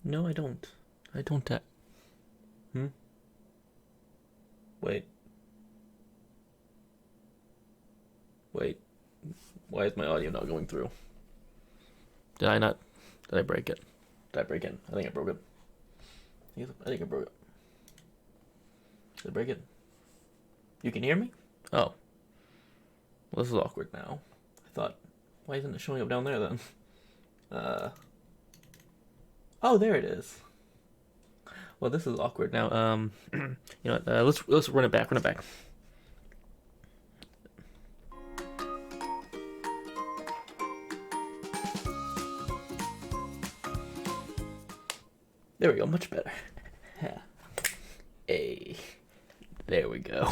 No, I don't. I don't. Hmm? Wait. Wait. Why is my audio not going through? Did I not? Did I break it? Did I break it? I think I broke it. I think I broke it. Did I break it? You can hear me? Oh. Well, this is awkward now. I thought, why isn't it showing up down there then? Oh, there it is. Well, this is awkward now. You know what? Let's run it back. Run it back. There we go. Much better. Hey, there we go.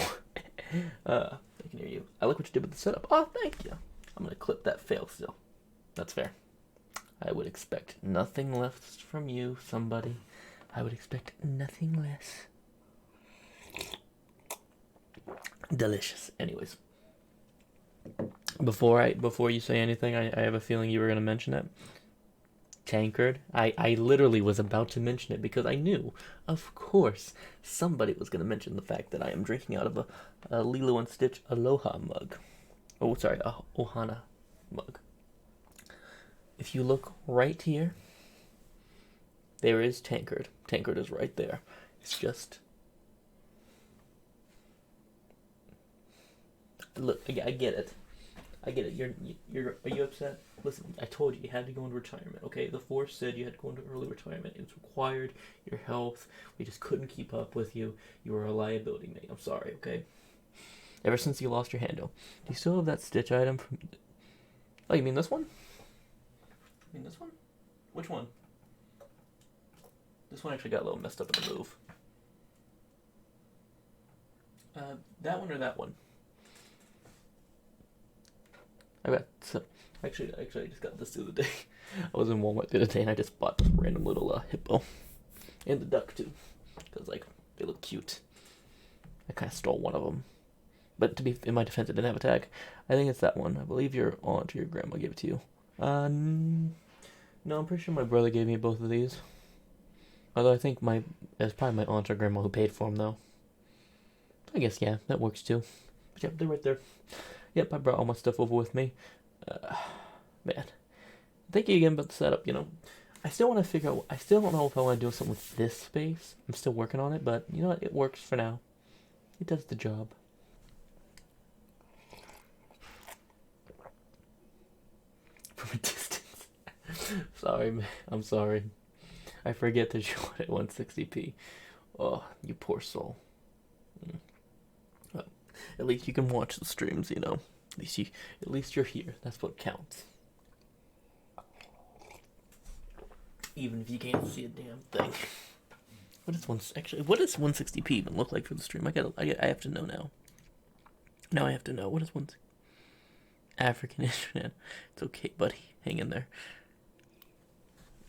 I can hear you. I like what you did with the setup. Oh, thank you. I'm gonna clip that fail still. That's fair. I would expect nothing less from you, somebody. I would expect nothing less. Delicious. Anyways, before you say anything, I have a feeling you were gonna mention it. Tankard. I literally was about to mention it because I knew, of course, somebody was going to mention the fact that I am drinking out of a Lilo and Stitch Aloha mug. Oh, sorry, a Ohana mug. If you look right here, there is Tankard. Tankard is right there. It's just... Look, I get it. I get it. Are you upset? Listen, I told you had to go into retirement, okay? The Force said you had to go into early retirement. It was required. Your health. We just couldn't keep up with you. You were a liability, mate. I'm sorry, okay? Ever since you lost your handle. Do you still have that Stitch item from... Oh, you mean this one? You mean this one? Which one? This one actually got a little messed up in the move. That one or that one? Actually, I just got this the other day. I was in Walmart the other day and I just bought this random little hippo. And the duck too. Because, like, they look cute. I kind of stole one of them. But to be in my defense, it didn't have a tag. I think it's that one. I believe your aunt or your grandma gave it to you. No, I'm pretty sure my brother gave me both of these. Although I think it's probably my aunt or grandma who paid for them, though. I guess, yeah, that works too. But yeah, they're right there. Yep, I brought all my stuff over with me. Man. Thank you again about the setup, you know. I still want to figure out... I still don't know if I want to do something with this space. I'm still working on it, but you know what? It works for now. It does the job. From a distance. Sorry, man. I'm sorry. I forget that you want it 160p. Oh, you poor soul. Well, at least you can watch the streams, you know. At least you're here. That's what counts. Even if you can't see a damn thing. What does 160p even look like for the stream? I have to know now. Now I have to know. What is one African internet? It's okay, buddy. Hang in there.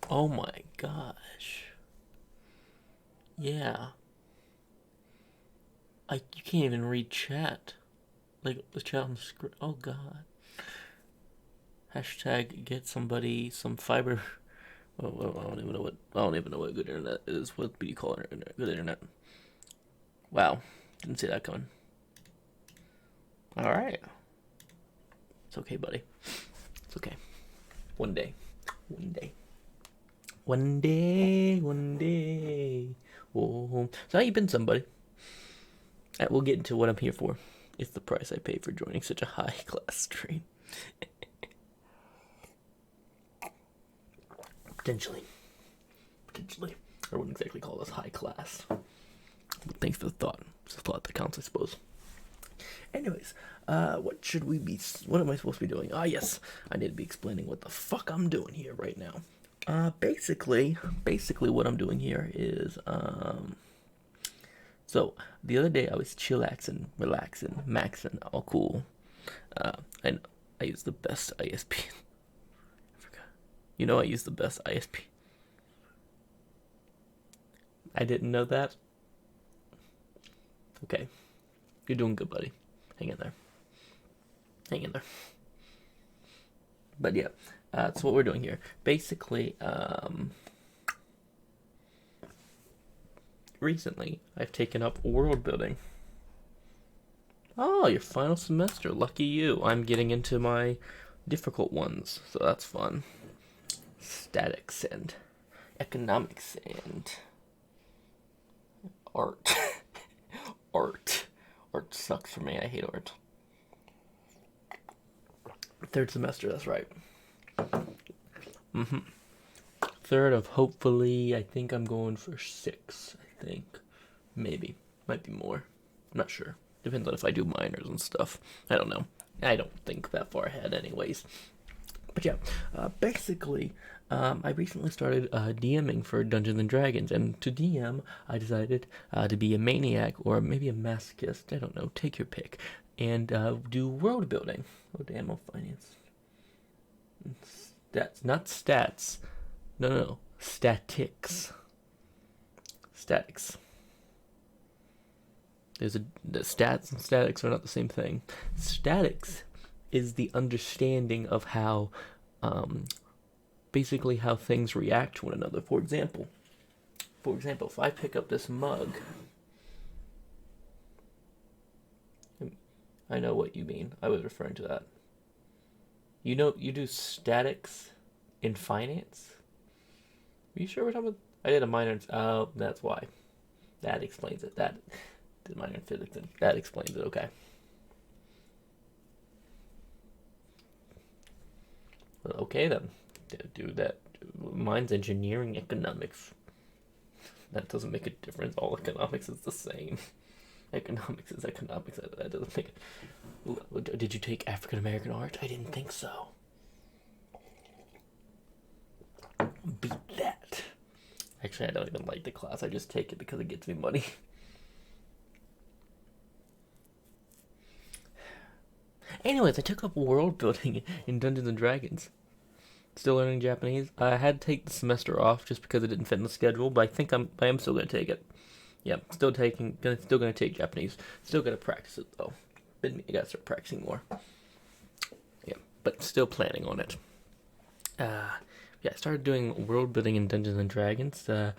Oh my gosh. Yeah. You can't even read chat. Like the chat on the screen. Oh god. Hashtag get somebody some fiber. Oh, I don't even know what good internet is. What do you call internet? Good internet. Wow. Didn't see that coming. Alright. It's okay, buddy. It's okay. One day. Oh. So how you been, somebody? We'll get into what I'm here for. It's the price I pay for joining such a high-class stream. Potentially. I wouldn't exactly call this high class. But thanks for the thought. It's a thought that counts, I suppose. Anyways, what am I supposed to be doing? Yes, I need to be explaining what the fuck I'm doing here right now. Basically what I'm doing here is, so the other day I was chillaxing, relaxing, maxing, all cool. And I used the best ISP. I forgot. You know I use the best ISP. I didn't know that. Okay. You're doing good, buddy. Hang in there. But yeah, that's what we're doing here. Basically, recently I've taken up world building. Oh, your final semester. Lucky you. I'm getting into my difficult ones, so that's fun. Statics and economics and art. art. Art sucks for me. I hate art. Third semester, that's right. Mm-hmm. Third of hopefully, I think I'm going for 6, I think. Maybe. Might be more. I'm not sure. Depends on if I do minors and stuff. I don't know. I don't think that far ahead anyways. But yeah, basically, I recently started DMing for Dungeons and Dragons, and to DM, I decided to be a maniac or maybe a masochist. I don't know. Take your pick, and do world building. Oh damn! Oh finance. Stats, not stats. No, no, no. Statics. Statics. The stats and statics are not the same thing. Statics is the understanding of how, basically how things react to one another. For example, if I pick up this mug, I know what you mean. I was referring to that. You know, you do statics in finance. Are you sure we're talking about? I did a minor. Oh, that's why. That explains it. That did minor in physics. And that explains it. Okay. Okay then. Do that. Mine's engineering economics. That doesn't make a difference. All economics is the same. Economics is economics. That doesn't make it. Did you take African American art? I didn't think so. Beat that. Actually, I don't even like the class. I just take it because it gets me money. Anyways, I took up world building in Dungeons and Dragons. Still learning Japanese. I had to take the semester off just because it didn't fit in the schedule, but I am still gonna take it. Yeah, still gonna take Japanese. Still gonna practice it though. I gotta start practicing more. Yeah, but still planning on it. Yeah, I started doing world building in Dungeons and Dragons to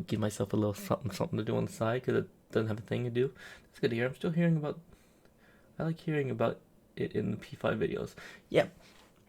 give myself a little something to do on the side because it doesn't have a thing to do. It's good to hear. I'm still hearing about. I like hearing about it in the P5 videos. Yeah,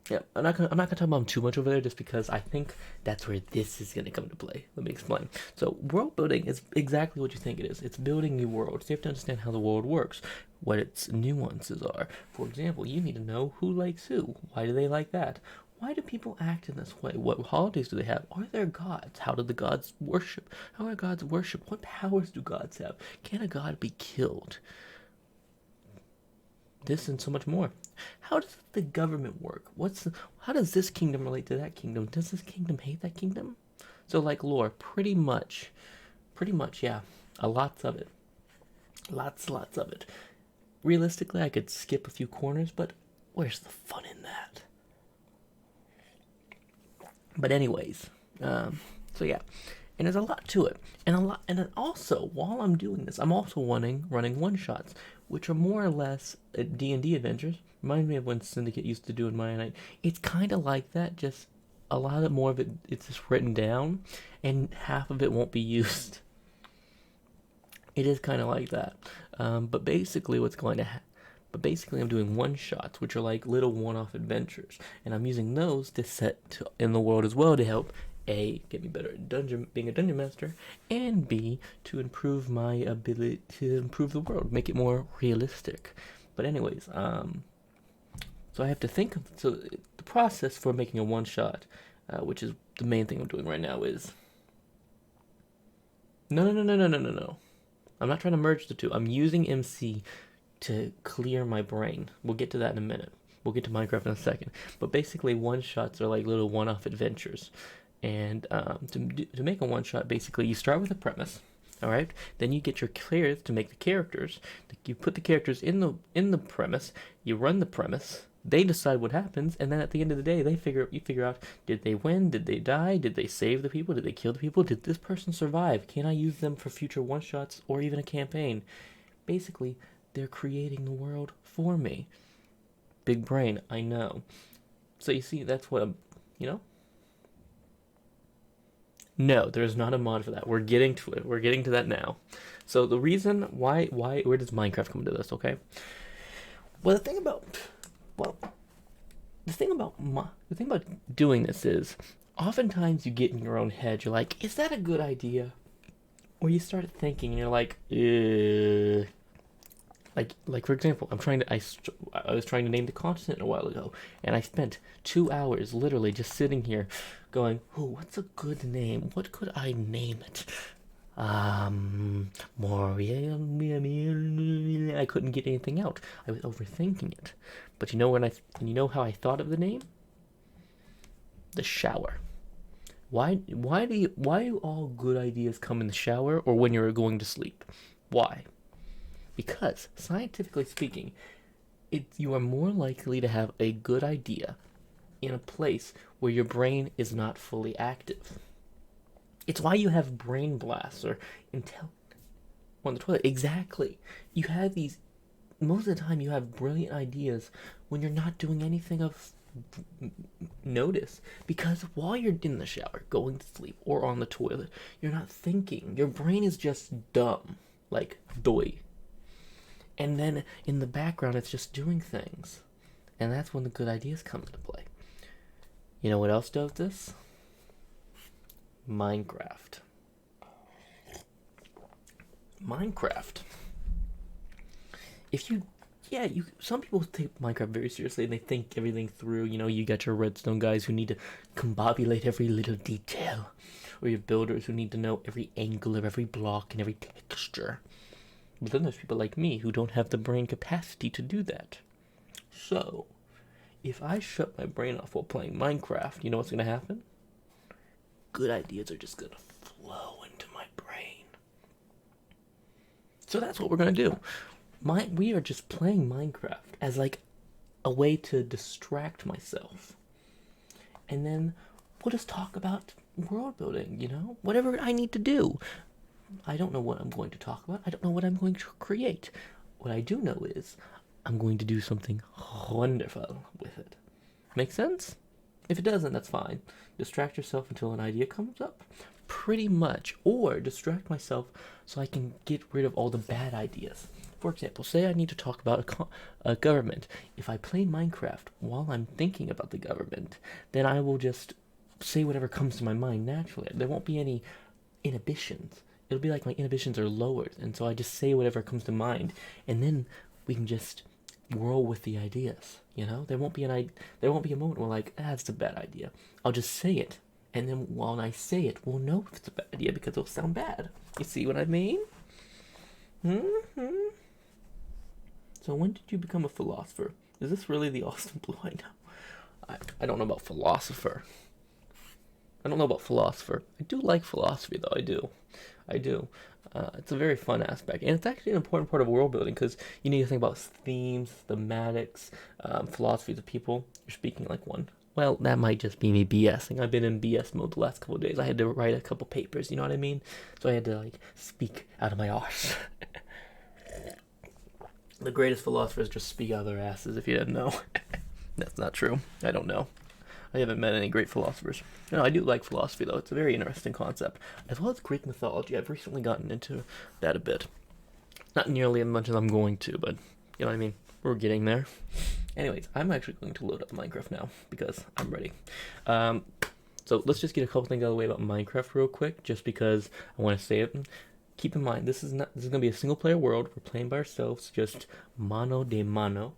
yeah. I'm not gonna talk about them too much over there just because I think that's where this is gonna come into play. Let me explain. So world building is exactly what you think it is. It's building new worlds. You have to understand how the world works, what its nuances are. For example, you need to know who likes who. Why do they like that? Why do people act in this way? What holidays do they have? Are there gods? How do the gods worship? How are gods worshipped? What powers do gods have? Can a god be killed? This and so much more. How does the government work? How does this kingdom relate to that kingdom? Does this kingdom hate that kingdom? So like lore, pretty much, yeah, a lots of it, lots of it. Realistically, I could skip a few corners, but where's the fun in that? But anyways, so yeah, and there's a lot to it, and then also while I'm doing this, I'm also running one shots, which are more or less D&D adventures. Remind me of when Syndicate used to do in Maya Night. It's kind of like that, just a lot of more of it. It's just written down, and half of it won't be used. It is kind of like that, but basically, but basically, I'm doing one shots, which are like little one-off adventures, and I'm using those to set in the world as well to help A, get me better at being a dungeon master, and B, to improve my ability to improve the world, make it more realistic. But anyways, so I have to think of the process for making a one shot, which is the main thing I'm doing right now is no. I'm not trying to merge the two. I'm using MC to clear my brain. We'll get to that in a minute. We'll get to Minecraft in a second. But basically, one shots are like little one-off adventures. And to make a one shot, basically, you start with a premise. All right. Then you get your players to make the characters. You put the characters in the premise. You run the premise. They decide what happens, and then at the end of the day, you figure out: did they win? Did they die? Did they save the people? Did they kill the people? Did this person survive? Can I use them for future one shots or even a campaign? Basically, they're creating the world for me. Big brain, I know. So you see, that's what you know. No, there's not a mod for that. We're getting to it. We're getting to that now. So the reason where does Minecraft come into this? Okay. Well, well, the thing about doing this is, oftentimes you get in your own head. You're like, is that a good idea? Or you start thinking, and you're like, like for example, I was trying to name the continent a while ago, and I spent 2 hours literally just sitting here, going, "Oh, what's a good name? What could I name it?" Moria. I couldn't get anything out. I was overthinking it. But you know how I thought of the name? The shower. Why do all good ideas come in the shower or when you're going to sleep? Why? Because scientifically speaking, you are more likely to have a good idea in a place where your brain is not fully active. It's why you have brain blasts or intel on the toilet. Exactly. You have these most of the time you have brilliant ideas when you're not doing anything of notice, because while you're in the shower, going to sleep, or on the toilet, you're not thinking. Your brain is just dumb, like doy. And then in the background, it's just doing things. And that's when the good ideas come into play. You know what else does this? Minecraft. If you some people take Minecraft very seriously and they think everything through. You know, you got your redstone guys who need to combobulate every little detail, or your builders who need to know every angle of every block and every texture. But then there's people like me who don't have the brain capacity to do that. So, if I shut my brain off while playing Minecraft, you know what's gonna happen? Good ideas are just gonna flow into my brain. So that's what we're gonna do. We are just playing Minecraft as like a way to distract myself. And then we'll just talk about world building, whatever I need to do. I don't know what I'm going to talk about. I don't know what I'm going to create. What I do know is I'm going to do something wonderful with it. Make sense? If it doesn't, that's fine. Distract yourself until an idea comes up. Pretty much. Or distract myself so I can get rid of all the bad ideas. For example, say I need to talk about a government. If I play Minecraft while I'm thinking about the government, then I will just say whatever comes to my mind naturally. There won't be any inhibitions. It'll be like my inhibitions are lowered, and so I just say whatever comes to mind, and then we can just roll with the ideas. There won't be a moment where like, it's a bad idea. I'll just say it, and then while I say it, we'll know if it's a bad idea because it'll sound bad. You see what I mean? So when did you become a philosopher? Is this really the Austin Blue I know? I don't know about philosopher. I do like philosophy, though. I do. It's a very fun aspect. And it's actually an important part of world building because you need to think about themes, thematics, philosophies of people. You're speaking like one. Well, that might just be me BSing. I've been in BS mode the last couple of days. I had to write a couple papers, you know what I mean? So I had to, speak out of my arse. The greatest philosophers just speak out of their asses, if you didn't know. That's not true. I don't know. I haven't met any great philosophers. No, I do like philosophy, though. It's a very interesting concept. As well as Greek mythology. I've recently gotten into that a bit. Not nearly as much as I'm going to, but you know what I mean? We're getting there. Anyways, I'm actually going to load up Minecraft now because I'm ready. So let's just get a couple things out of the way about Minecraft real quick, just because I want to say it. Keep in mind, this is gonna be a single player world. We're playing by ourselves, just mano de mano,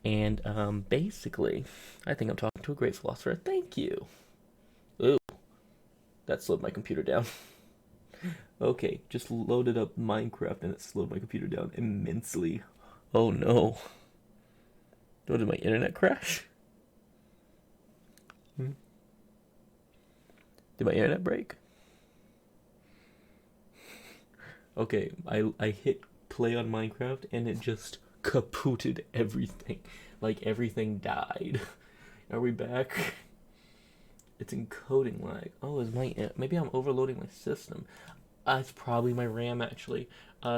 and basically, I think I'm talking to a great philosopher. Thank you. Ooh, that slowed my computer down. Okay, just loaded up Minecraft and it slowed my computer down immensely. Oh no. Oh, did my internet crash? Did my internet break? Okay, I hit play on Minecraft and it just kapooted everything. Like everything died. Are we back? It's encoding lag. Oh, maybe I'm overloading my system. It's probably my RAM actually.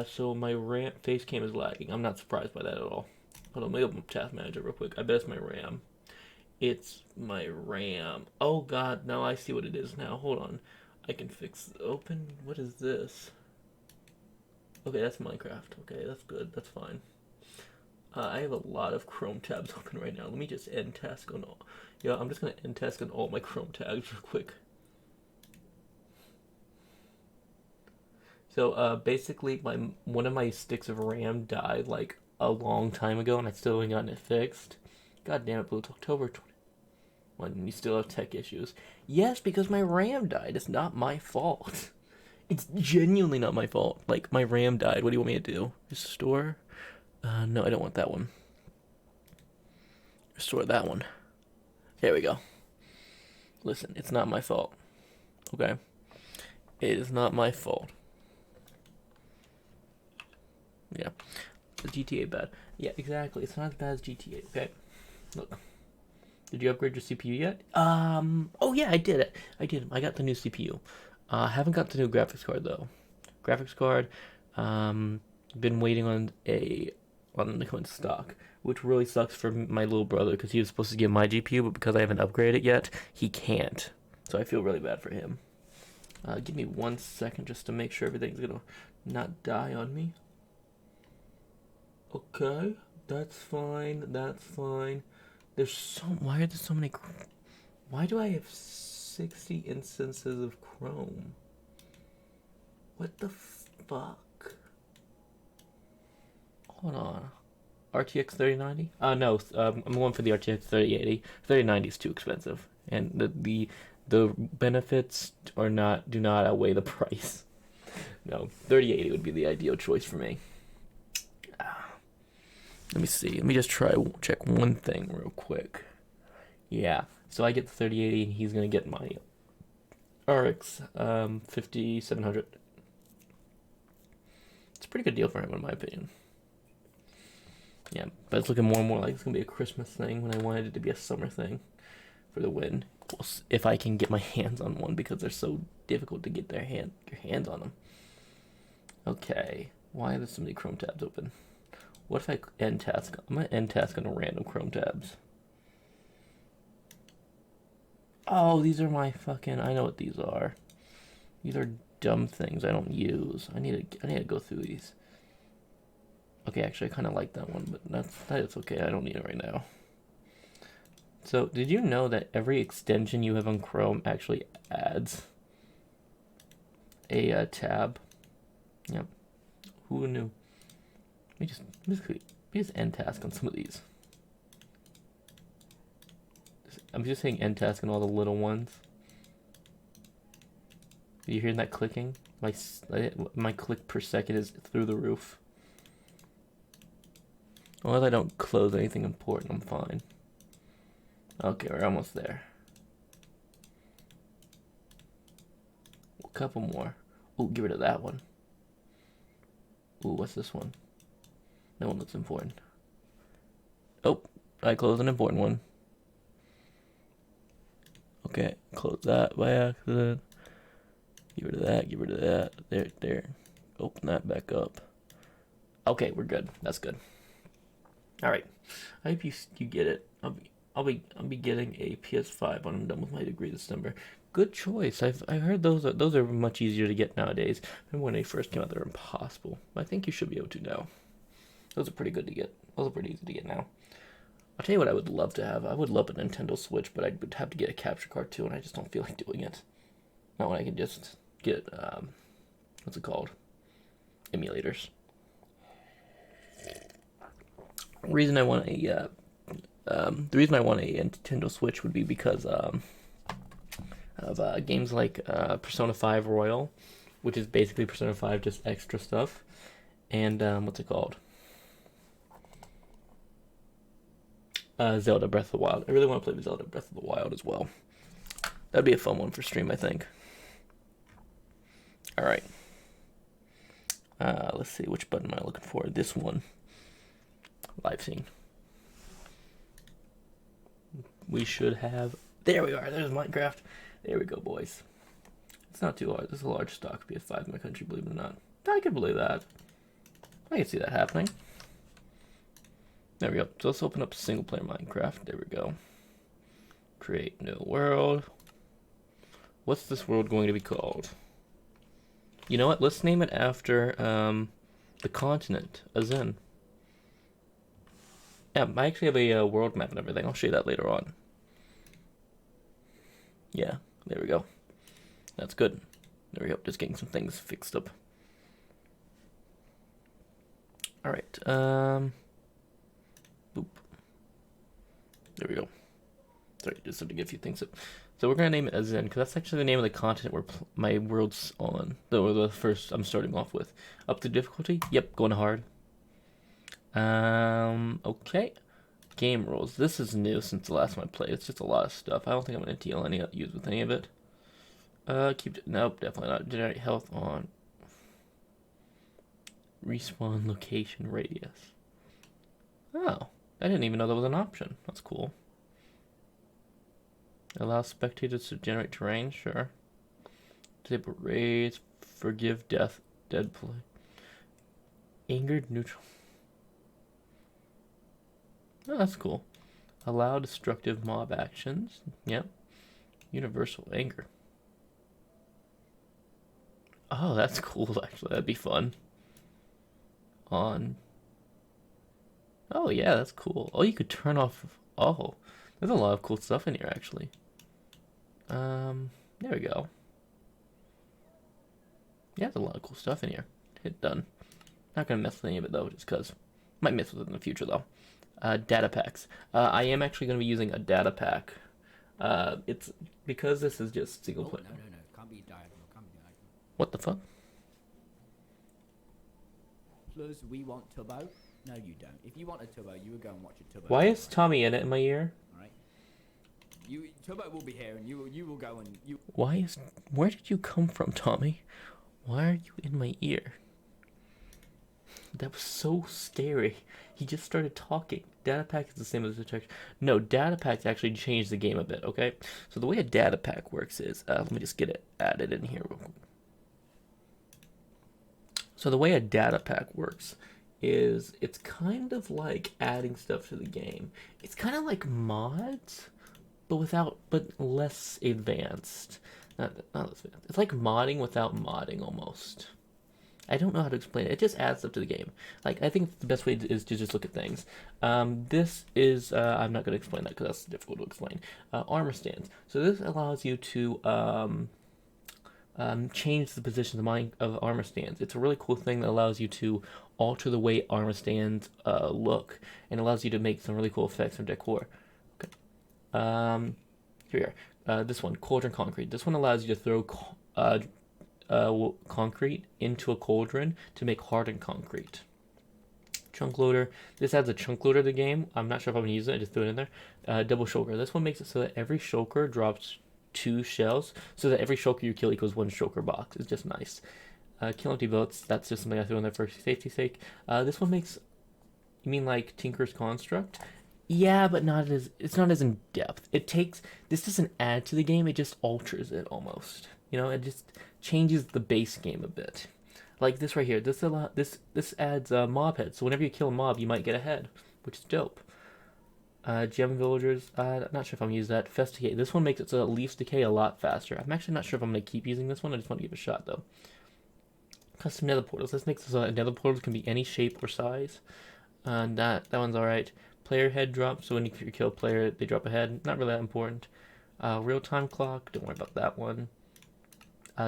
So my RAM face cam is lagging. I'm not surprised by that at all. Hold on, let me open Task Manager real quick. I bet it's my RAM. It's my RAM. Oh god, now I see what it is now. Hold on. I can fix open. What is this? Okay, that's Minecraft. Okay, that's good. That's fine. I have a lot of Chrome tabs open right now. Let me just end task on all. Yeah, I'm just gonna end task on all my Chrome tabs real quick. So basically, one of my sticks of RAM died like a long time ago, and I still haven't gotten it fixed. God damn it, Blue! It's October 21. And you still have tech issues. Yes, because my RAM died. It's not my fault. It's genuinely not my fault. Like, my RAM died. What do you want me to do? Restore? No, I don't want that one. Restore that one. There we go. Listen, it's not my fault. Okay? It is not my fault. Yeah. The GTA bad. Yeah, exactly. It's not as bad as GTA, okay? Look. Did you upgrade your CPU yet? Oh yeah, I did it. I did. I got the new CPU. I haven't got the new graphics card though. Graphics card, been waiting on them to come in stock, which really sucks for my little brother because he was supposed to get my GPU, but because I haven't upgraded yet, he can't. So I feel really bad for him. Give me 1 second just to make sure everything's gonna not die on me. Okay, that's fine. That's fine. Why are there so many? Why do I have 60 instances of Chrome? What the fuck? Hold on. RTX 3090? No. I'm going for the RTX 3080. 3090 is too expensive, and the benefits do not outweigh the price. No, 3080 would be the ideal choice for me. Let me see. Let me just check one thing real quick. Yeah. So I get the 3080 and he's going to get my RX 5700. It's a pretty good deal for him in my opinion. Yeah, but it's looking more and more like it's going to be a Christmas thing when I wanted it to be a summer thing for the win. If I can get my hands on one because they're so difficult to get your hands on them. Okay. Why are there so many Chrome tabs open? What if I end task? I'm going to end task on a random Chrome tabs. Oh, these are my fucking... I know what these are. These are dumb things I don't use. I need to go through these. Okay, actually, I kind of like that one, but that's okay. I don't need it right now. So, did you know that every extension you have on Chrome actually adds a tab? Yep. Who knew? Let me just end task on some of these. I'm just saying end task on all the little ones. Are you hearing that clicking? My click per second is through the roof. Well, I don't close anything important, I'm fine. Okay, we're almost there. A couple more. Ooh, get rid of that one. Ooh, what's this one? That one looks important. Oh, I closed an important one. Okay, close that by accident. Get rid of that, get rid of that. There. Open that back up. Okay, we're good. That's good. Alright. I hope you get it. I'll be getting a PS5 when I'm done with my degree this December. Good choice. I heard those are much easier to get nowadays. Remember when they first came out, they were impossible. I think you should be able to now. Those are pretty good to get. Those are pretty easy to get now. I'll tell you what I would love to have. I would love a Nintendo Switch, but I would have to get a capture card too, and I just don't feel like doing it. Not when I can just get, what's it called? Emulators. The reason I want a Nintendo Switch would be because of games like Persona 5 Royal, which is basically Persona 5 just extra stuff, and what's it called? Zelda Breath of the Wild. I really want to play Zelda Breath of the Wild as well. That'd be a fun one for stream, I think. Alright. Let's see, which button am I looking for? This one. Live scene. We should have... There we are, there's Minecraft. There we go, boys. It's not too hard. This is a large stock PS5 in my country, believe it or not. I can believe that. I can see that happening. There we go. So let's open up single player Minecraft. There we go. Create new world. What's this world going to be called? You know what? Let's name it after the continent, Azen. Yeah, I actually have a world map and everything. I'll show you that later on. Yeah, there we go. That's good. There we go. Just getting some things fixed up. All right. Boop. There we go. Sorry, just have to get a few things up. So we're gonna name it Azen because that's actually the name of the continent where my world's on. The first I'm starting off with. Up to difficulty? Yep, going hard. Okay. Game rules. This is new since the last one I played. It's just a lot of stuff. I don't think I'm gonna deal use with any of it. Nope, definitely not. Generate health on. Respawn location radius. Oh, I didn't even know that was an option. That's cool. Allow spectators to generate terrain, sure. Disable raids, forgive dead play. Angered neutral. Oh, that's cool. Allow destructive mob actions. Yep. Universal anger. Oh, that's cool, actually. That'd be fun. On. Oh, yeah, that's cool. Oh, you could turn off. Oh, there's a lot of cool stuff in here, actually. There we go. Yeah, there's a lot of cool stuff in here. Hit done. Not gonna mess with any of it though, just cause. Might mess with it in the future though. Data packs. I am actually gonna be using a data pack. It's because this is just single player. No. Can't be diagonal. What the fuck? Plus, we want Tubbo. No, you don't. If you want a Tubbo, you would go and watch a Tubbo. Why is Tommy in it in my ear? Tubbo will be here, and you will go and you. Where did you come from, Tommy? Why are you in my ear? That was so scary. He just started talking. Data pack is the same as detection. No, data packs actually changed the game a bit, okay? So the way a data pack works is, let me just get it added in here real quick. So the way a data pack works is it's kind of like adding stuff to the game. It's kind of like mods, but less advanced. Not less advanced. It's like modding without modding almost. I don't know how to explain it. It just adds stuff to the game. Like, I think the best way is to just look at things. This is, I'm not going to explain that because that's difficult to explain. Armor stands. So this allows you to change the position of armor stands. It's a really cool thing that allows you to alter the way armor stands look, and allows you to make some really cool effects or decor. Okay. Here we are. This one, Cauldron Concrete. This one allows you to throw concrete into a cauldron to make hardened concrete. Chunk loader. This adds a chunk loader to the game. I'm not sure if I'm gonna use it. I just threw it in there. Double shulker. This one makes it so that every shulker drops 2 shells, so that every shulker you kill equals 1 shulker box. It's just nice. Kill empty votes. That's just something I threw in there for safety's sake. This one makes. You mean like Tinker's Construct? Yeah, but it's not as in depth. This doesn't add to the game. It just alters it almost. You know, it just changes the base game a bit. Like this right here. This adds mob heads. So whenever you kill a mob, you might get a head, which is dope. Gem villagers. I'm not sure if I'm gonna use that. Fest decay. This one makes it so that leaves decay a lot faster. I'm actually not sure if I'm gonna keep using this one. I just want to give it a shot though. Custom nether portals. This makes it so that nether portals can be any shape or size. That one's alright. Player head drop. So when you kill a player, they drop a head. Not really that important. Real time clock. Don't worry about that one.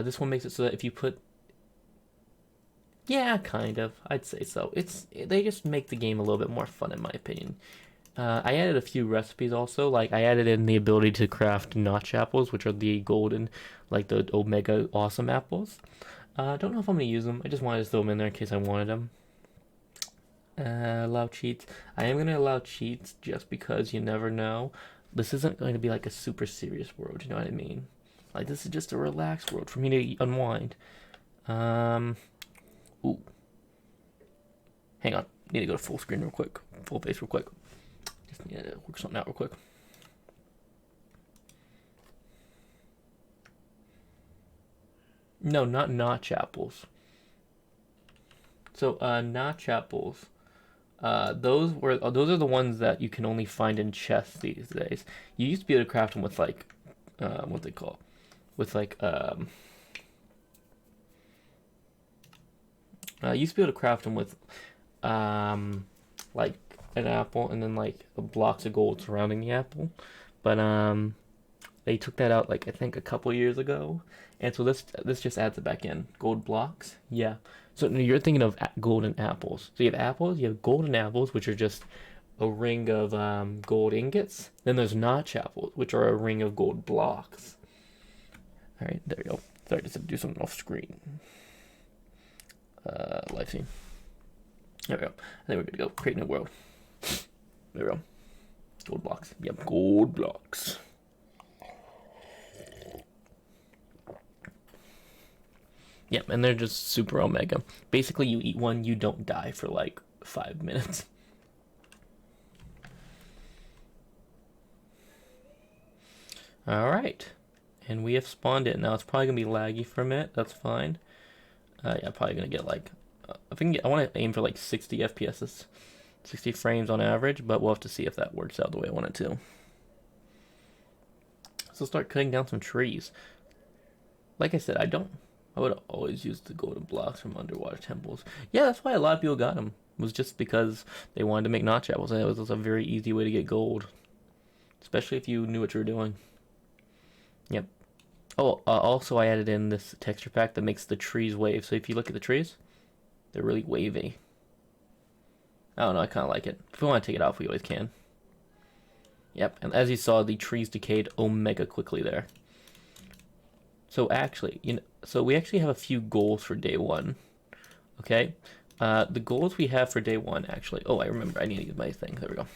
This one makes it so that if you put. Yeah, kind of. I'd say so. They just make the game a little bit more fun, in my opinion. I added a few recipes also. Like, I added in the ability to craft notch apples, which are the golden, like the omega awesome apples. Don't know if I'm going to use them. I just wanted to throw them in there in case I wanted them. Allow cheats. I am going to allow cheats just because you never know. This isn't going to be like a super serious world, you know what I mean? Like, this is just a relaxed world for me to unwind. Ooh. Hang on. Need to go to full screen real quick. Full face real quick. Just need to work something out real quick. No, not notch apples. So, notch apples. Those are the ones that you can only find in chests these days. You used to be able to craft them with like, what they call, with like I used to be able to craft them with like an apple and then like blocks of gold surrounding the apple, but they took that out like I think a couple years ago, and so this just adds it back in gold blocks. Yeah. So you're thinking of golden apples. So you have apples, you have golden apples, which are just a ring of gold ingots. Then there's notch apples, which are a ring of gold blocks. All right, there we go. Sorry, just had to do something off screen. Live scene. There we go. I think we're good to go. Create new world. There we go. Gold blocks. Yep, gold blocks. Yep, and they're just super omega. Basically, you eat one, you don't die for like 5 minutes. All right, and we have spawned it. Now it's probably gonna be laggy for a minute. That's fine. Yeah, probably gonna get like I want to aim for like 60 FPS, 60 frames on average, but we'll have to see if that works out the way I want it to. So start cutting down some trees. Like I said, I would always use the golden blocks from underwater temples. Yeah, that's why a lot of people got them. It was just because they wanted to make notch apples, and it was a very easy way to get gold, especially if you knew what you were doing. Yep. Oh, also I added in this texture pack that makes the trees wave. So if you look at the trees, they're really wavy. I don't know, I kind of like it. If we want to take it off, we always can. Yep, and as you saw, the trees decayed omega quickly there. So actually, so we actually have a few goals for day one. Okay? The goals we have for day one, actually. Oh, I remember, I need to use my thing. There we go.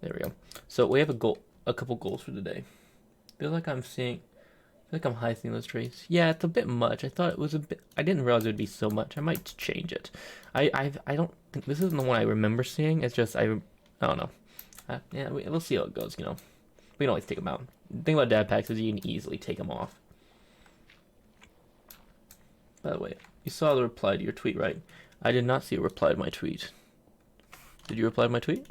There we go. So we have a couple goals for today. Feel like I'm high seeing those trees. Yeah, it's a bit much. I thought it was a bit. I didn't realize it would be so much. I might change it. I don't think this isn't the one I remember seeing. It's just I don't know. Yeah, we'll see how it goes. We can always take them out. The thing about dad packs is you can easily take them off. By the way, you saw the reply to your tweet, right? I did not see a reply to my tweet. Did you reply to my tweet?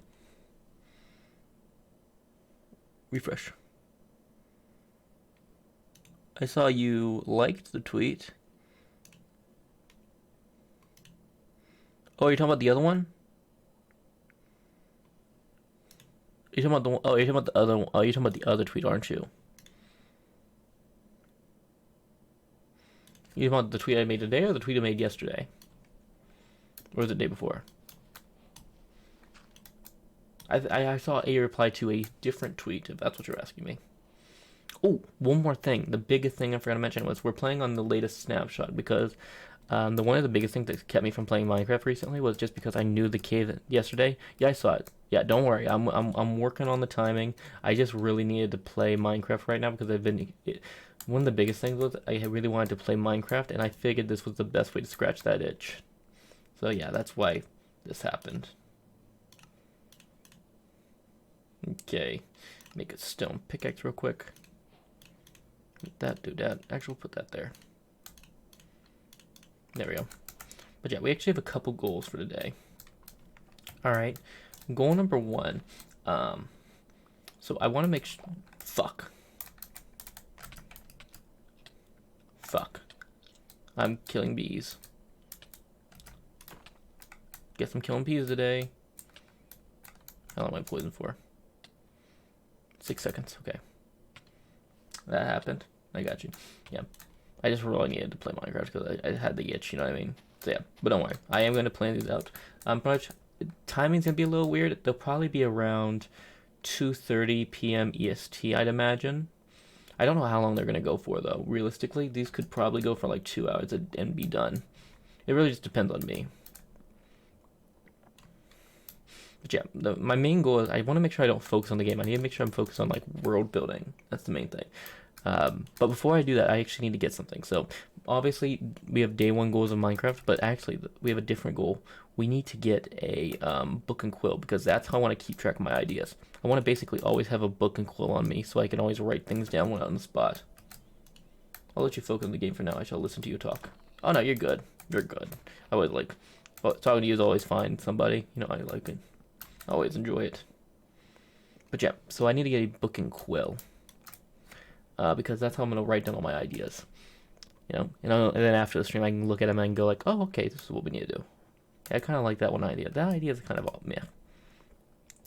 Refresh. I saw you liked the tweet. Oh, you're talking about the other one? You're talking about the one, oh, you're talking about the other one. Oh, you're talking about the other tweet, aren't you? You talking about the tweet I made today or the tweet I made yesterday? Or was it the day before? I saw a reply to a different tweet, if that's what you're asking me. Oh, one more thing. The biggest thing I forgot to mention was we're playing on the latest snapshot because one of the biggest things that kept me from playing Minecraft recently was just because I knew the cave yesterday. Yeah, I saw it. Yeah, don't worry. I'm working on the timing. I just really needed to play Minecraft right now because one of the biggest things was I really wanted to play Minecraft, and I figured this was the best way to scratch that itch. So yeah, that's why this happened. Okay, make a stone pickaxe real quick. Do that. Actually, we'll put that there. There we go. But yeah, we actually have a couple goals for today. All right, goal number one. So I want to make fuck. I'm killing bees. Guess I'm killing bees today. How long am I poison for? 6 seconds. Okay. That happened. I got you. Yeah. I just really needed to play Minecraft because I had the itch, you know what I mean? So yeah. But don't worry. I am going to plan these out. Timing's going to be a little weird. They'll probably be around 2:30 p.m. EST, I'd imagine. I don't know how long they're going to go for, though. Realistically, these could probably go for like 2 hours and be done. It really just depends on me. But yeah, my main goal is I want to make sure I don't focus on the game. I need to make sure I'm focused on like world building. That's the main thing. But before I do that, I actually need to get something. So obviously we have day one goals of Minecraft, but actually we have a different goal. We need to get a book and quill because that's how I want to keep track of my ideas. I want to basically always have a book and quill on me so I can always write things down when I'm on the spot. I'll let you focus on the game for now. I shall listen to you talk. Oh no, you're good. You're good. I always like talking to you is always fine. Somebody, I like it. I always enjoy it. But yeah, so I need to get a book and quill. Because that's how I'm going to write down all my ideas. And then after the stream, I can look at them and go like, oh, okay, this is what we need to do. I kind of like that one idea. That idea is kind of all, yeah.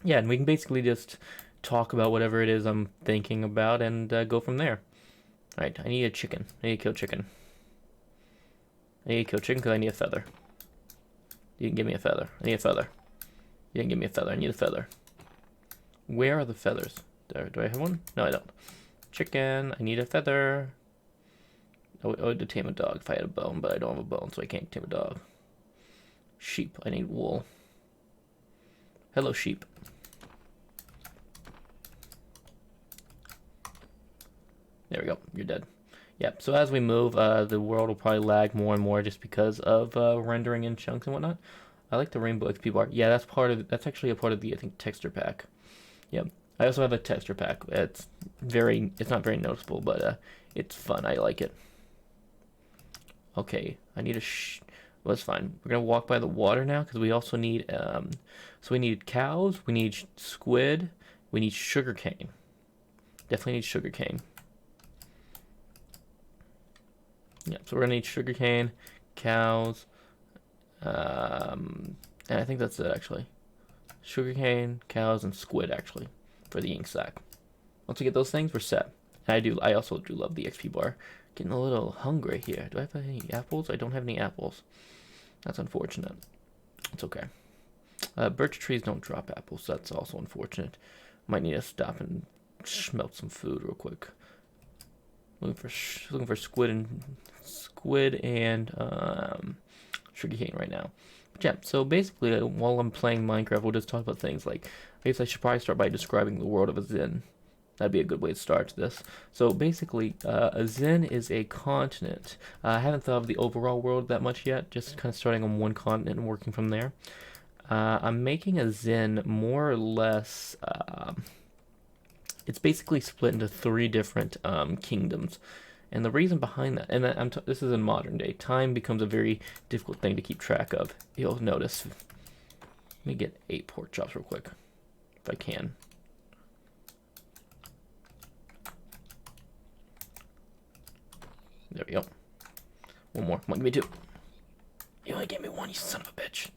Yeah, and we can basically just talk about whatever it is I'm thinking about and go from there. All right, I need a chicken. I need to kill chicken. I need to kill chicken because I need a feather. You can give me a feather. I need a feather. You didn't give me a feather. I need a feather. Where are the feathers? There. Do I have one? No, I don't. Chicken. I need a feather. I would tame a dog if I had a bone, but I don't have a bone, so I can't tame a dog. Sheep. I need wool. Hello, sheep. There we go. You're dead. Yep. So as we move, the world will probably lag more and more just because of rendering in chunks and whatnot. I like the rainbow XP bar. Yeah, that's actually a part of the, I think, texture pack. Yep. I also have a texture pack. It's not very noticeable, but it's fun. I like it. Okay, I need well, that's fine. We're gonna walk by the water now because we also need so we need cows, we need squid, we need sugarcane. Definitely need sugarcane. Yeah, so we're gonna need sugarcane, cows, and I think that's it actually. Sugarcane, cows, and squid actually for the ink sac. Once we get those things, we're set. And I also do love the XP bar. Getting a little hungry here. Do I have any apples? I don't have any apples. That's unfortunate. It's okay. Birch trees don't drop apples, so that's also unfortunate. Might need to stop and smelt some food real quick. Looking for squid and sugarcane right now. But yeah, so basically, while I'm playing Minecraft, we'll just talk about things like, I guess I should probably start by describing the world of a Zin. That'd be a good way to start this. So basically, a Zin is a continent. I haven't thought of the overall world that much yet, just kind of starting on one continent and working from there. I'm making a Zin more or less, it's basically split into 3 different kingdoms. And the reason behind that, and this is in modern day, time becomes a very difficult thing to keep track of. You'll notice. Let me get 8 pork chops real quick, if I can. There we go. One more. Come on, give me 2. You only gave me 1, you son of a bitch.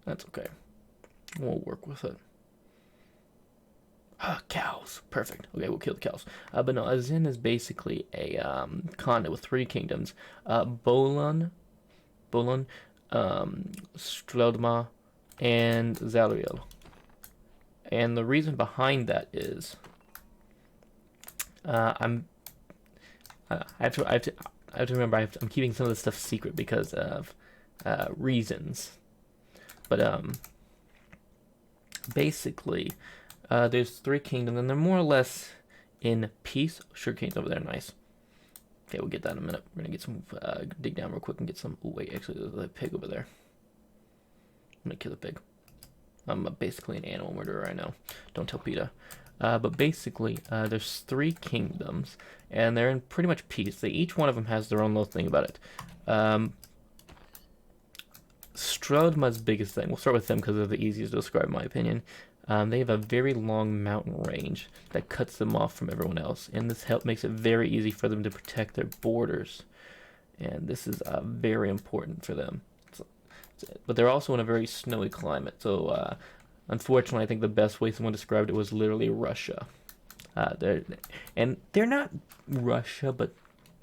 That's okay. We'll work with it. Cows. Perfect. Okay, we'll kill the cows. But no, a Zin is basically a continent with 3 kingdoms. Bolon, Strelma, and Zalriel. And the reason behind that is I have to remember I'm keeping some of this stuff secret because of reasons. But basically, there's 3 kingdoms, and they're more or less in peace. Sugarcane's over there, nice. Okay, we'll get that in a minute. We're gonna get some dig down real quick and get some. Oh wait, actually, there's a pig over there. I'm gonna kill the pig. I'm basically an animal murderer, I know. Don't tell PETA. But basically, there's 3 kingdoms, and they're in pretty much peace. Each one of them has their own little thing about it. Strodma's biggest thing. We'll start with them because they're the easiest to describe, in my opinion. They have a very long mountain range that cuts them off from everyone else, and this makes it very easy for them to protect their borders. And this is very important for them. But they're also in a very snowy climate, so unfortunately, I think the best way someone described it was literally Russia. They're not Russia, but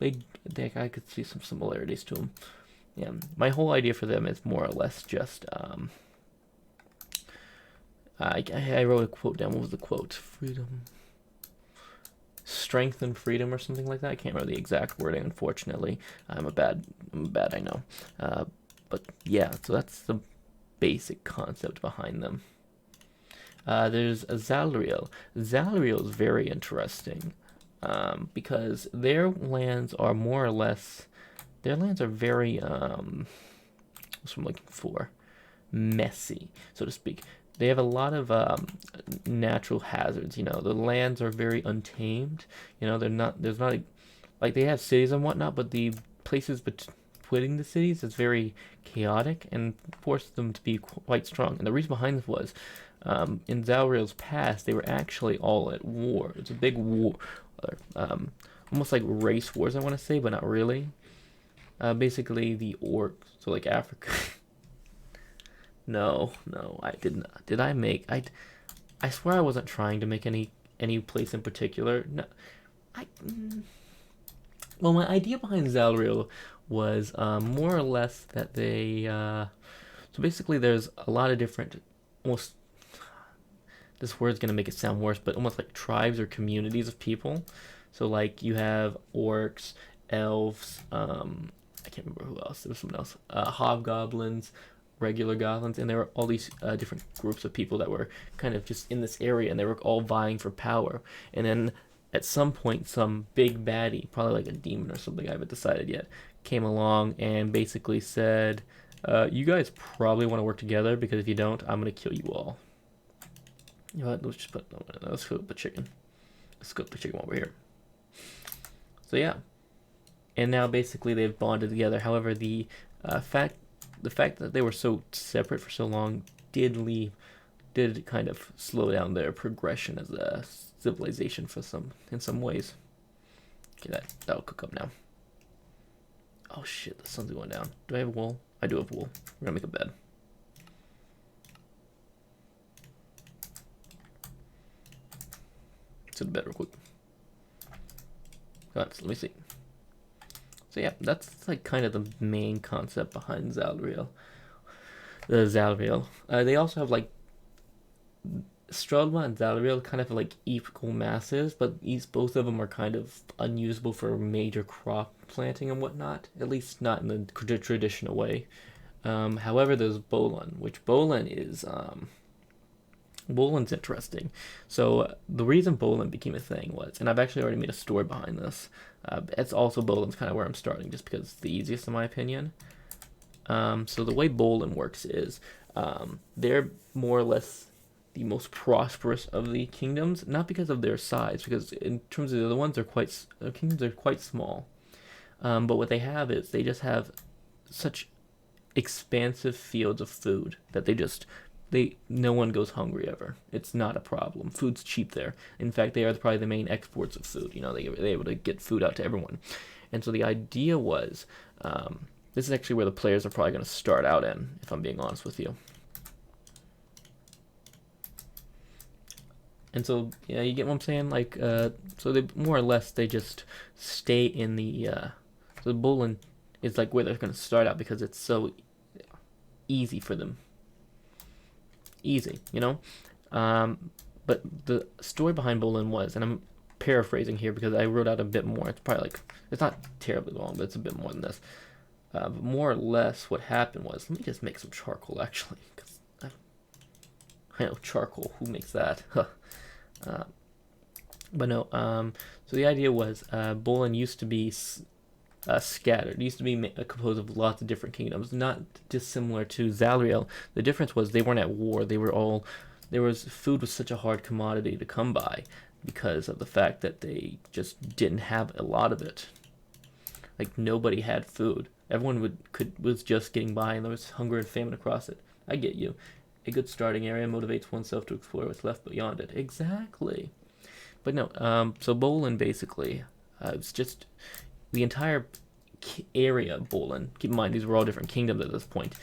I could see some similarities to them. Yeah, my whole idea for them is more or less just I wrote a quote down. What was the quote? Freedom, strength, and freedom, or something like that. I can't remember the exact wording. Unfortunately, I'm bad. I know. But yeah, so that's the basic concept behind them. There's Zalriel. Zalriel is very interesting because their lands are more or less. Their lands are very what's I'm looking for? Messy, so to speak. They have a lot of natural hazards. The lands are very untamed. There's not like they have cities and whatnot, but the places putting the cities as very chaotic and forced them to be quite strong. And the reason behind this was, in Zalriel's past, they were actually all at war. It's a big war, um, almost like race wars, I want to say, but not really. Basically, the orcs, so like Africa. No, I didn't. Did I make? I swear I wasn't trying to make any place in particular. No, I. Well, my idea behind Zalriel was more or less that they. So basically, there's a lot of different, almost. This word's gonna make it sound worse, but almost like tribes or communities of people. So like you have orcs, elves. I can't remember who else. There was someone else. Hobgoblins, regular goblins, and there were all these different groups of people that were kind of just in this area, and they were all vying for power. And then at some point, some big baddie, probably like a demon or something, I haven't decided yet, came along and basically said, "You guys probably want to work together because if you don't, I'm gonna kill you all." You know what? Let's cook the chicken. Let's cook the chicken over here. So yeah, and now basically they've bonded together. However, fact the fact that they were so separate for so long did kind of slow down their progression as a civilization in some ways. Okay, that'll cook up now. Oh shit, the sun's going down. Do I have wool? I do have wool. We're gonna make a bed. To the bed real quick. Let me see. So yeah, that's like kind of the main concept behind Zalriel. The Zalriel. They also have like Strelma and Zalriel kind of like equal masses, but both of them are kind of unusable for major crop planting and whatnot. At least not in the traditional way. However, there's Bolin, which Bolin is Bolin's interesting. So the reason Bolin became a thing was, and I've actually already made a story behind this. It's also Bolin's kind of where I'm starting, just because it's the easiest in my opinion. So the way Bolin works is, they're more or less the most prosperous of the kingdoms, not because of their size, because in terms of the other ones, their kingdoms are quite small. But what they have is they just have such expansive fields of food that no one goes hungry ever. It's not a problem. Food's cheap there. In fact, they are probably the main exports of food. You know, they're able to get food out to everyone. And so the idea was, this is actually where the players are probably going to start out in, if I'm being honest with you. And so, yeah, you get what I'm saying? Like, so they more or less they just stay in the. So Bolin is like where they're going to start out because it's so easy for them. Easy, you know? But the story behind Bolin was, and I'm paraphrasing here because I wrote out a bit more. It's probably like, it's not terribly long, but it's a bit more than this. But more or less what happened was, let me just make some charcoal actually. Cause I know, charcoal, who makes that? But no, so the idea was, Bolin used to be scattered. It used to be composed of lots of different kingdoms, not dissimilar to Zalriel. The difference was they weren't at war. Food was such a hard commodity to come by because of the fact that they just didn't have a lot of it. Like nobody had food. Everyone was just getting by, and there was hunger and famine across it. I get you. A good starting area motivates oneself to explore what's left beyond it. Exactly. But no, so Bolin basically, it's just the entire area of Bolin. Keep in mind these were all different kingdoms at this point.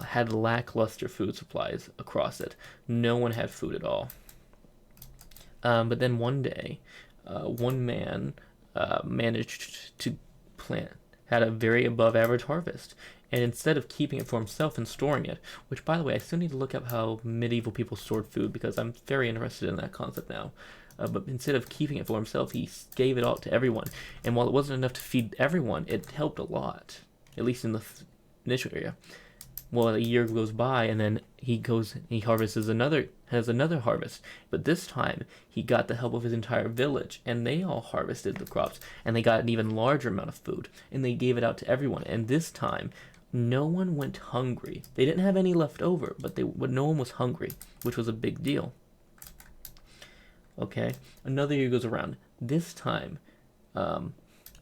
Had lackluster food supplies across it. No one had food at all. But then one day, one man managed to had a very above average harvest. And instead of keeping it for himself and storing it, which by the way, I still need to look up how medieval people stored food because I'm very interested in that concept now. But instead of keeping it for himself, he gave it all to everyone. And while it wasn't enough to feed everyone, it helped a lot, at least in the initial area. Well, a year goes by, and then he has another harvest. But this time, he got the help of his entire village, and they all harvested the crops, and they got an even larger amount of food, and they gave it out to everyone. And this time, no one went hungry. They didn't have any left over, but no one was hungry, which was a big deal. Okay, another year goes around. This time,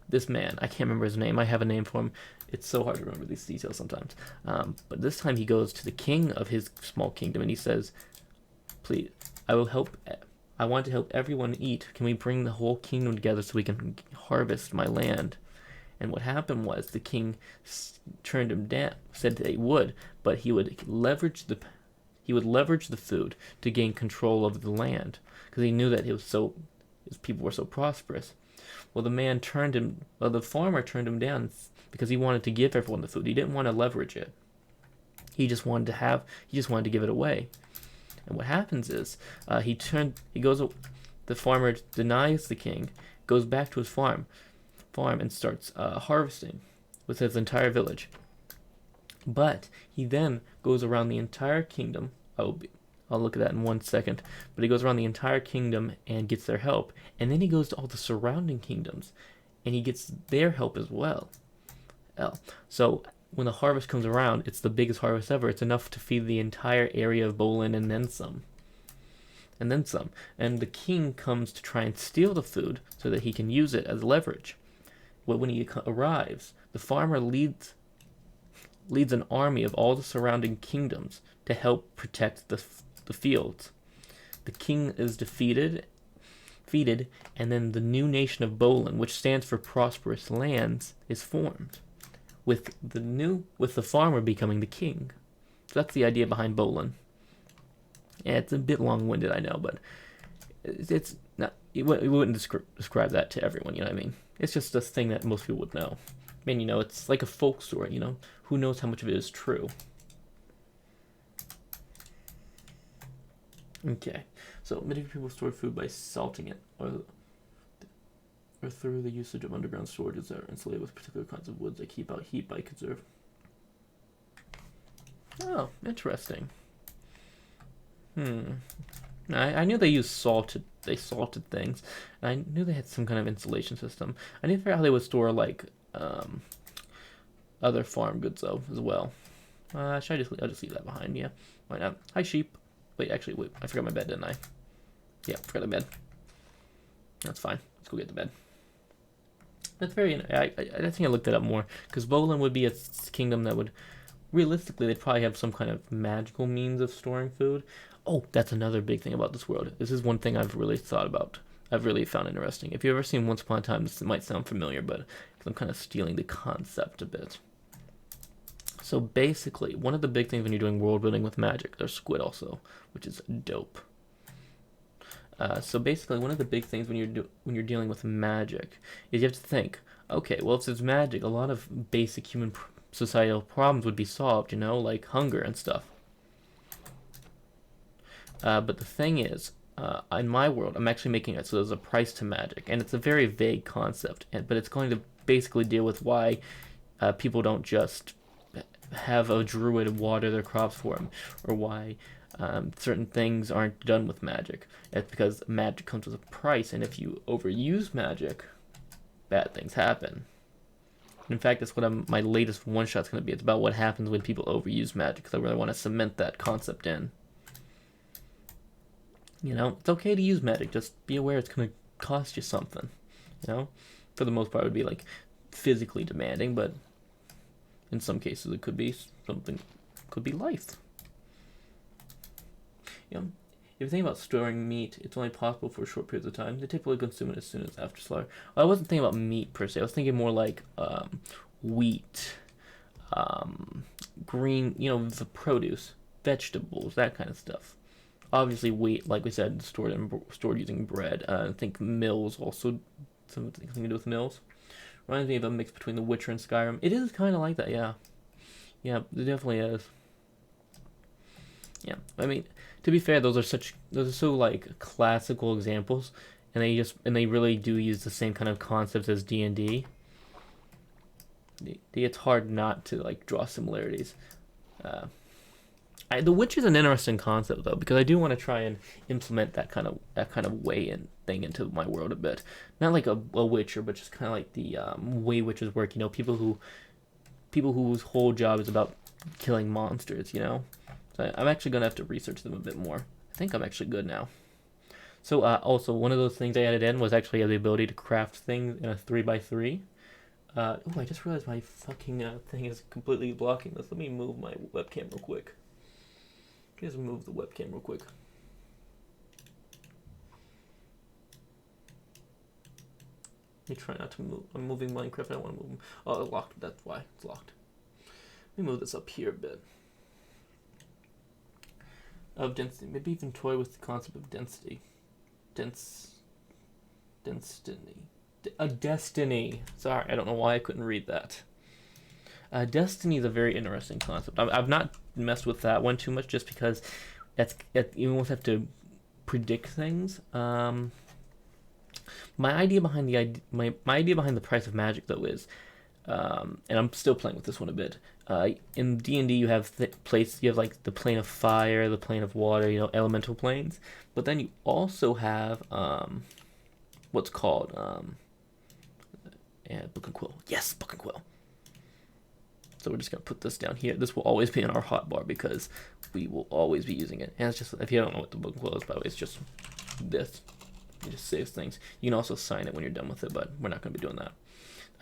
this man, I can't remember his name. I have a name for him. It's so hard to remember these details sometimes. But this time he goes to the king of his small kingdom and he says, please, I will help. I want to help everyone eat. Can we bring the whole kingdom together so we can harvest my land? And what happened was the king turned him down, said that he would, but he would leverage the food to gain control of the land because he knew that his people were so prosperous. Well, the farmer turned him down because he wanted to give everyone the food. He didn't want to leverage it. He just wanted to give it away. And what happens is, the farmer denies the king, goes back to his farm and starts harvesting with his entire village. But he then goes around the entire kingdom. I'll look at that in 1 second. But he goes around the entire kingdom and gets their help. And then he goes to all the surrounding kingdoms and he gets their help as well. So when the harvest comes around, it's the biggest harvest ever. It's enough to feed the entire area of Bolin and then some. And the king comes to try and steal the food so that he can use it as leverage. Well, when he arrives, the farmer leads an army of all the surrounding kingdoms to help protect the fields. The king is defeated, and then the new nation of Bolin, which stands for prosperous lands, is formed, with the farmer becoming the king. So that's the idea behind Bolin. Yeah, it's a bit long-winded, I know, but it's not. You wouldn't describe that to everyone. You know what I mean? It's just a thing that most people would know. I mean, it's like a folk story. Who knows how much of it is true? Okay, so medieval people stored food by salting it, or through the usage of underground storages that are insulated with particular kinds of woods that keep out heat by conserve. Oh, interesting. I knew they used salted things. And I knew they had some kind of insulation system. I didn't figure out how they would store other farm goods though as well. I'll just leave that behind. Yeah, why not? Hi sheep. Wait, I forgot my bed, didn't I? Yeah, forgot the bed. That's fine. Let's go get the bed. That's very. I think I looked that up more because Bolin would be a kingdom that would realistically they'd probably have some kind of magical means of storing food. Oh, that's another big thing about this world. This is one thing I've really thought about. I've really found interesting. If you've ever seen Once Upon a Time, this might sound familiar, but I'm kind of stealing the concept a bit. So basically, one of the big things when you're doing world building with magic, there's squid also, which is dope. So basically, one of the big things when you're dealing with magic is you have to think, okay, well if there's magic, a lot of basic human societal problems would be solved, like hunger and stuff. But the thing is, in my world, I'm actually making it so there's a price to magic, and it's a very vague concept, but it's going to basically deal with why people don't just have a druid water their crops for them, or why certain things aren't done with magic. It's because magic comes with a price, and if you overuse magic, bad things happen. In fact, that's what my latest one-shot's going to be. It's about what happens when people overuse magic, because I really want to cement that concept in. It's okay to use magic, just be aware it's going to cost you something. For the most part, it would be like physically demanding, but in some cases it could be something, could be life. If you think about storing meat, it's only possible for short periods of time. They typically consume it as soon as after slaughter. Well, I wasn't thinking about meat per se. I was thinking more like wheat, green, the produce, vegetables, that kind of stuff. Obviously, wheat, like we said, stored using bread. I think mills also, something to do with mills. Reminds me of a mix between The Witcher and Skyrim. It is kind of like that, yeah. Yeah, it definitely is. Yeah, I mean, to be fair, those are so like classical examples, and they really do use the same kind of concepts as D&D. It's hard not to like draw similarities. The Witcher is an interesting concept though, because I do want to try and implement that kind of way and thing into my world a bit. Not like a Witcher, but just kind of like the way Witchers work. People whose whole job is about killing monsters. So I'm actually gonna have to research them a bit more. I think I'm actually good now. So also one of those things I added in was actually the ability to craft things in a 3x3. Oh, I just realized my fucking thing is completely blocking this. Let me move my webcam real quick. Just move the webcam real quick. Let me try not to move. I'm moving Minecraft. I don't want to move them. Oh, it's locked. That's why it's locked. Let me move this up here a bit. Of density. Maybe even toy with the concept of density. Destiny. Sorry, I don't know why I couldn't read that. Destiny is a very interesting concept. I've not messed with that one too much just because you almost have to predict things. My idea behind my idea behind the price of magic though is, and I'm still playing with this one a bit. In D&D you have you have like the plane of fire, the plane of water, elemental planes, but then you also have what's called book and quill. Yes, book and quill. So we're just gonna put this down here. This will always be in our hotbar because we will always be using it. And it's just, if you don't know what the book and quill is, by the way, it's just this. It just saves things. You can also sign it when you're done with it, but we're not gonna be doing that.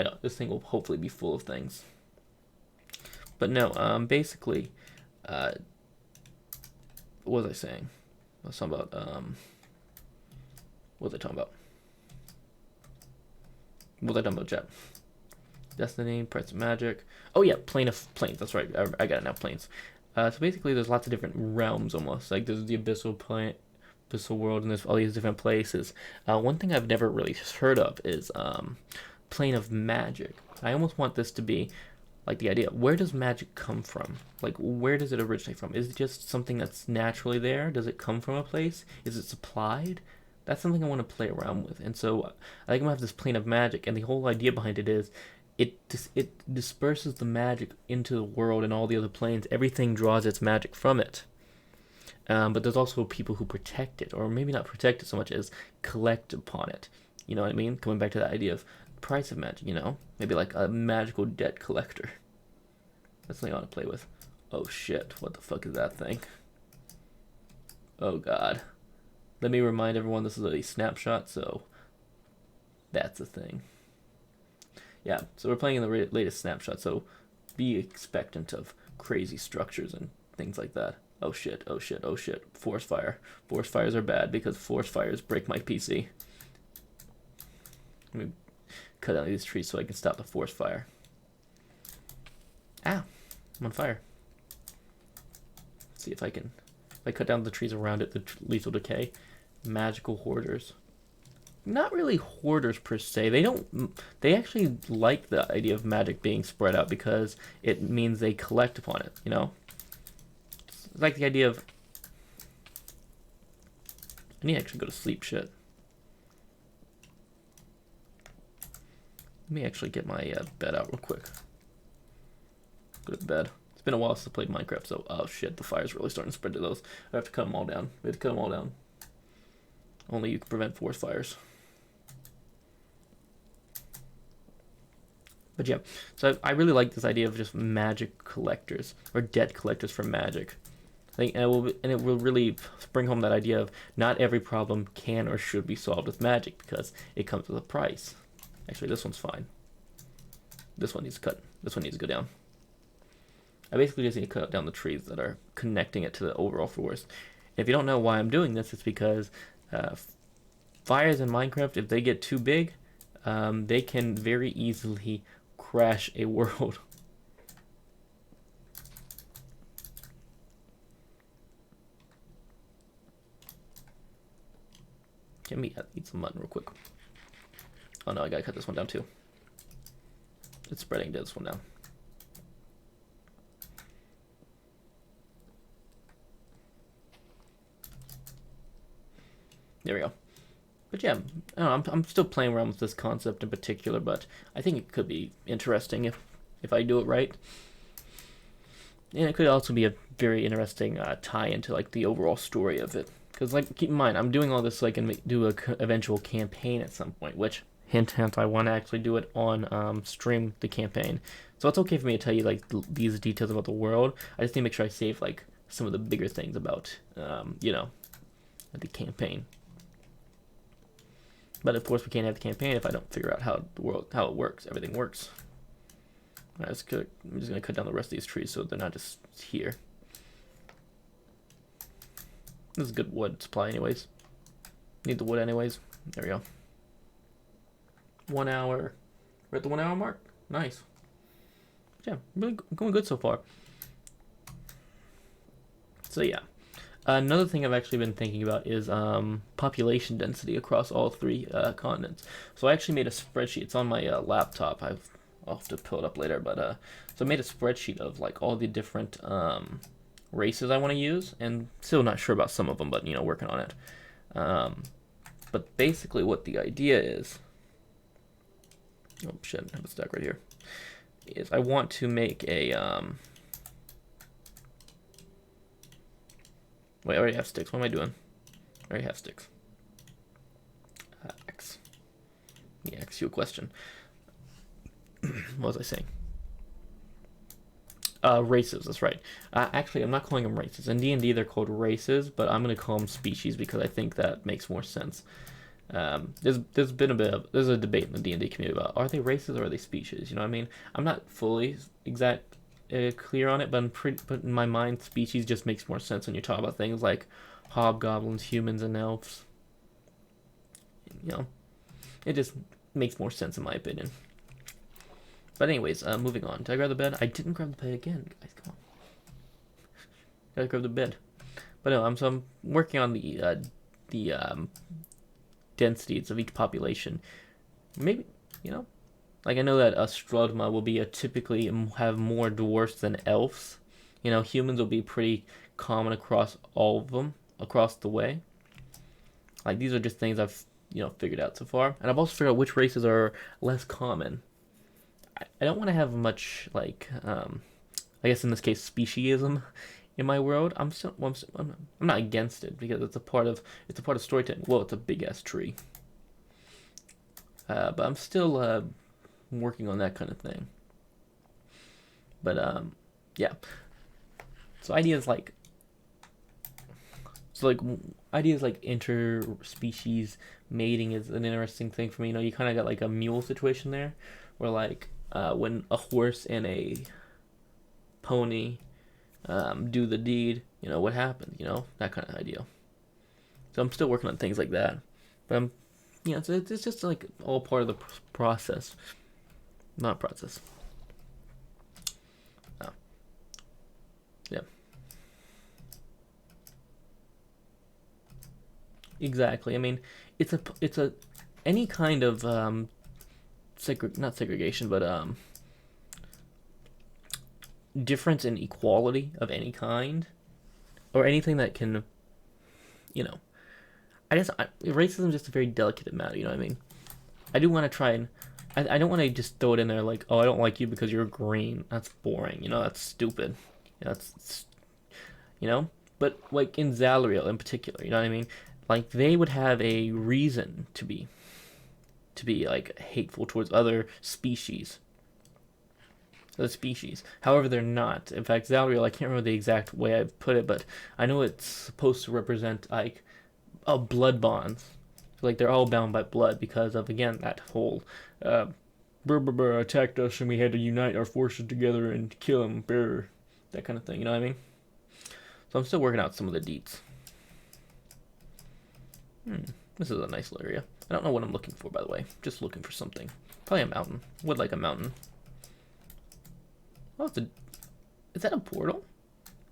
I know this thing will hopefully be full of things. But no, basically, what was I saying? I was talking about what was I talking about? What was I talking about, chat? Destiny, price of magic. Oh yeah, plane of planes. That's right. I got it now. Planes. So basically, there's lots of different realms almost. Like there's the abyssal plane, abyssal world, and there's all these different places. One thing I've never really heard of is plane of magic. I almost want this to be like the idea. Where does magic come from? Like where does it originate from? Is it just something that's naturally there? Does it come from a place? Is it supplied? That's something I want to play around with. And so I think I'm gonna have this plane of magic, and the whole idea behind it is it disperses the magic into the world and all the other planes. Everything draws its magic from it. But there's also people who protect it, or maybe not protect it so much as collect upon it. You know what I mean? Coming back to that idea of price of magic, maybe like a magical debt collector. That's something I want to play with. Oh shit, what the fuck is that thing? Oh god. Let me remind everyone this is a snapshot, so that's a thing. Yeah, so we're playing in the latest snapshot, so be expectant of crazy structures and things like that. Oh shit, oh shit, oh shit. Forest fire. Forest fires are bad because forest fires break my PC. Let me cut down these trees so I can stop the forest fire. Ah, I'm on fire. Let's see if I can... If I cut down the trees around it, the leaves will decay. Magical hoarders. Not really hoarders per se. They actually like the idea of magic being spread out because it means they collect upon it, It's like the idea of... I need to actually go to sleep, shit. Let me actually get my bed out real quick. Go to bed. It's been a while since I played Minecraft, so... Oh shit, the fire's really starting to spread to those. I have to cut them all down. We have to cut them all down. Only you can prevent forest fires. But yeah, so I really like this idea of just magic collectors, or debt collectors for magic. I think, and it will really bring home that idea of not every problem can or should be solved with magic because it comes with a price. Actually, this one's fine. This one needs to cut. This one needs to go down. I basically just need to cut down the trees that are connecting it to the overall forest. And if you don't know why I'm doing this, it's because fires in Minecraft, if they get too big, they can very easily crash a world. Can we eat some mutton real quick? Oh no, I gotta cut this one down too. It's spreading to this one down. There we go. But yeah, I don't know, I'm still playing around with this concept in particular, but I think it could be interesting if I do it right. And it could also be a very interesting tie into like the overall story of it. Because like, keep in mind, I'm doing all this so I can do a eventual campaign at some point, which, hint, hint, I want to actually do it on stream the campaign. So it's okay for me to tell you like these details about the world. I just need to make sure I save like some of the bigger things about, the campaign. But of course, we can't have the campaign if I don't figure out how it works. Everything works. All right, I'm just gonna cut down the rest of these trees so they're not just here. This is good wood supply, anyways. Need the wood, anyways. There we go. 1 hour. We're at the 1 hour mark. Nice. Yeah, really going good so far. So yeah. Another thing I've actually been thinking about is population density across all 3 continents. So I actually made a spreadsheet. It's on my laptop. I'll have to pull it up later, but so I made a spreadsheet of like all the different races I want to use, and still not sure about some of them, but you know, working on it. But basically, what the idea is, oh shit, I have a stack right here. Is I want to make a wait, I already have sticks. What am I doing? I already have sticks. X. Yeah, ask you a question. What was I saying? Races, that's right. Actually, I'm not calling them races. In D&D, they're called races, but I'm going to call them species because I think that makes more sense. There's been there's a debate in the D&D community about, are they races or are they species? You know what I mean? I'm not fully clear on it, but in my mind, species just makes more sense when you talk about things like hobgoblins, humans, and elves. You know, it just makes more sense in my opinion. But anyways, moving on. Did I grab the bed? I didn't grab the bed again, guys. Come on. Gotta grab the bed. But no, I'm working on the densities of each population. Maybe, you know, like I know that Strudma will be typically have more dwarfs than elves. You know, humans will be pretty common across all of them across the way. Like these are just things I've figured out so far, and I've also figured out which races are less common. I don't want to have much like I guess in this case speciesism in my world. I'm not against it because it's a part of storytelling. Well, it's a big ass tree, but I'm still working on that kind of thing. But yeah. So ideas like interspecies mating is an interesting thing for me. You know, you kind of got like a mule situation there, where like when a horse and a pony do the deed, you know what happens. You know, that kind of idea. So I'm still working on things like that, but it's just like all part of the process, not process. Oh. Yeah. Exactly. I mean, it's a any kind of not segregation, but difference in equality of any kind, or anything that can, I guess racism is just a very delicate matter. You know what I mean? I do want to try and I don't want to just throw it in there like, oh, I don't like you because you're green. That's boring. You know, that's stupid. That's But like in Zalriel in particular, you know what I mean? Like they would have a reason to be like hateful towards other species. However, they're not. In fact, Zalriel, I can't remember the exact way I put it, but I know it's supposed to represent like blood bonds. So, like they're all bound by blood because of again that whole attacked us and we had to unite our forces together and kill him. That kind of thing. You know what I mean? So I'm still working out some of the deets. This is a nice little area. I don't know what I'm looking for, by the way. Just looking for something. Probably a mountain. Would like a mountain. Oh, is that a portal?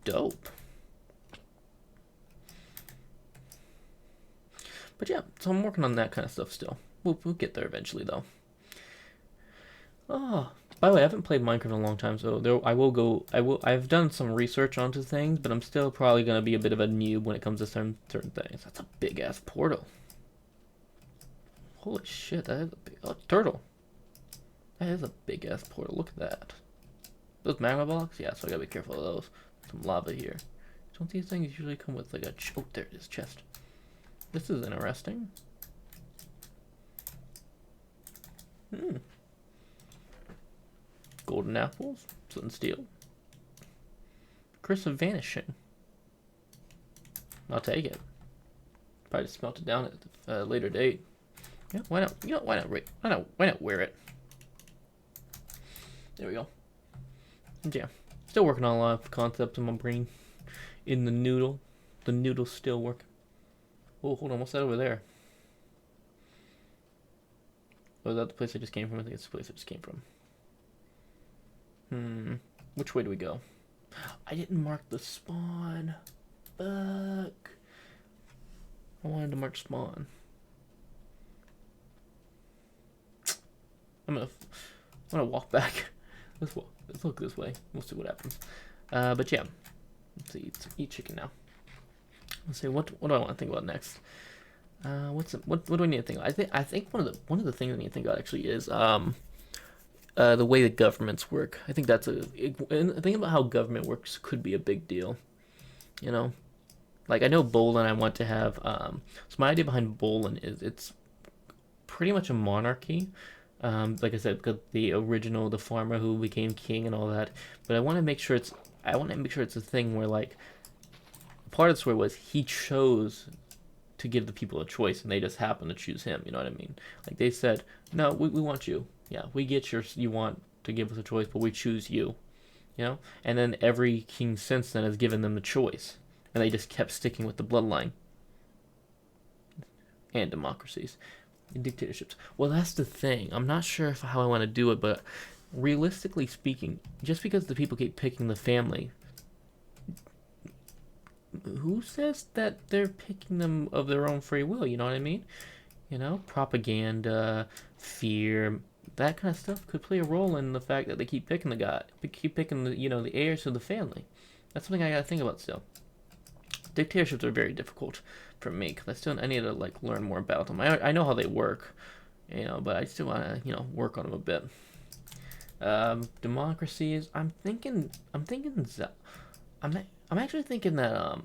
Dope. But yeah, so I'm working on that kind of stuff still. We'll get there eventually, though. Oh, by the way, I haven't played Minecraft in a long time, so I've done some research onto things, but I'm still probably gonna be a bit of a noob when it comes to certain things. That's a big ass portal. Holy shit, that is a big turtle. That is a big ass portal. Look at that. Those magma blocks? Yeah, so I gotta be careful of those. Some lava here. Don't these things usually come with like a oh, there it is, chest. This is interesting. Golden apples, flint and steel. Curse of vanishing. I'll take it. Probably just melt it down at a later date. Yeah, why not? You know, why not wear it? There we go. And yeah, still working on a lot of concepts in my brain. In the noodle. The noodle's still working. Oh, hold on, what's that over there? Oh, is that the place I just came from? I think it's the place I just came from. Which way do we go? I didn't mark the spawn. Fuck. I wanted to mark spawn. I'm gonna walk back. Let's look this way. We'll see what happens. But yeah, let's eat chicken now. Let's see what do I want to think about next. What do I need to think about? I think one of the things I need to think about actually is the way that governments work. I think thinking about how government works could be a big deal. You know, like I know Bolin. I want to have so my idea behind Bolin is it's pretty much a monarchy. Like I said, because the farmer who became king and all that. But I want to make sure it's a thing where like part of the story was he chose to give the people a choice and they just happened to choose him. You know what I mean? Like they said, no, we want you. Yeah, we get you want to give us a choice, but we choose you. You know? And then every king since then has given them the choice. And they just kept sticking with the bloodline. And democracies. And dictatorships. Well, that's the thing. I'm not sure how I want to do it, but realistically speaking, just because the people keep picking the family, who says that they're picking them of their own free will? You know what I mean? You know, propaganda, fear, that kind of stuff could play a role in the fact that they keep picking the heirs to the family. That's something I gotta think about still. Dictatorships are very difficult for me because I need to like learn more about them. I know how they work, you know, but I still want to work on them a bit. Democracies. I'm actually thinking that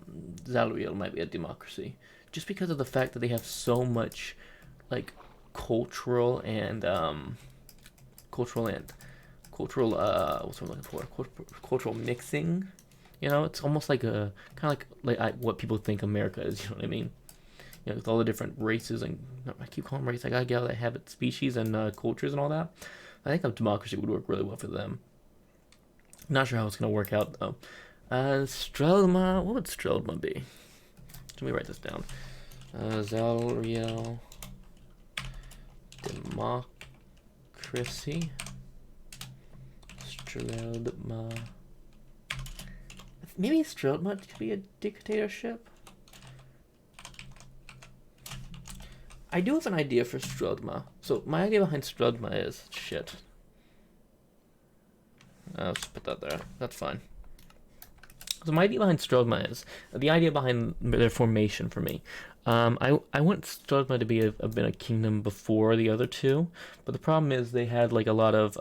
Zalriel might be a democracy, just because of the fact that they have so much like cultural and what's what I'm looking for? Cultural mixing. You know, it's almost like a kind of like what people think America is. You know what I mean? You know, with all the different races and I keep calling them race. I gotta get all that habit, species, and cultures and all that. I think a democracy would work really well for them. Not sure how it's gonna work out though. Strelma. What would Strelma be? Let me write this down. Zalriel democracy. Strelma. Maybe Strelma could be a dictatorship. I do have an idea for Strelma. So my idea behind Strelma is shit. I'll just put that there. That's fine. So my idea behind Strelma is the idea behind their formation for me. I want Strelma to have been a kingdom before the other two, but the problem is they had like a lot of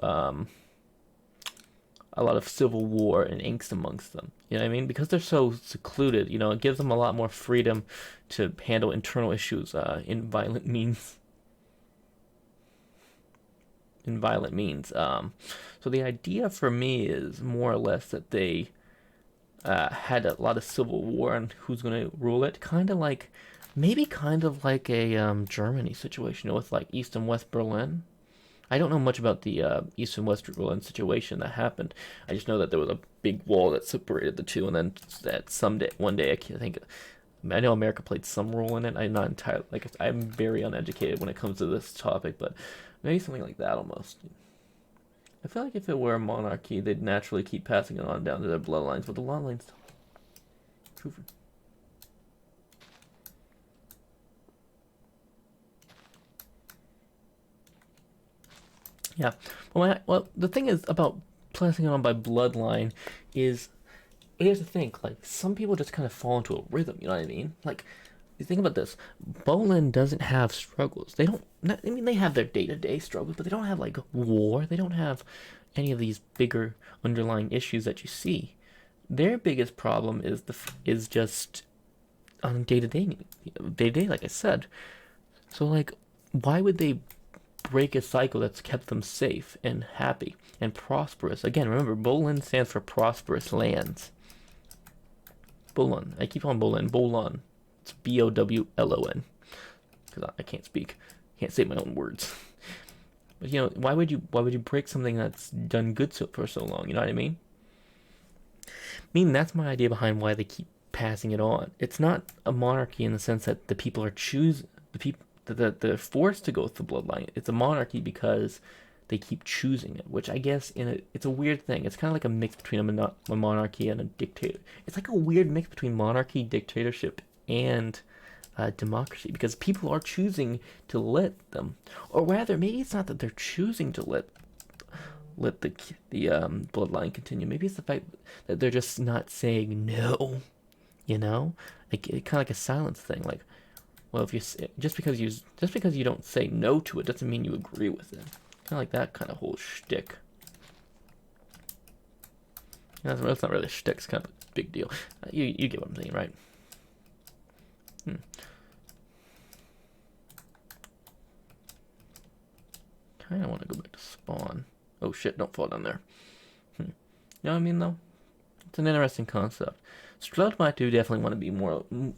civil war and angst amongst them. You know what I mean? Because they're so secluded, you know, it gives them a lot more freedom to handle internal issues in violent means. So the idea for me is more or less that they had a lot of civil war and who's going to rule it. Kind of like a Germany situation, you know, with like East and West Berlin. I don't know much about the East and West Berlin situation that happened. I just know that there was a big wall that separated the two, and then that one day, I know America played some role in it. I'm not entirely, I'm very uneducated when it comes to this topic, but maybe something like that almost. I feel like if it were a monarchy, they'd naturally keep passing it on down to their bloodlines, but the bloodlines proven. Yeah. Well, the thing is about passing it on by bloodline is, here's the thing, like, some people just kind of fall into a rhythm, you know what I mean? Like, you think about this, Bolin doesn't have struggles. They have their day-to-day struggles, but they don't have, like, war. They don't have any of these bigger underlying issues that you see. Their biggest problem is just on day-to-day, like I said. So, like, why would they break a cycle that's kept them safe and happy and prosperous? Again, remember, Bolin stands for prosperous lands. Bolon. I keep calling Bolin. Bolon. It's Bowlon. Because I can't speak. Can't say my own words. But why would you break something that's done good for so long? You know what I mean? That's my idea behind why they keep passing it on. It's not a monarchy in the sense that the people are the people that they're forced to go with the bloodline. It's a monarchy because they keep choosing it, which I guess it's a weird thing. It's kind of like a mix between a monarchy and a dictator. It's like a weird mix between monarchy, dictatorship, and democracy, because people are choosing to let them, or rather, maybe it's not that they're choosing to let the bloodline continue. Maybe it's the fact that they're just not saying no. Like kind of like a silence thing. Like, well, if you just because you don't say no to it doesn't mean you agree with it. Kind of like that kind of whole shtick. That's not really a shtick. It's kind of a big deal. You get what I'm saying, right? Kind of want to go back to spawn. Oh shit! Don't fall down there. You know what I mean, though? It's an interesting concept. Stroud might do definitely want to be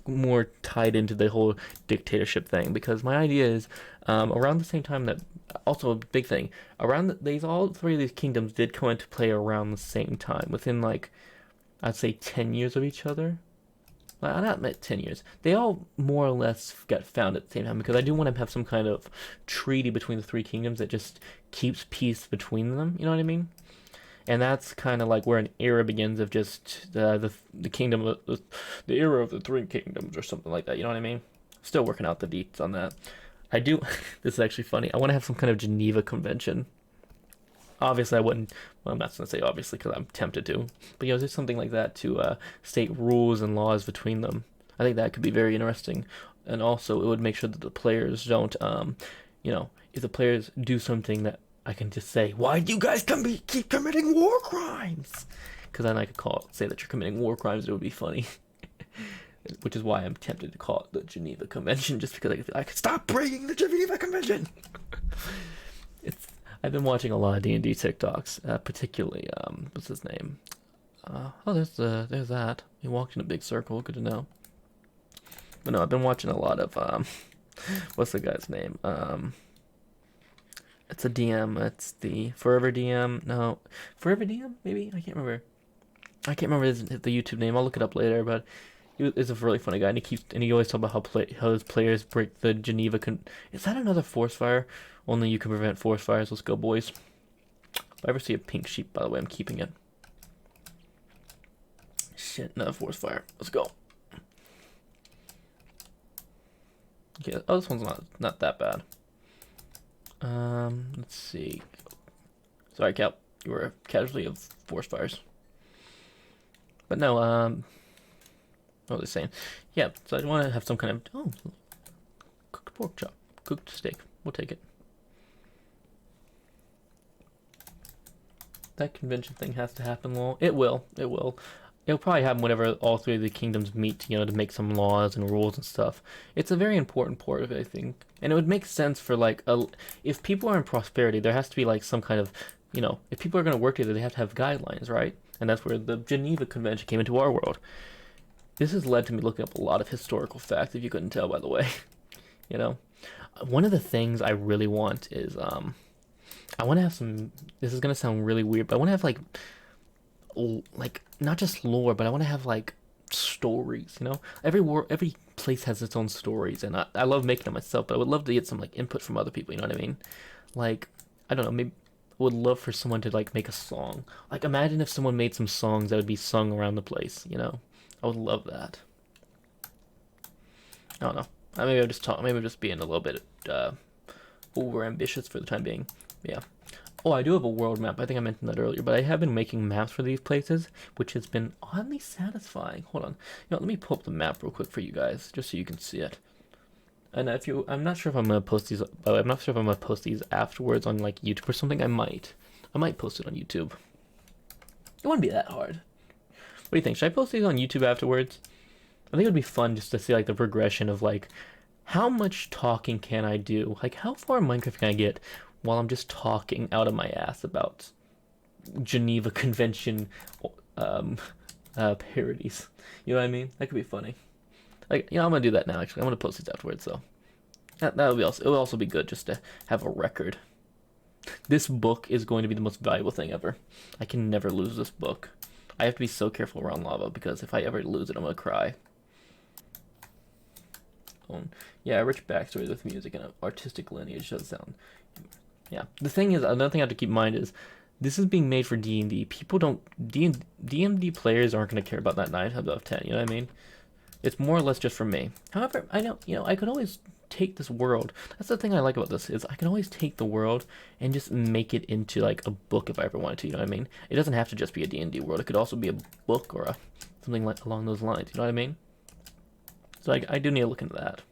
more tied into the whole dictatorship thing, because my idea is around the same time that, also a big thing, around all three of these kingdoms did come into play around the same time, within like I'd say 10 years of each other. Well, not 10 years. They all more or less got found at the same time, because I do want to have some kind of treaty between the three kingdoms that just keeps peace between them. You know what I mean? And that's kind of like where an era begins of just the kingdom of the era of the three kingdoms or something like that. You know what I mean? Still working out the deets on that. I do. This is actually funny. I want to have some kind of Geneva Convention. Obviously, I wouldn't. Well, I'm not going to say obviously because I'm tempted to. But there's something like that to state rules and laws between them. I think that could be very interesting, and also it would make sure that the players don't, if the players do something that I can just say, why do you guys keep committing war crimes? Because then I could say that you're committing war crimes. It would be funny. Which is why I'm tempted to call it the Geneva Convention, just because I could stop breaking the Geneva Convention. I've been watching a lot of D&D TikToks, particularly what's his name? There's that. He walked in a big circle. Good to know. But no, I've been watching a lot of what's the guy's name? It's a DM. It's the Forever DM. No, Forever DM. Maybe I can't remember. I can't remember the YouTube name. I'll look it up later. But is a really funny guy, and he always talks about how his players break the Geneva. Is that another forest fire? Only you can prevent forest fires. Let's go, boys. If I ever see a pink sheep, by the way, I'm keeping it. Shit, another forest fire. Let's go. Okay. Oh, this one's not that bad. Let's see. Sorry, Cal. You were a casualty of forest fires. But no, what was I saying? Yeah, so I want to have some kind of cooked pork chop, cooked steak. We'll take it. That convention thing has to happen, lol. It will. It'll probably happen whenever all three of the kingdoms meet, to make some laws and rules and stuff. It's a very important part of it, I think. And it would make sense for, if people are in prosperity, there has to be, some kind of, if people are going to work together, they have to have guidelines, right? And that's where the Geneva Convention came into our world. This has led to me looking up a lot of historical facts, if you couldn't tell, by the way. One of the things I really want is, I want to have some, this is going to sound really weird, but I want to have, not just lore, but I want to have, stories, Every place has its own stories, and I love making them myself, but I would love to get some, input from other people, you know what I mean? I don't know, maybe I would love for someone to, make a song. Imagine if someone made some songs that would be sung around the place, I would love that. I don't know. Maybe I'm just being a little bit over ambitious for the time being. Yeah. Oh, I do have a world map. I think I mentioned that earlier, but I have been making maps for these places, which has been oddly satisfying. Hold on. Let me pull up the map real quick for you guys, just so you can see it. And I'm not sure if I'm gonna post these. I'm not sure if I'm gonna post these afterwards on YouTube or something. I might post it on YouTube. It wouldn't be that hard. What do you think? Should I post these on YouTube afterwards? I think it would be fun just to see the progression of how much talking can I do? How far in Minecraft can I get while I'm just talking out of my ass about Geneva Convention parodies. You know what I mean? That could be funny. I'm gonna do that now. Actually, I'm gonna post these afterwards. So That would be also. It would also be good just to have a record. This book is going to be the most valuable thing ever. I can never lose this book. I have to be so careful around lava because if I ever lose it, I'm gonna cry. Yeah, a rich backstory with music and an artistic lineage does sound. Yeah, the thing is, another thing I have to keep in mind is this is being made for D&D. People don't D&D players aren't gonna care about that 9 out of 10. You know what I mean? It's more or less just for me. However, I know, I could always take this world. That's the thing I like about this is I can always take the world and just make it into like a book if I ever wanted to. You know what I mean? It doesn't have to just be a D&D world. It could also be a book or something like along those lines. You know what I mean? So I do need to look into that.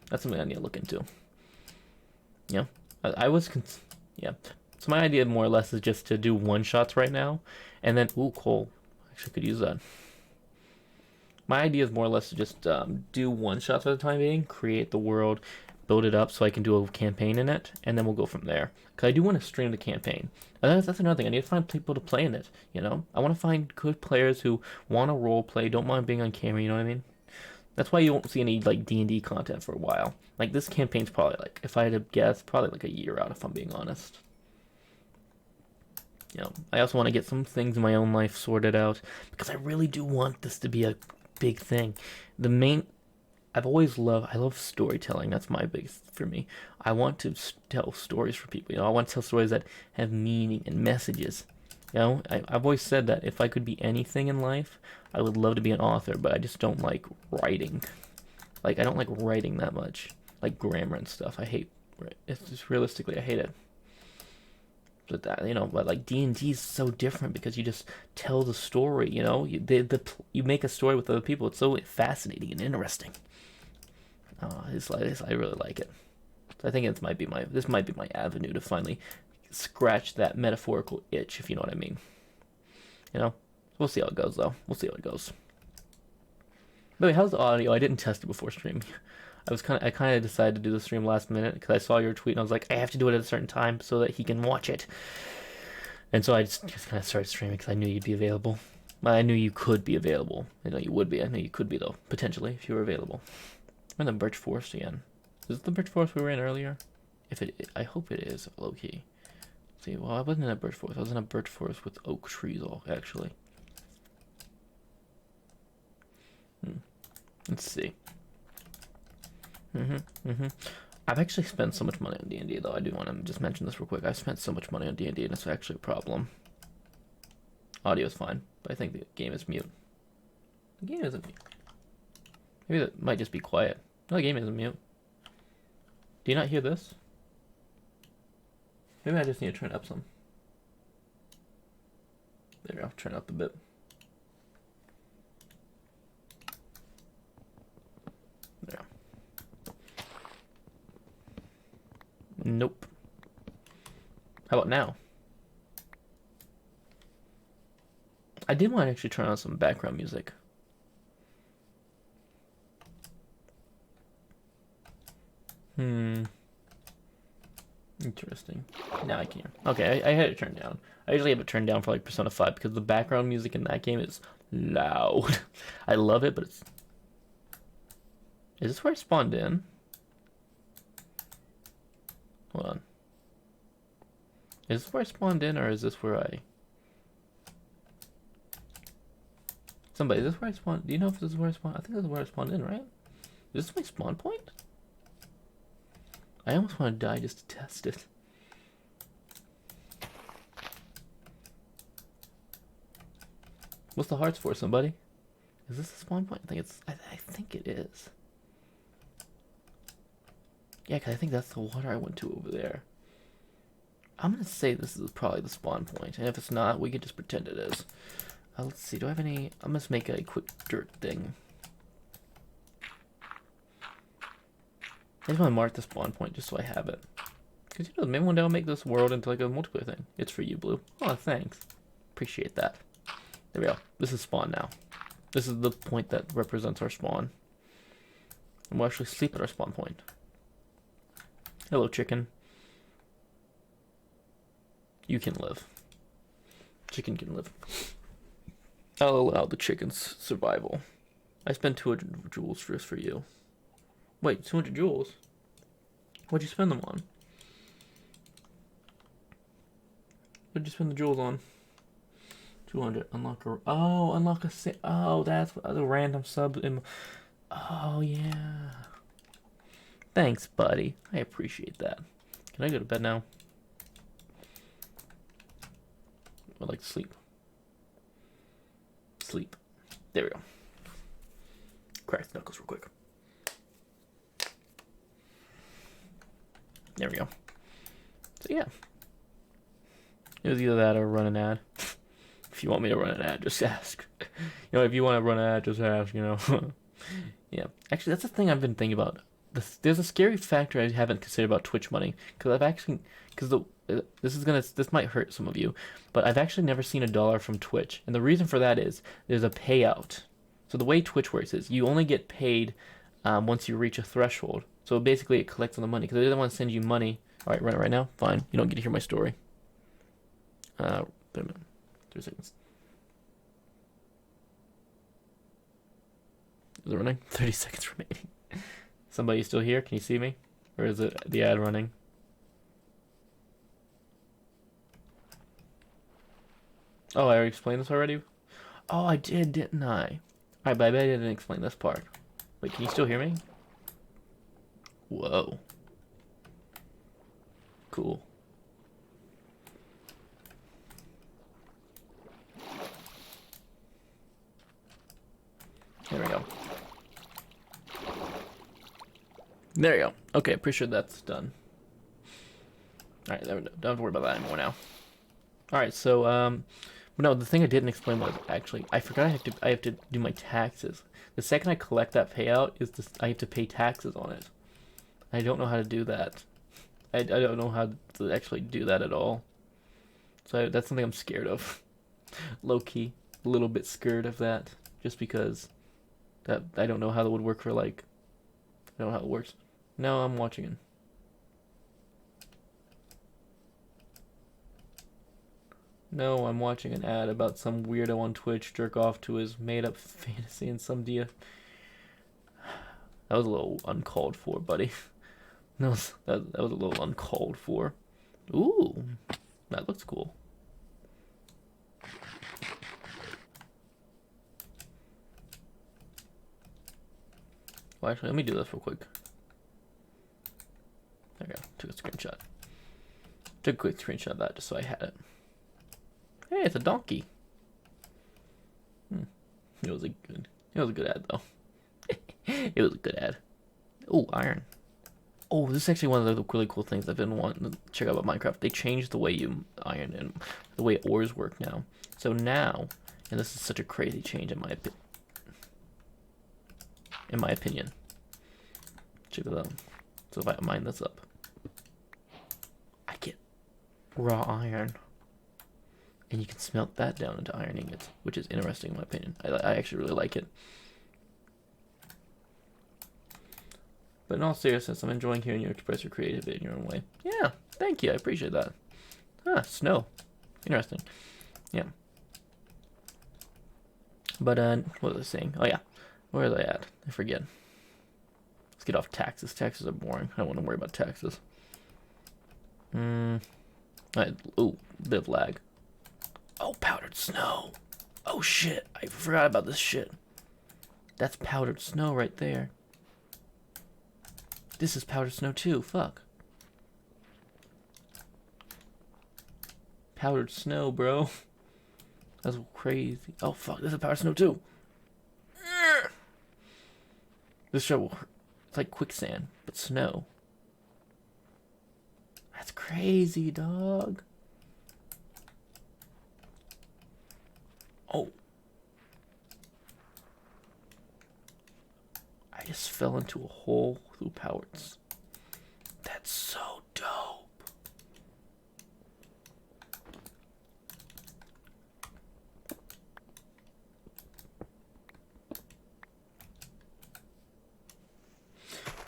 That's something I need to look into. Yeah, yeah. So my idea more or less is just to do one shots right now, and then coal. Actually, could use that. My idea is more or less to just do one shots for the time being, create the world, build it up so I can do a campaign in it, and then we'll go from there. Because I do want to stream the campaign. And that's another thing. I need to find people to play in it. You know, I want to find good players who want to role play, don't mind being on camera. You know what I mean? That's why you won't see any like D&D content for a while. Like this campaign's probably like, if I had to guess, probably like a year out if I'm being honest. You know, I also want to get some things in my own life sorted out because I really do want this to be a big thing. I love storytelling. That's my biggest for me. I want to tell stories for people. You know, I want to tell stories that have meaning and messages. You know, I've always said that if I could be anything in life, I would love to be an author, but I just don't like writing. Like, I don't like writing that much. Like grammar and stuff. I hate it's just realistically, I hate it. But that, but like D&D is so different because you just tell the story, you make a story with other people. It's so fascinating and interesting. I really like it. So I think this might be my avenue to finally scratch that metaphorical itch, if you know what I mean. We'll see how it goes though. We'll see how it goes. But wait, how's the audio? I didn't test it before streaming. I kind of decided to do the stream last minute because I saw your tweet and I was like, I have to do it at a certain time so that he can watch it. And so I just kind of started streaming because I knew you'd be available. I knew you could be available. I know you would be. I know you could be though, potentially, if you were available. We're in the Birch Forest again. Is it the Birch Forest we were in earlier? I hope it is low key. See, well, I wasn't in a Birch Forest. I was in a Birch Forest with oak trees, actually. Let's see. I've actually spent so much money on D&D, though. I do want to just mention this real quick. I've spent so much money on D&D, and it's actually a problem. Audio is fine, but I think the game is mute. The game isn't mute. Maybe that might just be quiet. No, the game isn't mute. Do you not hear this? Maybe I just need to turn it up some. There we go. Turn it up a bit. There. Nope. How about now? I did want to actually turn on some background music. Interesting. Now I can. Okay, I had it turned down. I usually have it turned down for like Persona 5 because the background music in that game is loud. I love it, but it's... Is this where I spawned in? Hold on. Is this where I spawned in, or is this where I... Somebody, is this where I spawned? Do you know if this is where I spawned? I think this is where I spawned in, right? Is this my spawn point? I almost want to die just to test it. What's the hearts for, somebody? Is this the spawn point? I think it is. Yeah, because I think that's the water I went to over there. I'm going to say this is probably the spawn point. And if it's not, we can just pretend it is. Let's see. Do I have any... I'm going to make a quick dirt thing. I just want to mark the spawn point just so I have it. Because, maybe one day I'll make this world into like a multiplayer thing. It's for you, Blue. Oh, thanks. Appreciate that. There we go. This is spawn now. This is the point that represents our spawn. And we'll actually sleep at our spawn point. Hello, chicken. You can live. Chicken can live. I'll allow the chicken's survival. I spent 200 jewels just for you. Wait, 200 jewels? What'd you spend them on? What'd you spend the jewels on? 200. Unlock a... Oh, unlock a... Oh, that's the random sub... Oh, yeah. Thanks, buddy. I appreciate that. Can I go to bed now? I'd like to sleep. Sleep. There we go. Crack the knuckles real quick. There we go. So yeah. It was either that or run an ad. If you want me to run an ad, just ask. If you want to run an ad, just ask, Yeah. Actually, that's the thing I've been thinking about. There's a scary factor I haven't considered about Twitch money. This might hurt some of you, but I've actually never seen $1 from Twitch. And the reason for that is there's a payout. So the way Twitch works is you only get paid once you reach a threshold. So basically it collects on the money because they don't want to send you money. All right, run it right now. Fine. You don't get to hear my story. Wait a minute. 3 seconds. Is it running? 30 seconds remaining. Somebody still here? Can you see me? Or is it the ad running? Oh, I already explained this already? Oh, I did, didn't I? Alright, but I bet I didn't explain this part. Wait, can you still hear me? Whoa. Cool. There we go. There you go. Okay, pretty sure that's done. Alright, don't have to worry about that anymore now. Alright, so, no, the thing I didn't explain was actually, I forgot I have to do my taxes. The second I collect that payout, I have to pay taxes on it. I don't know how to do that. I don't know how to actually do that at all. So that's something I'm scared of. Low-key, a little bit scared of that. Just because I don't know how that would work for, like, I don't know how it works. No, I'm watching it. No, I'm watching an ad about some weirdo on Twitch jerk off to his made-up fantasy and some dia. That was a little uncalled for, buddy. That was a little uncalled for. Ooh, that looks cool. Well, actually, let me do this real quick. There we go. Took a screenshot. Took a quick screenshot of that just so I had it. Hey, it's a donkey. It was a good ad though. It was a good ad. Oh, iron. Oh, this is actually one of the really cool things I've been wanting to check out about Minecraft. They changed the way you iron and the way ores work now. So now, and this is such a crazy change in my opinion. Check it out. So if I mine this up, I get raw iron. And you can smelt that down into iron ingots, which is interesting in my opinion. I actually really like it. But in all seriousness, I'm enjoying hearing you express your creativity in your own way. Yeah, thank you. I appreciate that. Ah, snow. Interesting. Yeah. But, what was I saying? Oh, yeah. Where was I at? I forget. Let's get off taxes. Taxes are boring. I don't want to worry about taxes. Ooh, bit of lag. Oh, powdered snow. Oh, shit. I forgot about this shit. That's powdered snow right there. This is powdered snow too. Fuck. Powdered snow, bro. That's crazy. Oh, fuck. This is powdered snow too. This show, it's like quicksand, but snow. That's crazy, dog. Oh. I just fell into a hole through powers. That's so dope.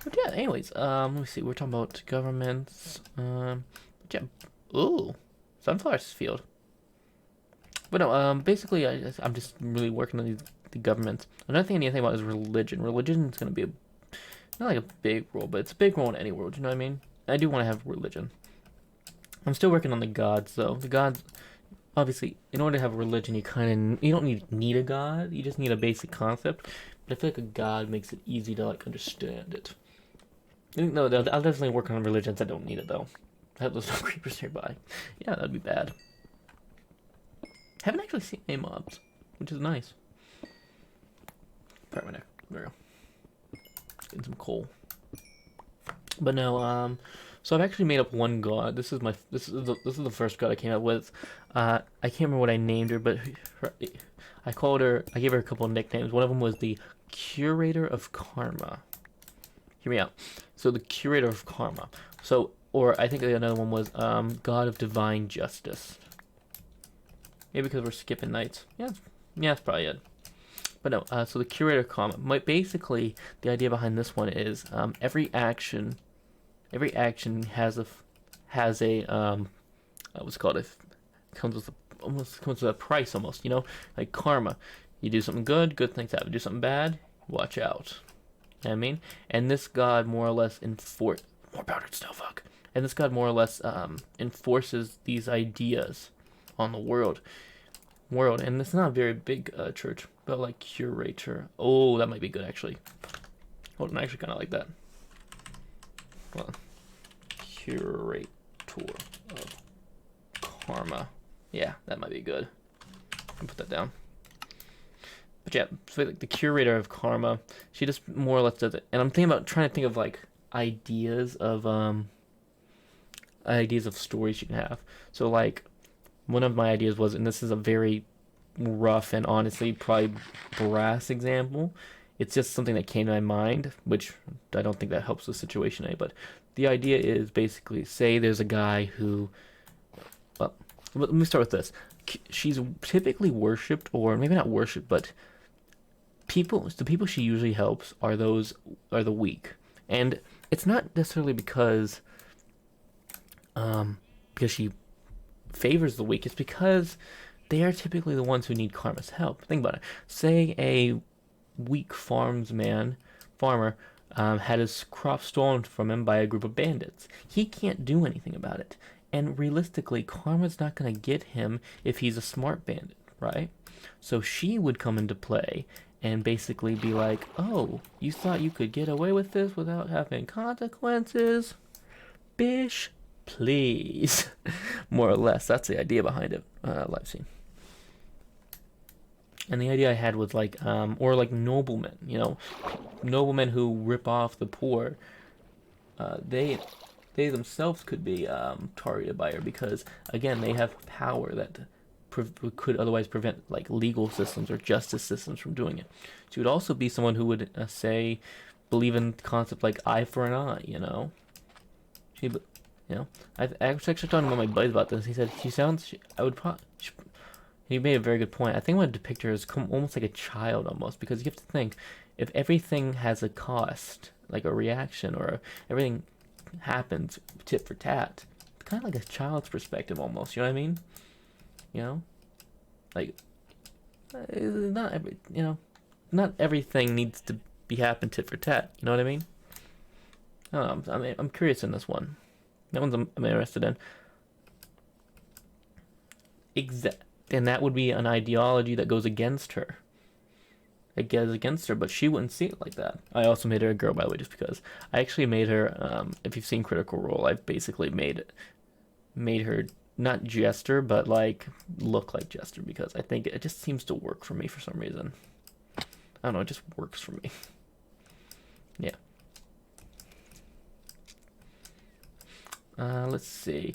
But yeah, anyways, let me see. We're talking about governments. Yeah. Ooh, sunflower field. But no, basically, I'm just really working on the government. Another thing I need to think about is religion. Religion is going to be not like a big role, but it's a big role in any world. You know what I mean? I do want to have religion. I'm still working on the gods though. The gods, obviously, in order to have a religion, you don't need a god. You just need a basic concept. But I feel like a god makes it easy to like understand it. No, I'll definitely work on religions that don't need it though. I have those creepers nearby. Yeah, that'd be bad. Haven't actually seen any mobs, which is nice. Part my neck. There we go. Getting some coal. But no, so I've actually made up one god. This is the first god I came up with. I can't remember what I named her, but I gave her a couple of nicknames. One of them was the Curator of Karma. Hear me out. So the Curator of Karma. So, or I think another one was God of Divine Justice. Maybe because we're skipping nights. Yeah, that's probably it. But no, so the Curator of Karma. Basically, the idea behind this one is every action has a what's it called? It comes with a price almost. You know, like karma. You do something good, good things happen. Do something bad, watch out. You know what I mean? And this god more or less more powdered snow, fuck. And this god more or less enforces these ideas on the world. And it's not a very big church, but like curator. Oh, that might be good actually. Hold on, I actually kind of like that. Well, curator of karma. Yeah, that might be good. I'll put that down. But yeah, so like the curator of karma, she just more or less does it. And I'm trying to think of like ideas of stories you can have. So like one of my ideas was, and this is a very rough and honestly probably brass example. It's just something that came to my mind, which I don't think that helps the situation any. But the idea is basically, say there's a guy who, well, let me start with this. She's typically worshipped, or maybe not worshipped, but the people she usually helps are the weak, and it's not necessarily because she favors the weak. It's because they are typically the ones who need karma's help. Think about it. Say a weak farmer had his crop stolen from him by a group of bandits. He can't do anything about it. And realistically, karma's not going to get him if he's a smart bandit, right? So she would come into play and basically be like, oh, you thought you could get away with this without having consequences? Bish, please. More or less, that's the idea behind it. Live scene. And the idea I had was like, or like noblemen, noblemen who rip off the poor. They themselves could be targeted by her because, again, they have power that could otherwise prevent like legal systems or justice systems from doing it. She would also be someone who would believe in concept like eye for an eye. I actually talked to one of my buddies about this. He said he made a very good point. I think I would depict her as almost like a child almost, because you have to think, if everything has a cost, like a reaction, or everything happens tit for tat, it's kind of like a child's perspective almost. You know what I mean? Like not everything needs to be happen tit for tat. You know what I mean? I don't know. I'm curious in this one. That one's I'm interested in. And that would be an ideology that goes against her. It goes against her, but she wouldn't see it like that. I also made her a girl, by the way, just because. I actually made her, if you've seen Critical Role, I've basically made her not Jester, but like look like Jester, because I think it just seems to work for me for some reason. I don't know, it just works for me. Yeah. Let's see.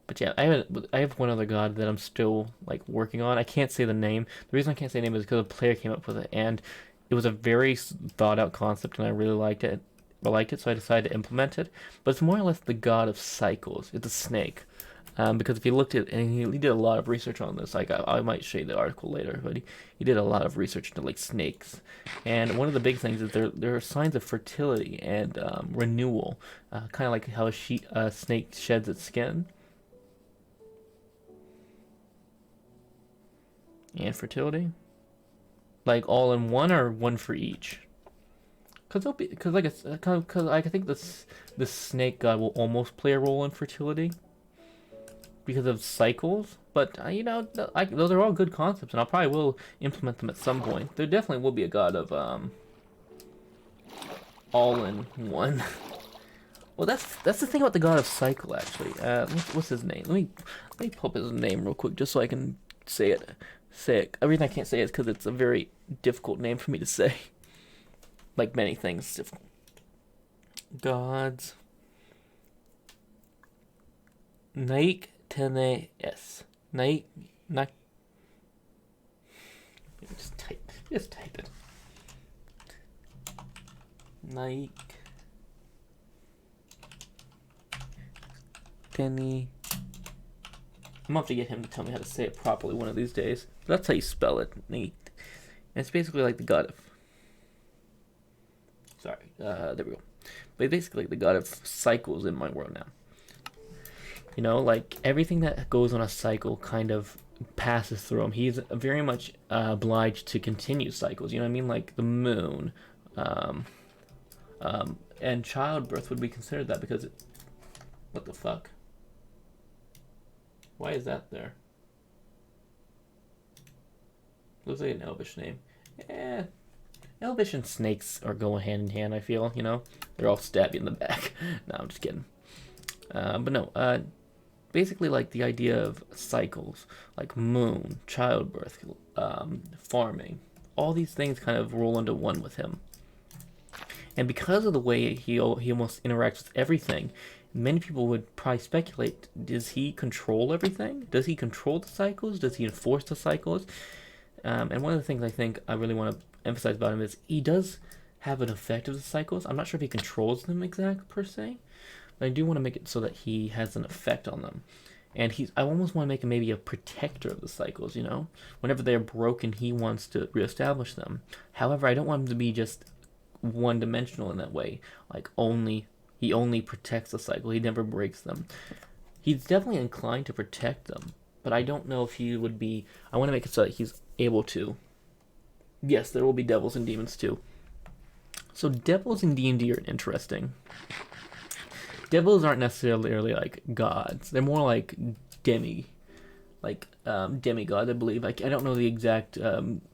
But yeah, I have one other god that I'm still like working on. I can't say the name. The reason I can't say the name is because a player came up with it, and it was a very thought out concept, and I really liked it. So I decided to implement it. But it's more or less the god of cycles. It's a snake. Because if you looked at, and he did a lot of research on this. Like I might show you the article later, but he did a lot of research into like snakes. And one of the big things is there are signs of fertility and renewal, kind of like how a snake sheds its skin. And fertility? Like all in one, or one for each? Because like it's because I think this snake god will almost play a role in fertility because of cycles. But those are all good concepts, and I probably will implement them at some point. There definitely will be a god of all in one. Well, that's the thing about the god of cycle actually. What's his name? Let me pull up his name real quick just so I can say it. Say it. The reason I can't say it is because it's a very difficult name for me to say. Like many things, difficult. Gods. Naik Tene S. Naik. Naik. Just type it. Naik. Tene. I'm gonna have to get him to tell me how to say it properly one of these days. That's how you spell it. Naik. And it's basically like the god of. Sorry. There we go. But basically the god of cycles in my world now. You know, like everything that goes on a cycle kind of passes through him. He's very much obliged to continue cycles. You know what I mean? Like the moon, and childbirth would be considered that because what the fuck? Why is that there? Looks like an elvish name. Elvish and snakes are going hand in hand. I feel they're all stab you in the back. No, I'm just kidding. But no. Basically like the idea of cycles, like moon, childbirth, farming, all these things kind of roll into one with him. And because of the way he almost interacts with everything, many people would probably speculate: does he control everything? Does he control the cycles? Does he enforce the cycles? And one of the things I think I really want to emphasize about him is he does have an effect of the cycles. I'm not sure if he controls them exact per se. But I do want to make it so that he has an effect on them. And I almost want to make him maybe a protector of the cycles, Whenever they're broken, he wants to reestablish them. However, I don't want him to be just one-dimensional in that way. Like, he only protects the cycle. He never breaks them. He's definitely inclined to protect them. But I don't know if he would be... I want to make it so that he's able to. Yes, there will be devils and demons too. So devils in D&D are interesting. Devils aren't necessarily like gods. They're more like demigods, I believe. I don't know the exact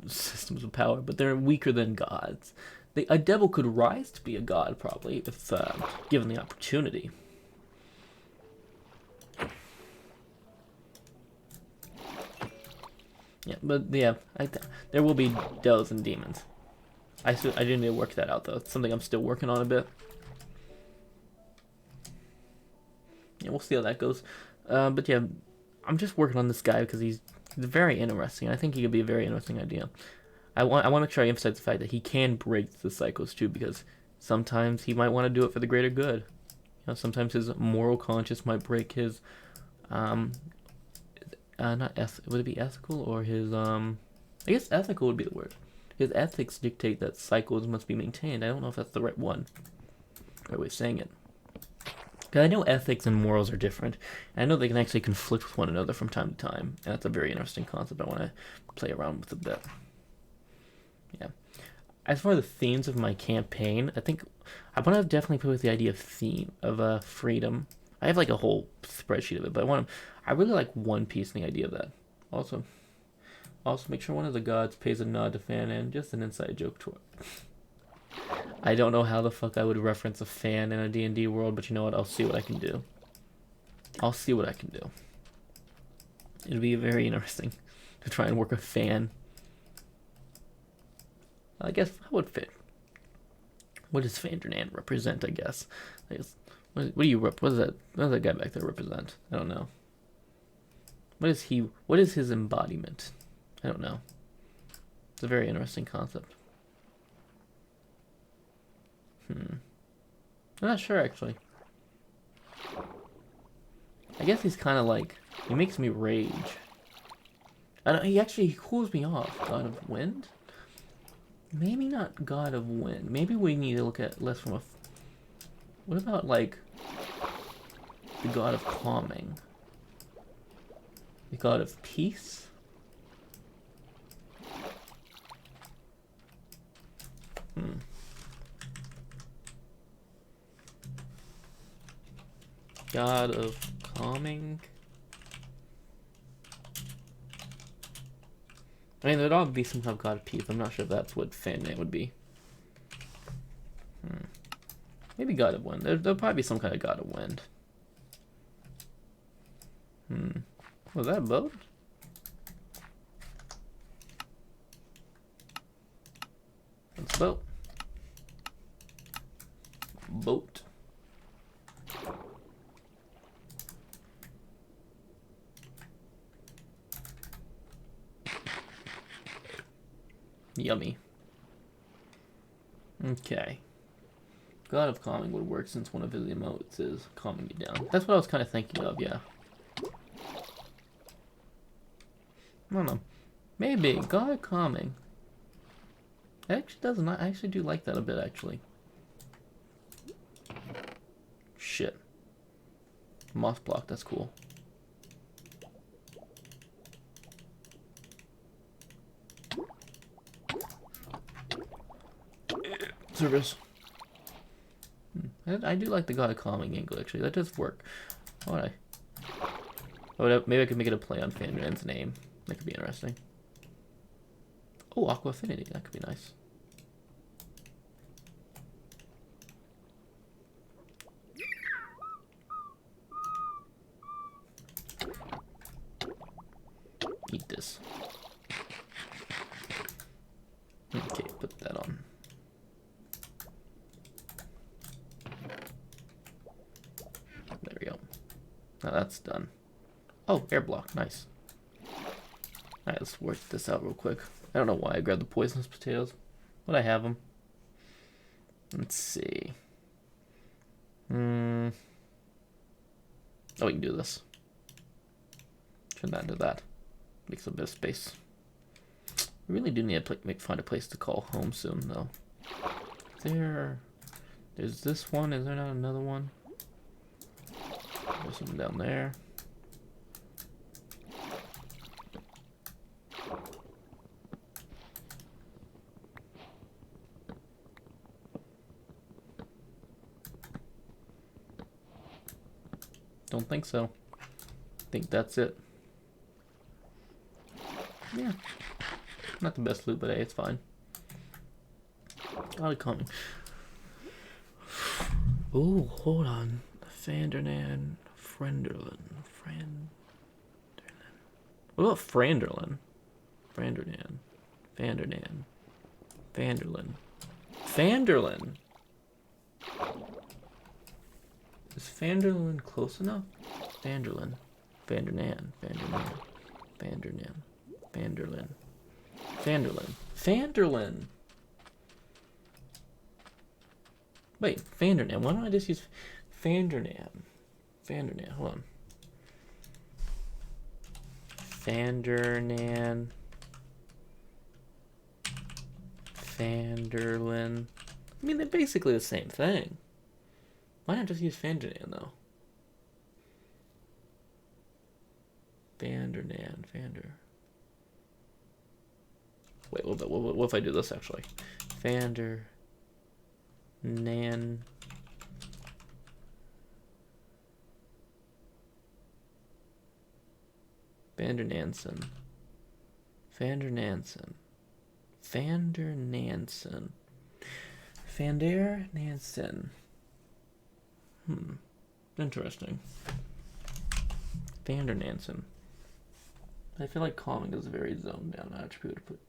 systems of power, but they're weaker than gods. A devil could rise to be a god, probably, if given the opportunity. Yeah, but yeah, there will be devils and demons. I do need to work that out, though. It's something I'm still working on a bit. Yeah, we'll see how that goes. But yeah, I'm just working on this guy because he's very interesting. I think he could be a very interesting idea. I want to make sure I emphasize the fact that he can break the cycles too, because sometimes he might want to do it for the greater good. Sometimes his moral conscience might break his, would it be ethical or his, I guess ethical would be the word. His ethics dictate that cycles must be maintained. I don't know if that's the right way of saying it. Because I know ethics and morals are different. And I know they can actually conflict with one another from time to time. And that's a very interesting concept I want to play around with a bit. Yeah. As for the themes of my campaign, I think I want to definitely play with the idea of freedom. I have like a whole spreadsheet of it, but I really like One Piece and the idea of that. Also make sure one of the gods pays a nod to fan and just an inside joke to it. I don't know how the fuck I would reference a fan in a D&D world, but you know what? I'll see what I can do. It'd be very interesting to try and work a fan. I guess how would fit? What does Fandernand represent? I guess. What does that guy back there represent? I don't know. What is his embodiment? I don't know. It's a very interesting concept. I'm not sure, actually. I guess he's kind of like... He makes me rage. He cools me off. God of Wind? Maybe not God of Wind. Maybe we need to look at less from a... What about, like... the God of Calming? The God of Peace? God of calming. I mean, there'd all be some kind of god of peace. I'm not sure if that's what Fandman would be. Maybe god of wind. There'll probably be some kind of god of wind. Was that a boat? That's a boat. Boat. Yummy. Okay. God of calming would work since one of his emotes is calming you down. That's what I was kind of thinking of, yeah. I don't know. Maybe. God of calming. It actually doesn't. I actually do like that a bit, actually. Shit. Moss block, that's cool. Service. I do like the God of Calming angle, actually. That does work. Oh, maybe I could make it a play on Fanman's name. That could be interesting. Oh, Aqua Affinity. That could be nice. Eat this. Okay, put that on. There we go. Now that's done. Oh, air block. Nice. Alright, let's work this out real quick. I don't know why I grabbed the poisonous potatoes, but I have them. Let's see. Oh, we can do this. Turn that into that. Makes a bit of space. We really do need to find a place to call home soon, though. There's this one. Is there not another one? There's something down there. Don't think so. Think that's it. Yeah. Not the best loot, but hey, it's fine. God of Calming. Ooh, hold on. Fandernan, Frenderlin. What about Franderlin? Frandernan. Fandernan. Fanderlin. Is Fanderlin close enough? Fanderlin. Fandernan. Wait, Fandernan. Why don't I just use Fandernan? Hold on. Fandernan. Fanderlin. I mean, they're basically the same thing. Why not just use Fandernan, though? Wait, what if I do this, actually? Fandernansen. Interesting. Fandernansen. I feel like calming is a very zoned down attribute to put.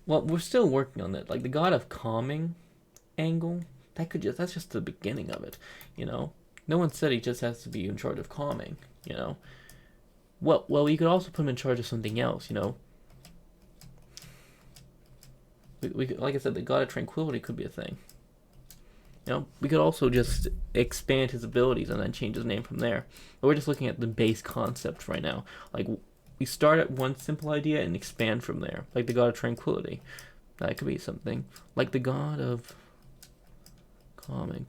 Well, we're still working on that. Like the God of Calming angle, that's just the beginning of it, you know? No one said he just has to be in charge of calming, you know? Well, you could also put him in charge of something else, you know? We could, like I said, the God of Tranquility could be a thing. You know, we could also just expand his abilities and then change his name from there. But we're just looking at the base concept right now. Like, we start at one simple idea and expand from there. Like the God of Tranquility. That could be something. Like the God of Calming.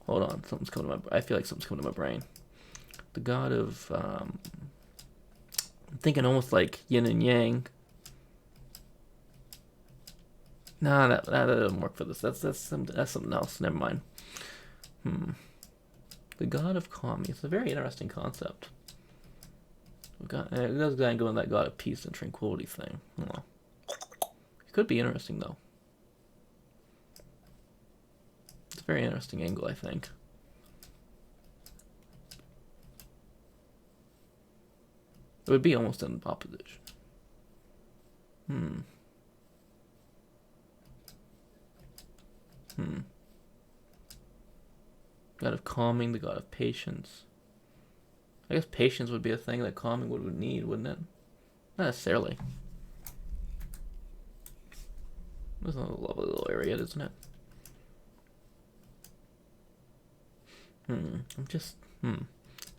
Hold on, something's coming to my. I feel like something's coming to my brain. The God of I'm thinking almost like yin and yang. Nah, that doesn't work for this. That's something else. Never mind. The god of calm. It's a very interesting concept. It does go in that god of peace and tranquility thing. Well, it could be interesting though. It's a very interesting angle, I think. It would be almost in opposition. God of calming, the god of patience. I guess patience would be a thing that calming would need, wouldn't it? Not necessarily. This is a lovely little area, isn't it?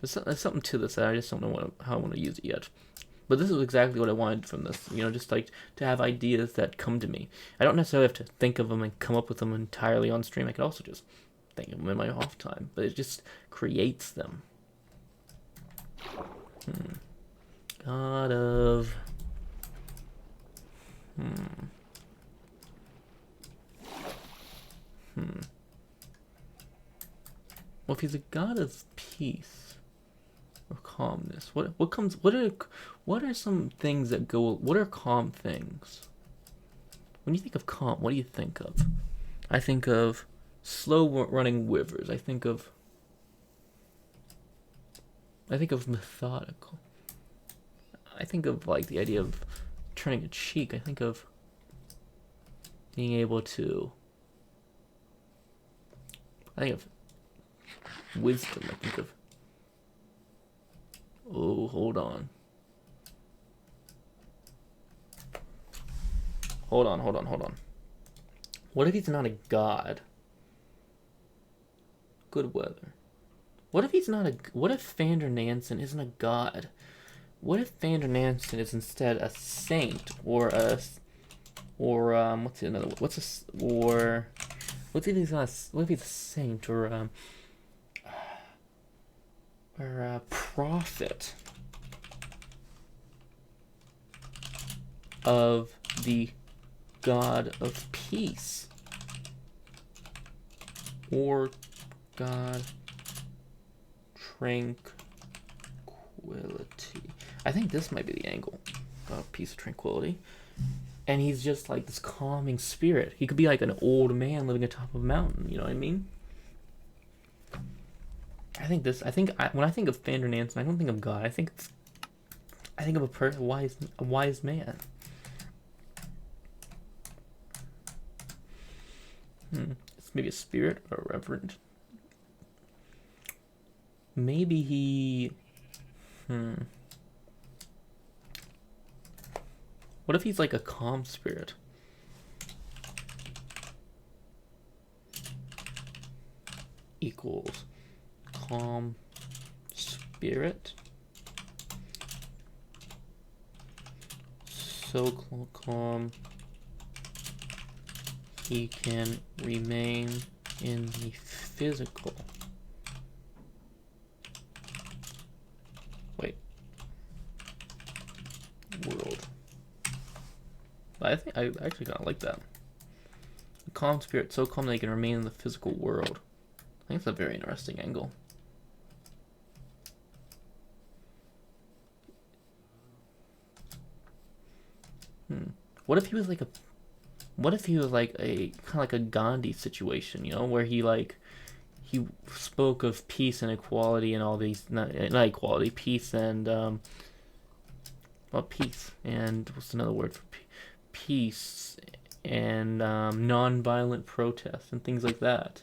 There's something to this that I just don't know how I want to use it yet. But this is exactly what I wanted from this. Just like to have ideas that come to me. I don't necessarily have to think of them and come up with them entirely on stream. I could also just think of them in my off time. But it just creates them. God of... Well, if he's a god of peace or calmness, what are some things that go? What are calm things? When you think of calm, what do you think of? I think of slow running rivers. I think of methodical. I think of like the idea of turning a cheek. I think of being able to. I think of wisdom. I think of. Oh, hold on. Hold on. What if he's not a god? Good weather. What if he's not a... What if Vander Nansen isn't a god? What if Vander Nansen is instead a saint or a... Or, what's another... What's a... Or... What if he's not a... What if he's a saint or a prophet of the god of peace? Or god tranquility. I think this might be the angle. God of peace and tranquility. And he's just like this calming spirit. He could be like an old man living atop of a mountain. You know what I mean? When I think of Vander Nansen, I don't think of God. I think of a wise man. It's maybe a spirit or a reverend. Maybe he... What if he's like a calm spirit? Equals calm spirit. So calm he can remain in the physical. Wait. World. I actually kind of like that. A calm spirit, so calm that he can remain in the physical world. I think it's a very interesting angle. What if he was like a kind of like a Gandhi situation, where he spoke of peace and equality and all these, not equality, peace and peace and what's another word for peace and non-violent protests and things like that.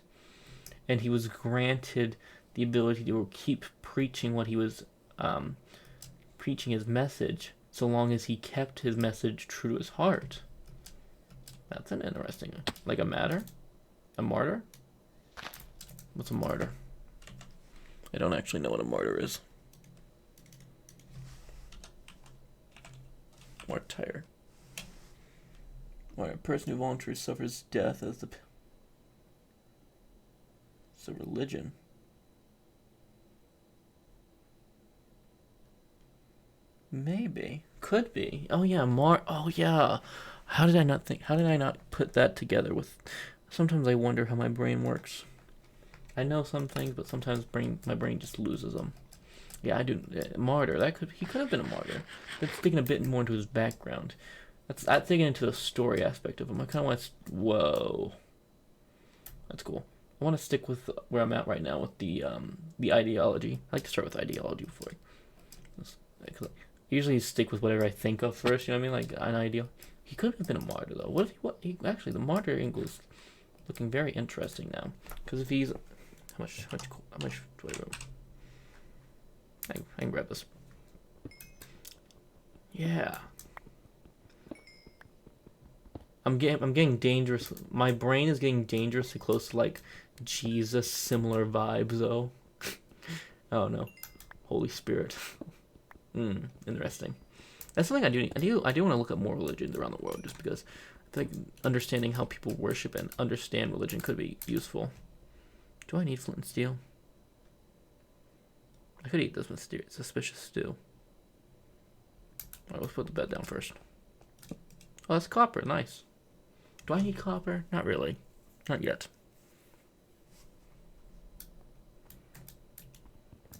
And he was granted the ability to keep preaching what he was preaching, his message, so long as he kept his message true to his heart. That's an interesting... Like a martyr? A martyr? What's a martyr? I don't actually know what a martyr is. Martyr. A person who voluntarily suffers death as it's a religion. Maybe. Could be. Oh yeah, oh yeah. How did I not think? How did I not put that together with? Sometimes I wonder how my brain works. I know some things, but sometimes my brain just loses them. Yeah, I do. Martyr. He could have been a martyr. That's thinking a bit more into his background. I'm thinking into the story aspect of him. I kind of want to. Whoa, that's cool. I want to stick with where I'm at right now with the ideology. I like to start with ideology before. I usually stick with whatever I think of first. You know what I mean? Like an ideal. He could have been a martyr though. What if actually the martyr angle is looking very interesting now? Because if he's how much do I remember? I can grab this. Yeah. I'm getting dangerous. My brain is getting dangerously close to like Jesus similar vibes though. Oh no. Holy Spirit. Interesting. That's something I do want to look at more religions around the world just because I think understanding how people worship and understand religion could be useful. Do I need flint and steel? I could eat this with suspicious stew. Alright, let's put the bed down first. Oh, that's copper. Nice. Do I need copper? Not really. Not yet.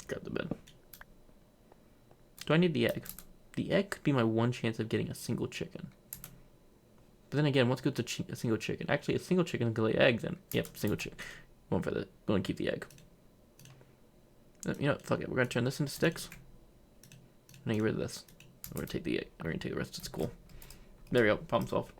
Grab the bed. Do I need the egg? The egg could be my one chance of getting a single chicken. But then again, what's good to a single chicken? Actually, a single chicken can lay eggs, and yep, single chicken. Going for the. Going to keep the egg. You know, fuck it. We're gonna turn this into sticks. I'm gonna get rid of this. We're gonna take the egg. We're gonna take the rest. It's cool. There we go. Problem solved.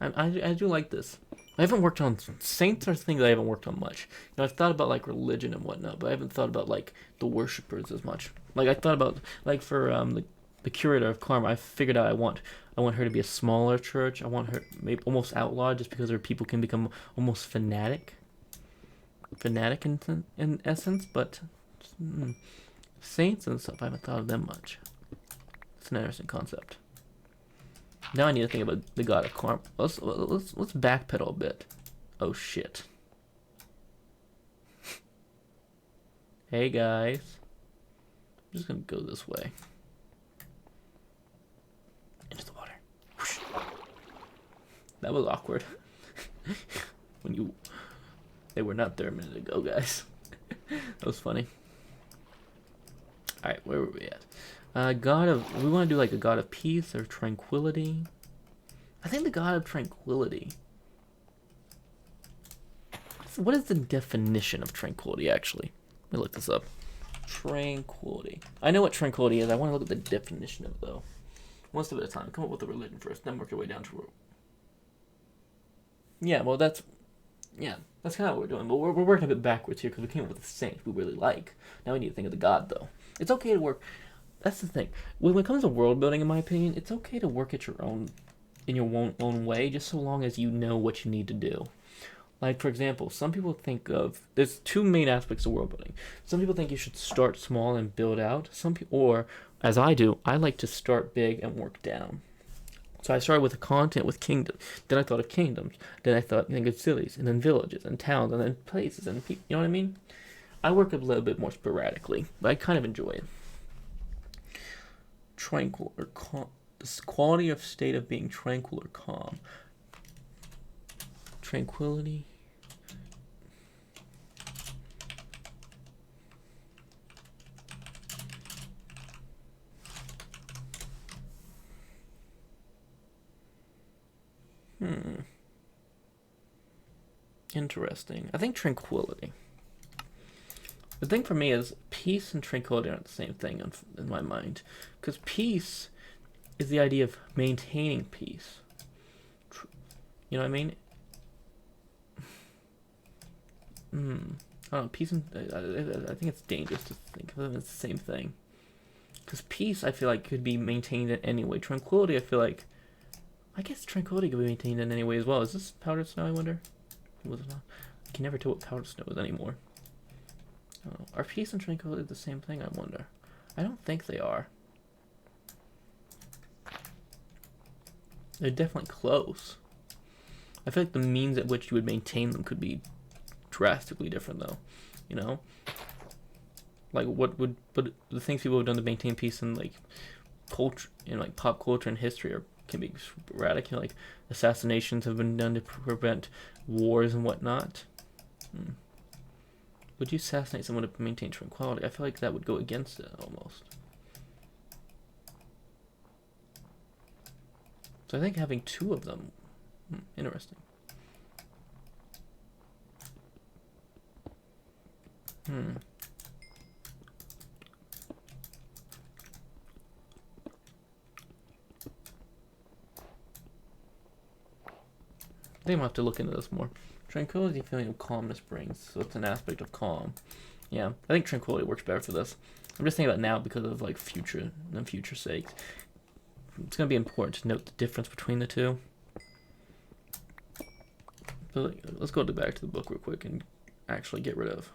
I do like this. I haven't worked on saints are things I haven't worked on much. You know, I've thought about like religion and whatnot, but I haven't thought about like the worshippers as much. Like I thought about like for the curator of Karma, I figured out I want her to be a smaller church. I want her maybe almost outlawed just because her people can become almost fanatic in essence. But saints and stuff, I haven't thought of them much. It's an interesting concept. Now I need to think about the god of karma. Let's backpedal a bit. Oh shit. Hey guys. I'm just gonna go this way. Into the water. Whoosh. That was awkward. They were not there a minute ago, guys. That was funny. Alright, where were we at? We want to do like a god of peace or tranquility. I think the god of tranquility. What is the definition of tranquility, actually? Let me look this up. Tranquility. I know what tranquility is. I want to look at the definition of it, though. One step at a time. Come up with the religion first, then work your way down to it. Yeah, well, that's kind of what we're doing. But we're working a bit backwards here because we came up with a saint we really like. Now we need to think of the god, though. It's okay to work. That's the thing. When it comes to world building, in my opinion, it's okay to work at your own way, just so long as you know what you need to do. Like, for example, some people think there's two main aspects of world building. Some people think you should start small and build out. Or, as I do, I like to start big and work down. So I started with a continent with kingdoms. Then I thought of kingdoms. Then I thought of cities, and then villages, and towns, and then places, and people. You know what I mean? I work a little bit more sporadically, but I kind of enjoy it. Tranquil or calm. This quality of state of being tranquil or calm. Tranquility. Interesting. I think tranquility. The thing for me is peace and tranquility aren't the same thing in my mind. Because peace is the idea of maintaining peace. You know what I mean? I don't know, peace and... I think it's dangerous to think of them as the same thing. Because peace, I feel like, could be maintained in any way. Tranquility, I feel like... I guess tranquility could be maintained in any way as well. Is this powdered snow, I wonder? Was it not? I can never tell what powdered snow is anymore. I don't know. Are peace and tranquility the same thing, I wonder? I don't think they are. They're definitely close. I feel like the means at which you would maintain them could be drastically different, though. You know, like what would, but the things people have done to maintain peace in like culture, in like pop culture and history, can be erratic. You know, like assassinations have been done to prevent wars and whatnot. Would you assassinate someone to maintain tranquility? I feel like that would go against it almost. So I think having two of them, interesting. I think I'm gonna have to look into this more. Tranquility, feeling of calmness brings, so it's an aspect of calm. Yeah, I think tranquility works better for this. I'm just thinking about now because of like future sake. It's gonna be important to note the difference between the two. But let's go back to the book real quick and actually get rid of.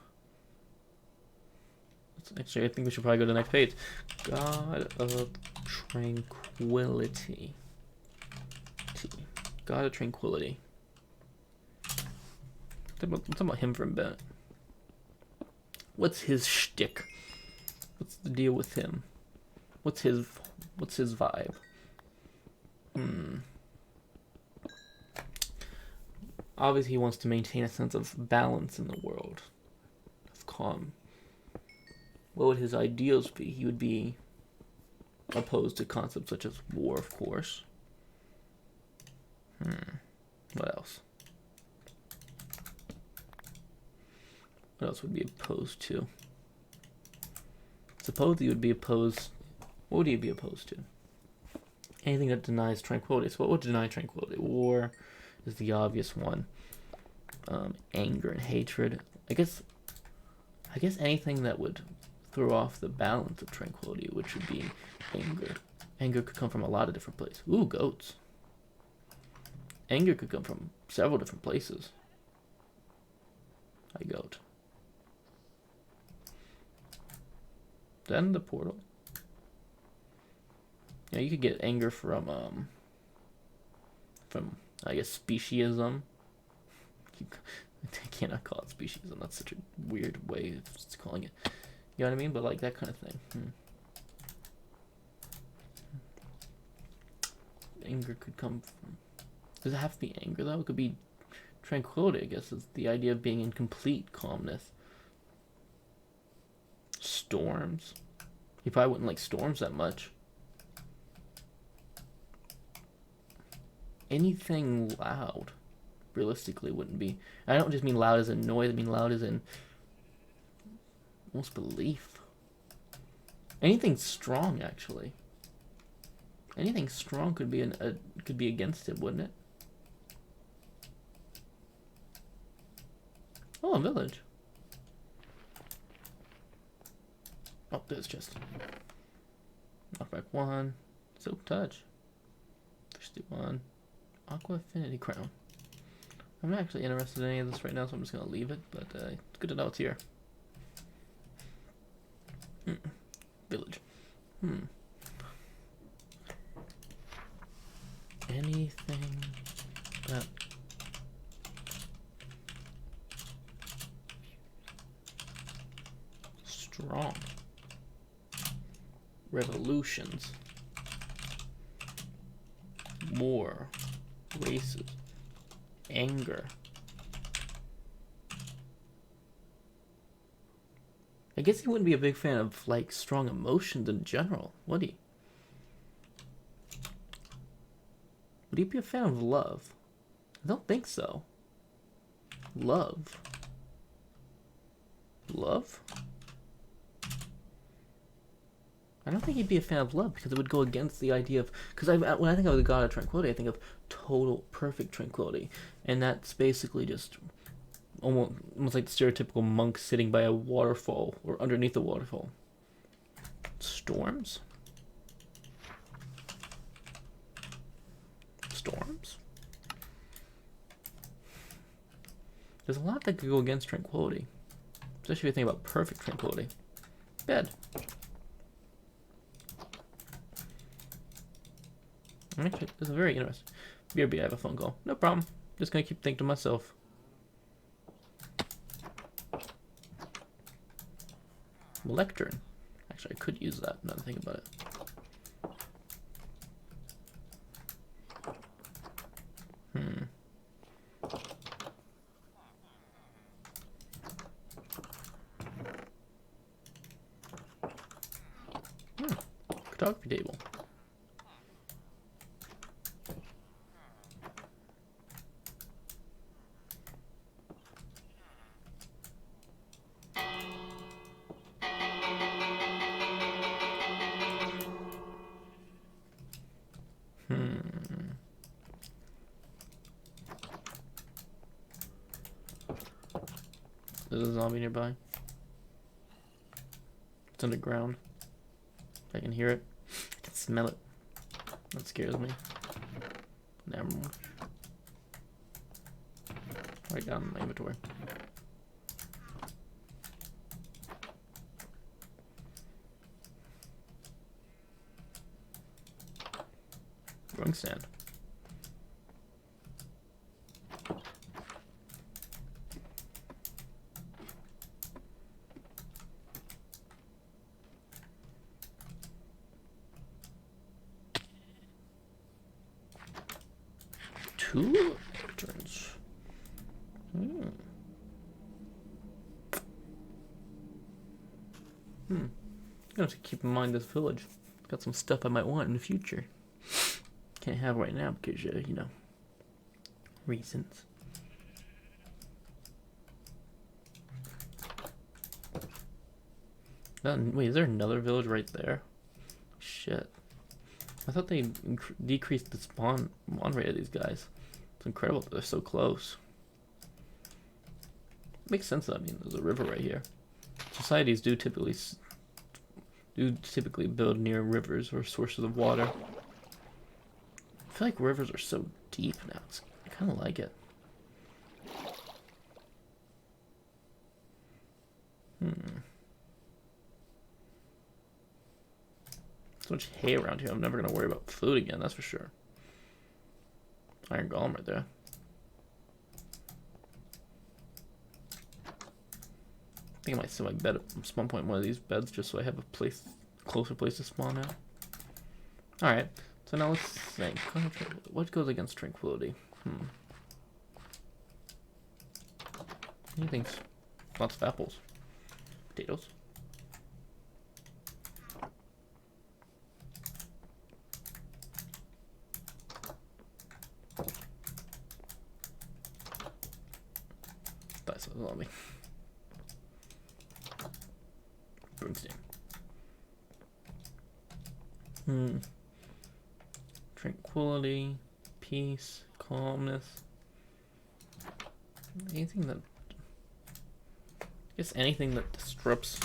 Actually, I think we should probably go to the next page. God of Tranquility. God of Tranquility. Let's talk about him for a bit. What's his shtick? What's the deal with him? What's his vibe? Obviously, he wants to maintain a sense of balance in the world, of calm. What would his ideals be? He would be opposed to concepts such as war, of course. What else? What else would be opposed to? Suppose he would be opposed. What would he be opposed to? Anything that denies tranquility. So what would deny tranquility? War is the obvious one. Anger and hatred. I guess anything that would throw off the balance of tranquility, which would be anger. Anger could come from a lot of different places. Ooh, goats. Anger could come from several different places. Hi, goat. Then the portal. Yeah, you could get anger from I guess speciesism. I cannot call it speciesism. That's such a weird way of calling it. You know what I mean? But like that kind of thing. Anger could come from. Does it have to be anger though? It could be tranquility. I guess is the idea of being in complete calmness. Storms. You probably wouldn't like storms that much. Anything loud, realistically, wouldn't be. I don't just mean loud as in noise. I mean loud as in almost belief. Anything strong, actually. Anything strong could be could be against it, wouldn't it? Oh, a village. Oh, there's just knockback 1, silk touch, thirsty 1, aqua affinity crown. I'm not actually interested in any of this right now, so I'm just gonna leave it. But it's good to know it's here. Village. Anything that strong. Revolutions. War. Races. Anger. I guess he wouldn't be a big fan of like strong emotions in general, would he? Would he be a fan of love? I don't think so. Love. Love? I don't think he'd be a fan of love because it would go against the idea of. Because when I think of the god of tranquility, I think of total, perfect tranquility, and that's basically just almost like the stereotypical monk sitting by a waterfall or underneath a waterfall. Storms. Storms. There's a lot that could go against tranquility, especially if you think about perfect tranquility. Bed. Actually, this is very interesting. BRB, I have a phone call. No problem. Just gonna keep thinking to myself. lectern. Actually, I could use that now that I think about it. Photography table. There's a zombie nearby. It's underground. I can hear it. I can smell it. That scares me. Never mind. Right down in my inventory. Growing sand. Two turns. I'm gonna have to keep in mind this village. Got some stuff I might want in the future. Can't have right now because, you know, reasons. Wait, is there another village right there? Shit. I thought they decreased the spawn rate of these guys. It's incredible that they're so close. Makes sense though. I mean, there's a river right here. Societies do typically build near rivers or sources of water. I feel like rivers are so deep now. I kind of like it. So much hay around here. I'm never going to worry about food again, that's for sure. Iron golem right there. I think I might set my bed at spawn point one of these beds just so I have a closer place to spawn at. Alright, so now let's think. What goes against tranquility? Anything. Lots of apples. Potatoes. That's a zombie. Broomstick. Tranquility, peace, calmness. Anything that... I guess anything that disrupts...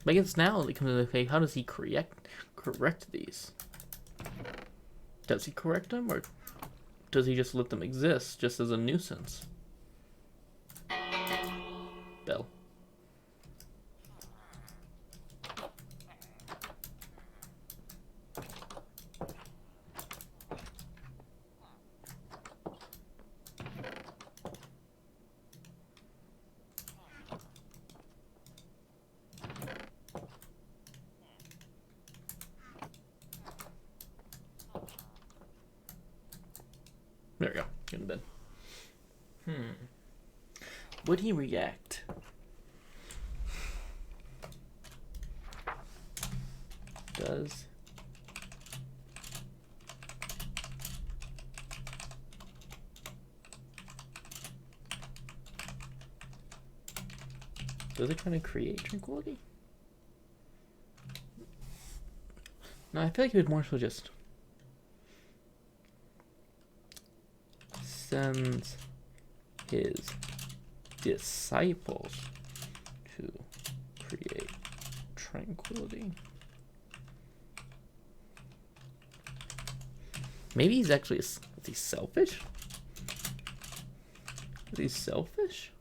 But I guess now it comes into play, how does he correct these? Does he correct them, or does he just let them exist just as a nuisance? Bell. There we go. Get in bed. Would he react? Does it kind of create tranquility? No, I feel like it would more so just sends his disciples to create tranquility. Maybe he's actually... Is he selfish? Is he selfish?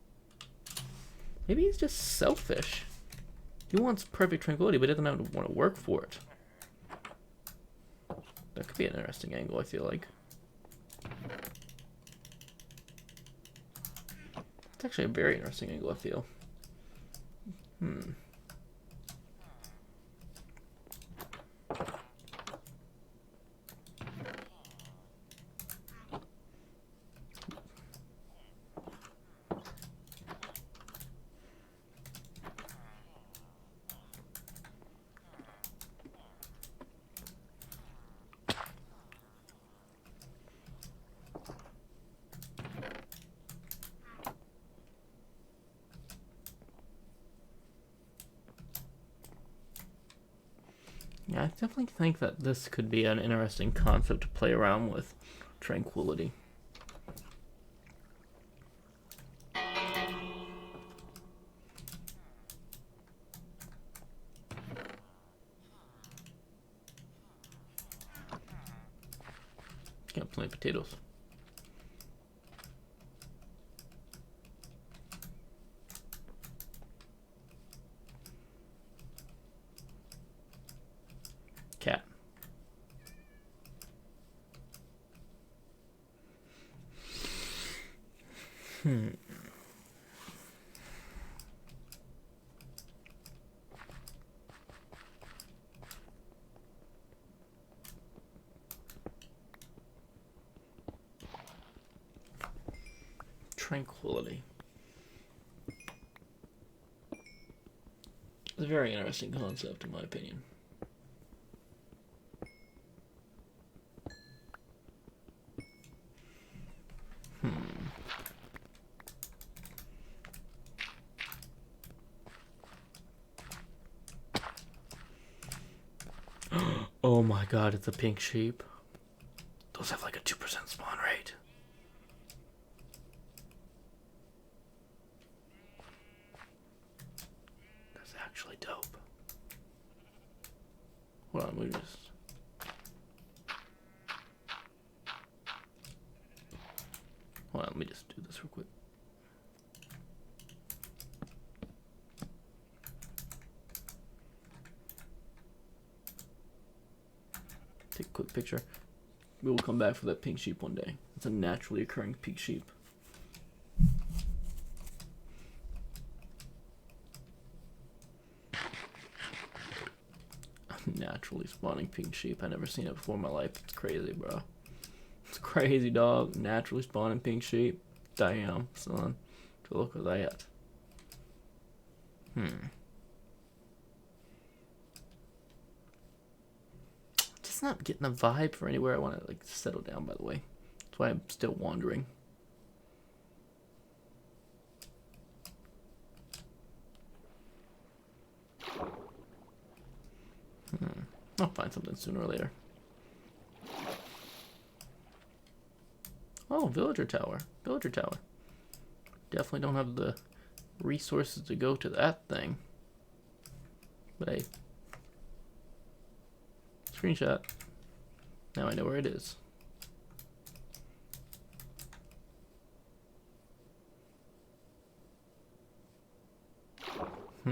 Maybe he's just selfish. He wants perfect tranquility, but he doesn't want to work for it. That could be an interesting angle, I feel like. It's actually a very interesting angle, I feel. Yeah, I definitely think that this could be an interesting concept to play around with. Tranquility. Got plenty of potatoes. Cat. Tranquility. It's a very interesting concept, in my opinion. Oh my god, it's a pink sheep. Those have like a 2% spawn rate. That's actually dope. Hold on, let me just do this real quick. Take a quick picture. We will come back for that pink sheep one day. It's a naturally occurring pink sheep. Naturally spawning pink sheep. I never seen it before in my life. It's crazy, bro. It's crazy, dog. Naturally spawning pink sheep. Damn, son. Look at that. Just not getting a vibe for anywhere I want to like settle down, by the way. That's why I'm still wandering. I'll find something sooner or later. Oh, villager tower. Villager tower. Definitely don't have the resources to go to that thing. But hey. Screenshot. Now I know where it is. I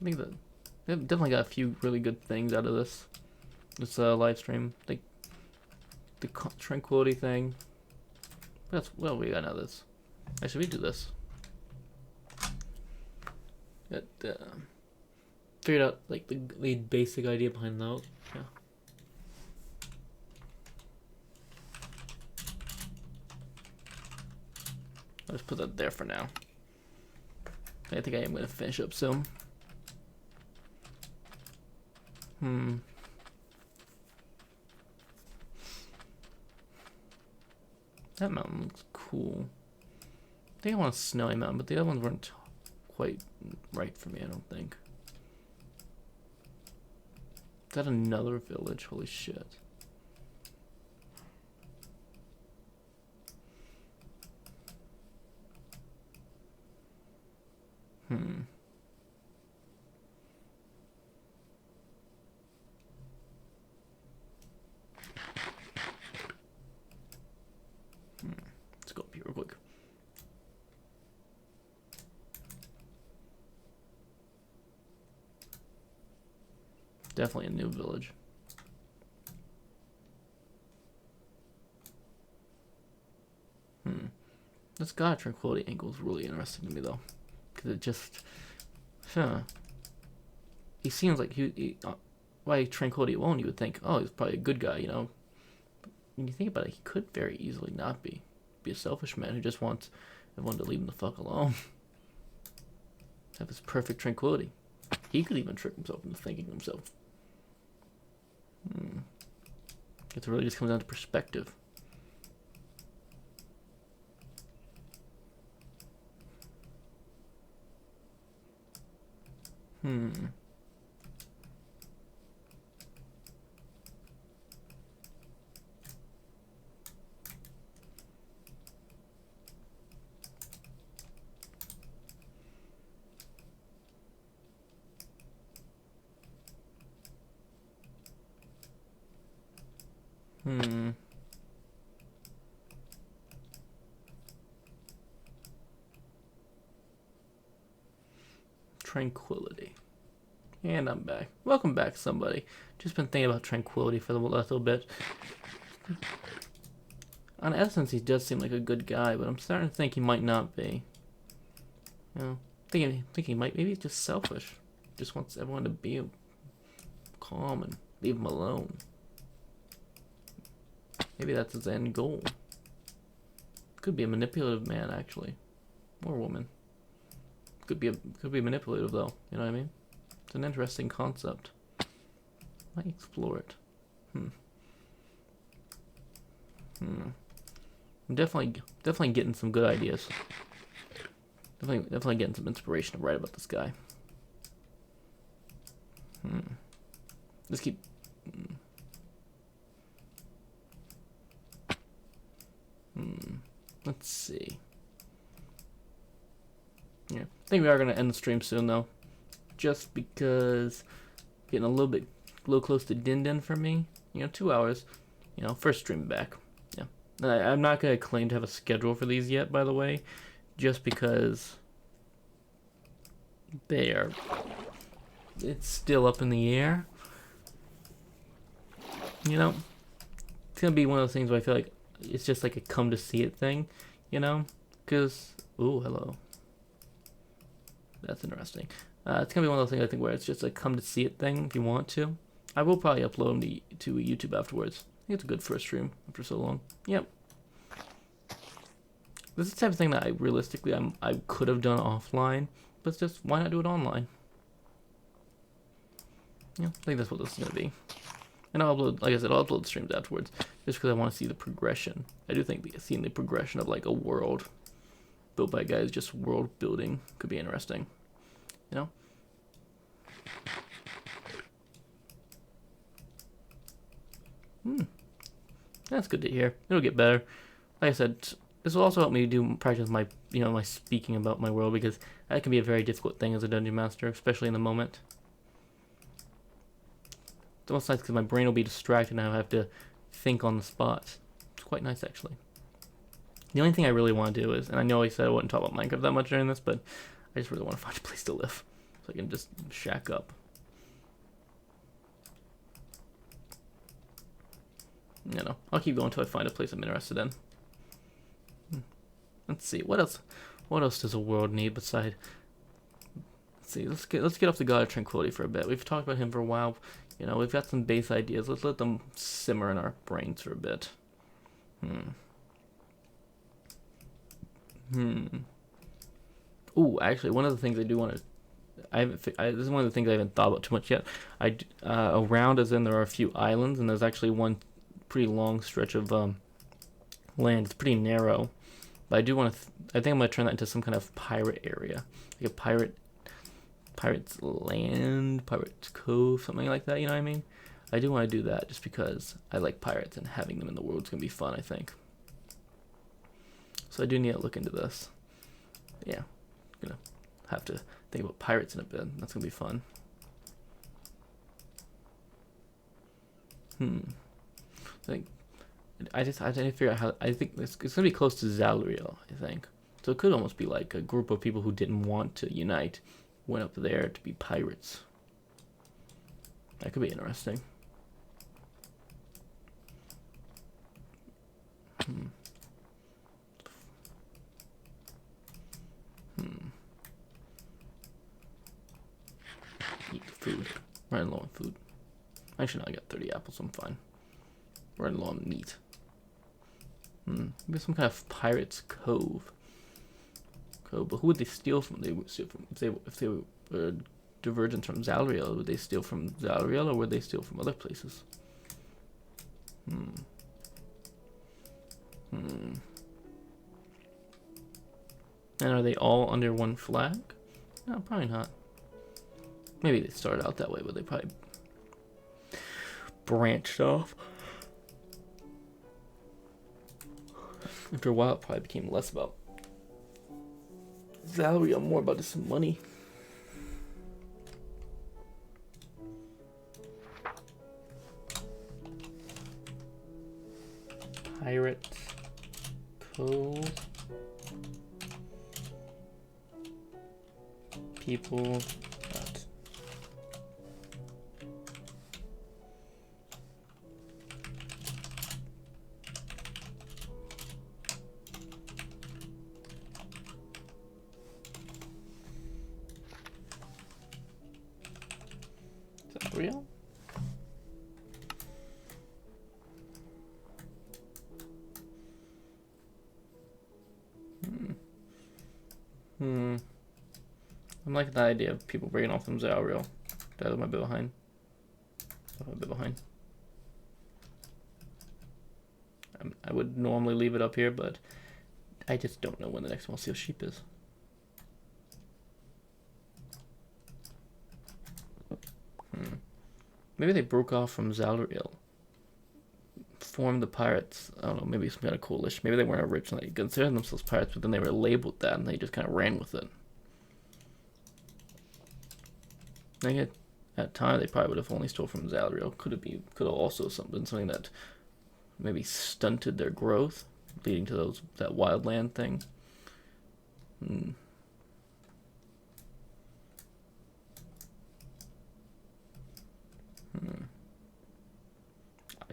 think that they've definitely got a few really good things out of this live stream. Like the tranquility thing. That's well, we got now this. Actually, we do this. Figured out like the basic idea behind those. Yeah. I'll just put that there for now. I think I am gonna finish up soon. That mountain looks cool. I think I want a snowy mountain, but the other ones weren't quite right for me, I don't think. Is that another village? Holy shit. Let's go up here real quick. Definitely a new village. This God Tranquility angle is really interesting to me, though. Because it just... He seems like by Tranquility alone, you would think, oh, he's probably a good guy, you know? When you think about it, he could very easily not be. Be a selfish man who just wants everyone to leave him the fuck alone. Have his perfect tranquility. He could even trick himself into thinking himself. It really just comes down to perspective. Tranquility. And I'm back. Welcome back, somebody. Just been thinking about Tranquility for a little bit. On essence, he does seem like a good guy, but I'm starting to think he might not be. You know, thinking he might. Maybe he's just selfish. Just wants everyone to be calm and leave him alone. Maybe that's his end goal. Could be a manipulative man, actually, or woman. Could be manipulative, though. You know what I mean? It's an interesting concept. Might explore it. I'm definitely getting some good ideas. Definitely getting some inspiration to write about this guy. Just keep. Let's see. Yeah, I think we are gonna end the stream soon, though, just because getting a little close to din for me. You know, 2 hours. You know, first stream back. Yeah, I'm not gonna claim to have a schedule for these yet, by the way, just because it's still up in the air. You know, it's gonna be one of those things where I feel like it's just like a come to see it thing, you know, because ooh, hello. That's interesting. It's gonna be one of those things I think where it's just a come to see it thing if you want to. I will probably upload them to YouTube afterwards. I think it's a good first stream after so long. Yep. This is the type of thing that I could have done offline, but it's just why not do it online? Yeah, I think that's what this is gonna be. And I'll upload, like I said, I'll upload streams afterwards just because I want to see the progression. I do think seeing the progression of like a world built by guys just world building could be interesting. You know? That's good to hear. It'll get better. Like I said, this will also help me practice my speaking about my world, because that can be a very difficult thing as a dungeon master, especially in the moment. It's almost nice because my brain will be distracted and I'll have to think on the spot. It's quite nice, actually. The only thing I really want to do is, and I know I said I wouldn't talk about Minecraft that much during this, but I just really want to find a place to live so I can just shack up. You know, I'll keep going until I find a place I'm interested in. Let's see, what else does a world need beside? Let's see, let's get off the God of Tranquility for a bit. We've talked about him for a while. You know, we've got some base ideas. Let's let them simmer in our brains for a bit. Ooh, actually, one of the things I do want to... this is one of the things I haven't thought about too much yet. Around, as in there are a few islands, and there's actually one pretty long stretch of land. It's pretty narrow. But I do want to... I think I'm going to turn that into some kind of pirate area. Like a pirate's land, pirate's cove, something like that, you know what I mean? I do want to do that just because I like pirates, and having them in the world is going to be fun, I think. So I do need to look into this. Yeah, I'm going to have to think about pirates in a bit. That's going to be fun. I didn't figure out how... I think it's going to be close to Zalriel, I think. So it could almost be like a group of people who didn't want to unite went up there to be pirates. That could be interesting. Eat food. Running low on food. Actually, no, I got 30 apples. I'm fine. Running low on meat. Maybe some kind of pirate's cove. But who would they steal from? They would steal from if they were divergent from Zalriel. Would they steal from Zalriel, or would they steal from other places? And are they all under one flag? No, probably not. Maybe they started out that way, but they probably branched off. After a while, it probably became less about Zalriel, more about just some money. Pirate Cove. People that is that real? I'm liking the idea of people breaking off from Zalriel. That might be behind. A bit behind. I would normally leave it up here, but I just don't know when the next Seal sheep is. Maybe they broke off from Zalriel, formed the pirates. I don't know, maybe some kind of coalition. Maybe they weren't originally considering themselves pirates, but then they were labeled that and they just kind of ran with it. I think at that time they probably would have only stole from Zalriel. Could have also been something that maybe stunted their growth, leading to that wildland thing.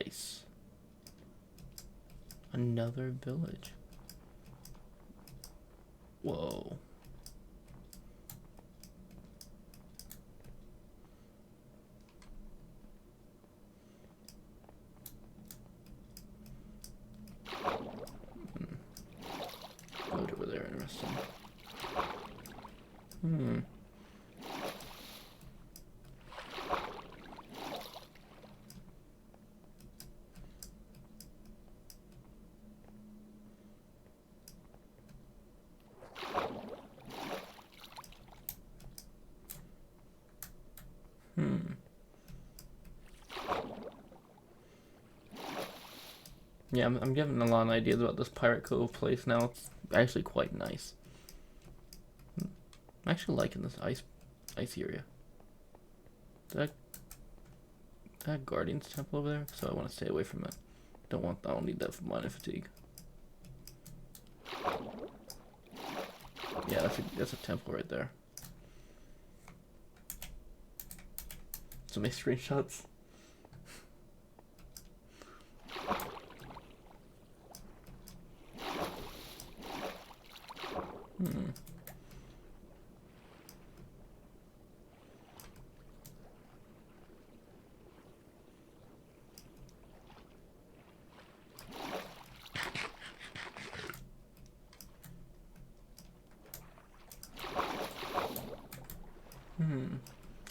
Ice. Another village. Whoa. Over there, interesting. Yeah, I'm getting a lot of ideas about this Pirate Cove place now. It's actually quite nice. I'm actually liking this ice area. That Guardian's Temple over there, so I want to stay away from that. I don't need that for minor fatigue. Yeah, that's a temple right there. So many screenshots.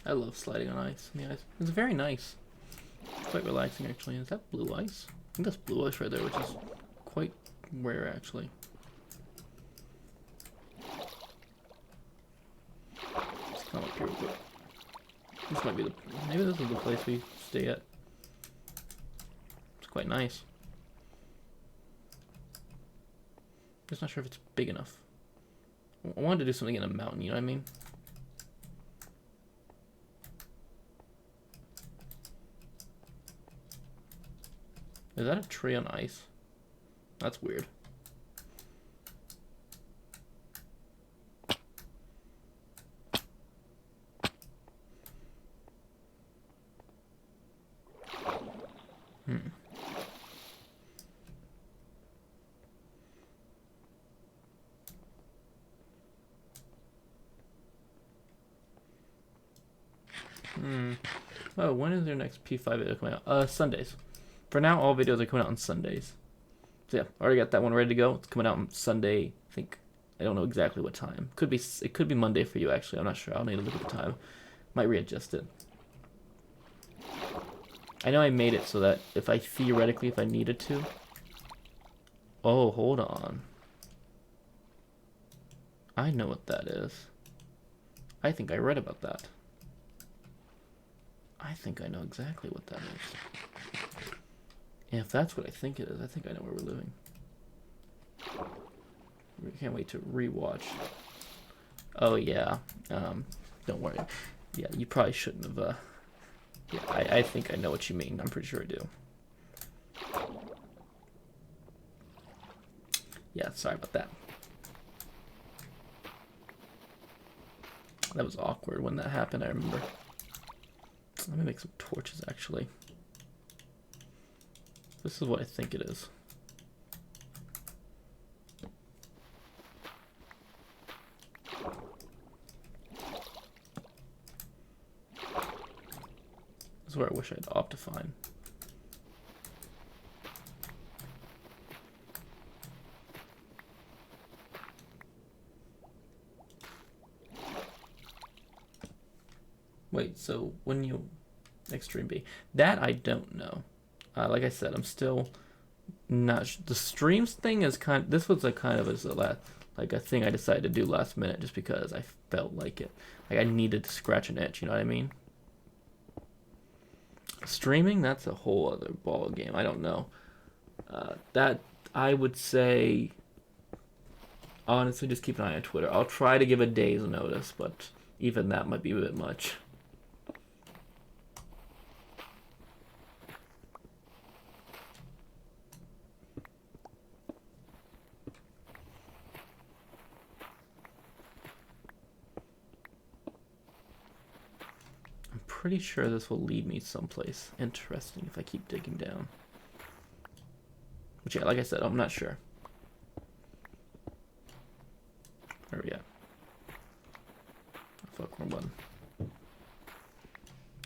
I love sliding on ice. The ice. It's very nice. It's quite relaxing, actually. Is that blue ice? I think that's blue ice right there, which is quite rare, actually. Let's come up here real quick. This might be maybe this is the place we stay at. It's quite nice. Just not sure if it's big enough. I wanted to do something in a mountain, you know what I mean? Is that a tree on ice? That's weird. Oh, when is their next P5 video coming out? Sundays. For now, all videos are coming out on Sundays. So yeah, already got that one ready to go. It's coming out on Sunday. I think I don't know exactly what time. It could be Monday for you actually. I'm not sure. I'll need to look at the time. Might readjust it. I know I made it so that if I needed to. Oh, hold on. I know what that is. I think I read about that. I think I know exactly what that is. And if that's what I think it is, I think I know where we're living. We can't wait to rewatch. Oh yeah. Don't worry. Yeah, you probably shouldn't have. Yeah, I think I know what you mean. I'm pretty sure I do. Yeah, sorry about that. That was awkward when that happened, I remember. Let me make some torches, actually. This is what I think it is. This is where I wish I had Optifine. Wait, so when you Extreme B, that I don't know. Like I said, I'm still not. The streams thing is this was a kind of a thing I decided to do last minute just because I felt like it. Like I needed to scratch an itch. You know what I mean? Streaming, that's a whole other ball game. I don't know. That I would say. Honestly, just keep an eye on Twitter. I'll try to give a day's notice, but even that might be a bit much. Pretty sure this will lead me someplace interesting if I keep digging down. Which, yeah, like I said, I'm not sure. Where are we at? Oh, fuck, wrong button.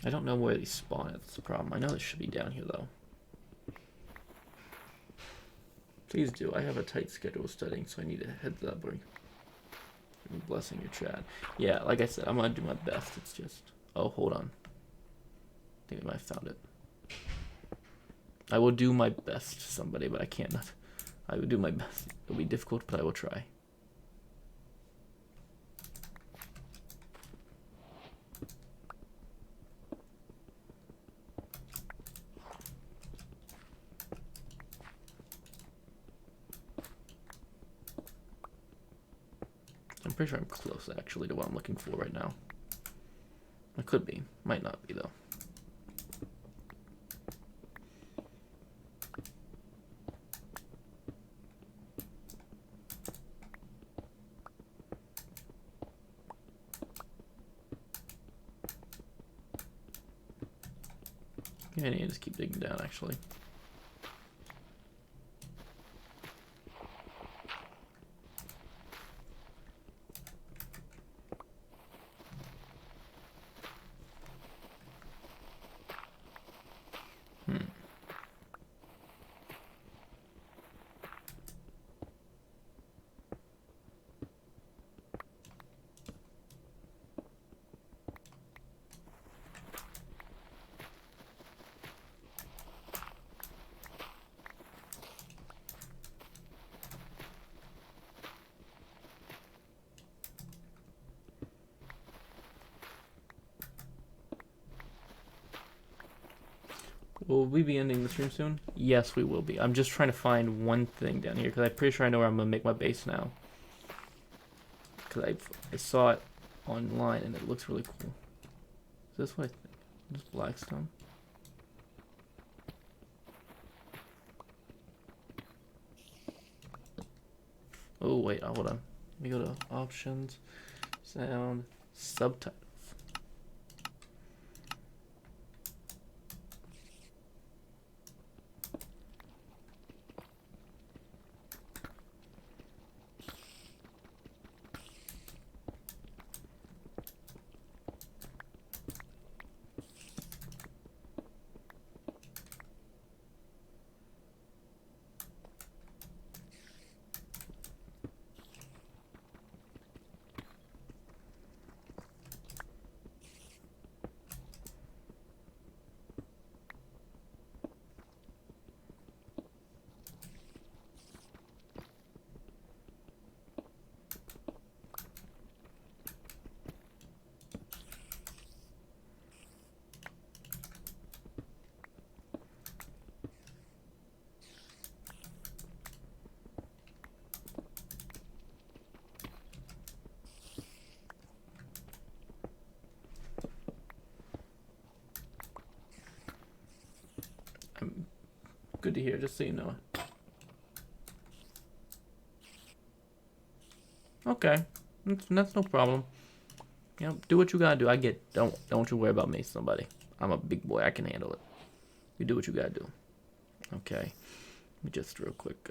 I don't know where these spawn at. That's the problem. I know they should be down here, though. Please do. I have a tight schedule studying, so I need a heads up. Or blessing your chat. Yeah, like I said, I'm gonna do my best. It's just. Oh, hold on. I think I might have found it. I will do my best, somebody, but I can't. I will do my best. It'll be difficult, but I will try. I'm pretty sure I'm close, actually, to what I'm looking for right now. I could be. Might not be, though. Yeah, I need to just keep digging down, actually. Will we be ending the stream soon? Yes, we will be. I'm just trying to find one thing down here because I'm pretty sure I know where I'm gonna make my base now. Because I saw it online and it looks really cool. Is this what I think? Just Blackstone. Oh wait, hold on. Let me go to options, sound, subtitles. good to hear, just so you know. Okay, that's no problem. You know, do what you gotta do. I get. Don't you worry about me, somebody. I'm a big boy. I can handle it. You do what you gotta do. Okay. Let me just real quick.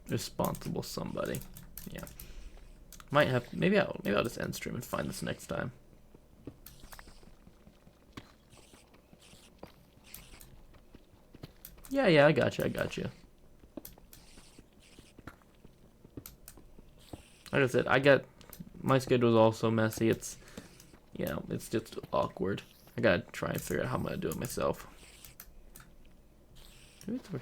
Responsible somebody. Yeah. Might have. Maybe I'll just end stream and find this next time. Yeah, I got you. Like I said, my schedule's also messy. It's, you know, it's just awkward. I gotta try and figure out how I'm gonna do it myself. Maybe it's worth.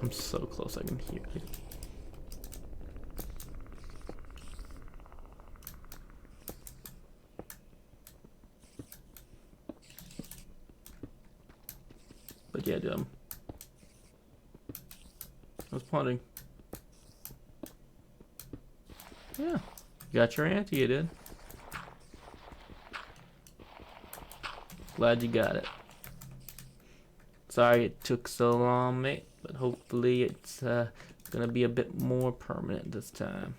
I'm so close I can hear it. But yeah, dude, I was pondering. Yeah, you got your ante, you did. Glad you got it. Sorry it took so long, mate, but hopefully it's gonna be a bit more permanent this time.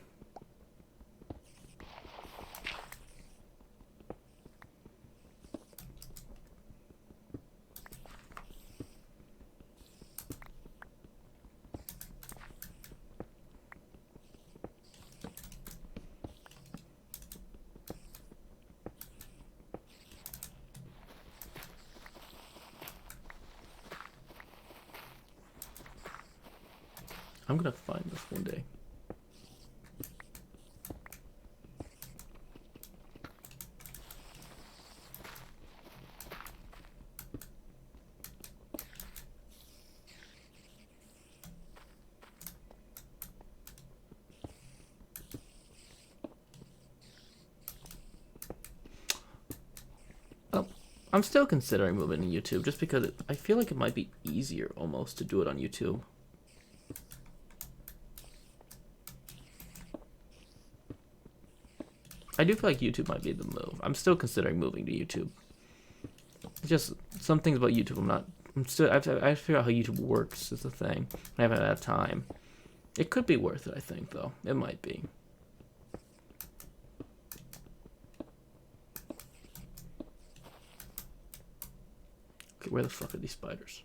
I'm gonna find this one day. Oh, I'm still considering moving to YouTube just because I feel like it might be easier almost to do it on YouTube. I do feel like YouTube might be the move. I'm still considering moving to YouTube. Just some things about YouTube I have to figure out how YouTube works is the thing. I haven't had time. It could be worth it, I think, though. It might be. Okay, where the fuck are these spiders?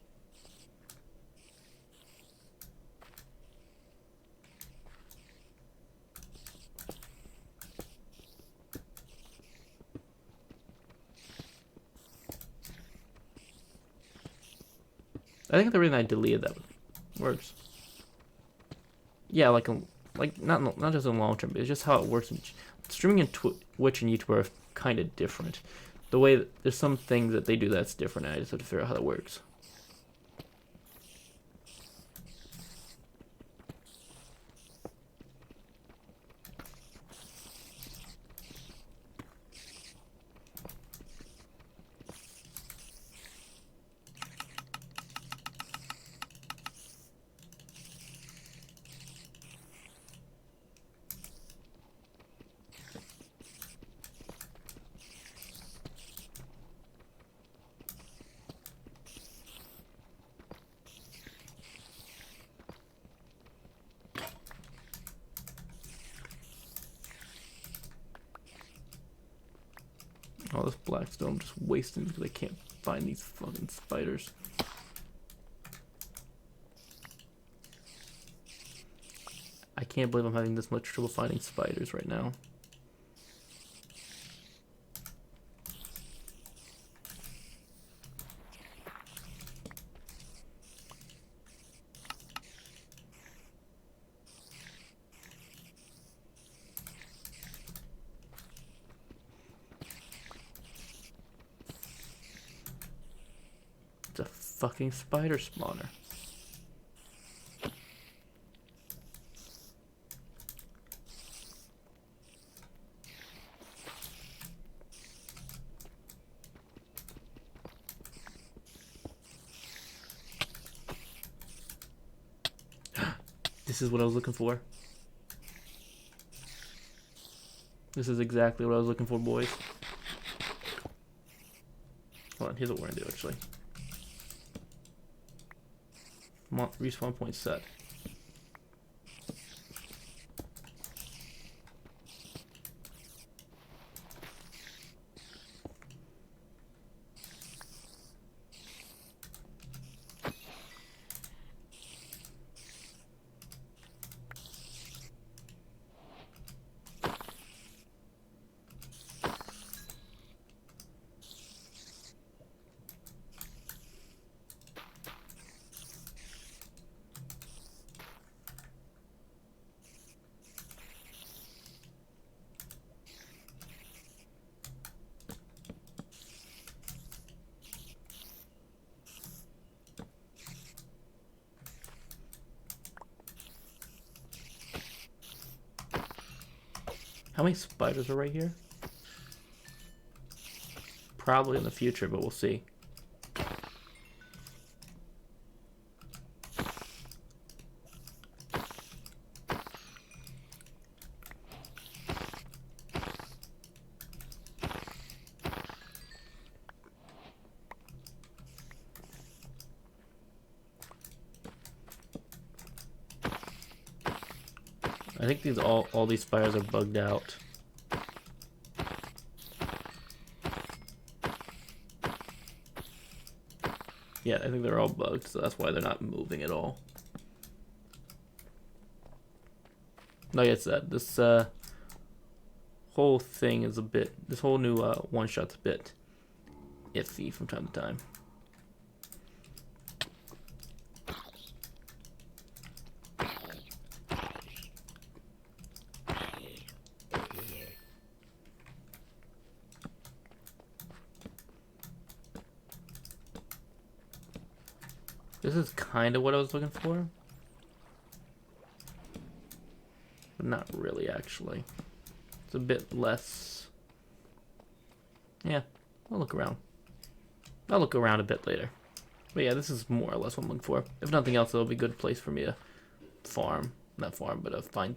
I think the reason I deleted that works. Yeah, like not just in long term, but it's just how it works. Streaming and Twitch and YouTube are kind of different. The way that there's some things that they do that's different, and I just have to figure out how that works. All this black stone I'm just wasting because I can't find these fucking spiders. can't believe I'm having this much trouble finding spiders right now. It's a fucking spider spawner. This is what I was looking for. This is exactly what I was looking for, boys. Hold on, here's what we're gonna do actually. Respawn point set. How many spiders are right here? Probably in the future, but we'll see. I think these all these spiders are bugged out. Yeah, I think they're all bugged, so that's why they're not moving at all. Like I said, this whole thing is a bit, this whole new one-shot's a bit iffy from time to time. This is kind of what I was looking for. But not really, actually. It's a bit less... Yeah, I'll look around. I'll look around a bit later. But yeah, this is more or less what I'm looking for. If nothing else, it'll be a good place for me to farm. Not farm, but find...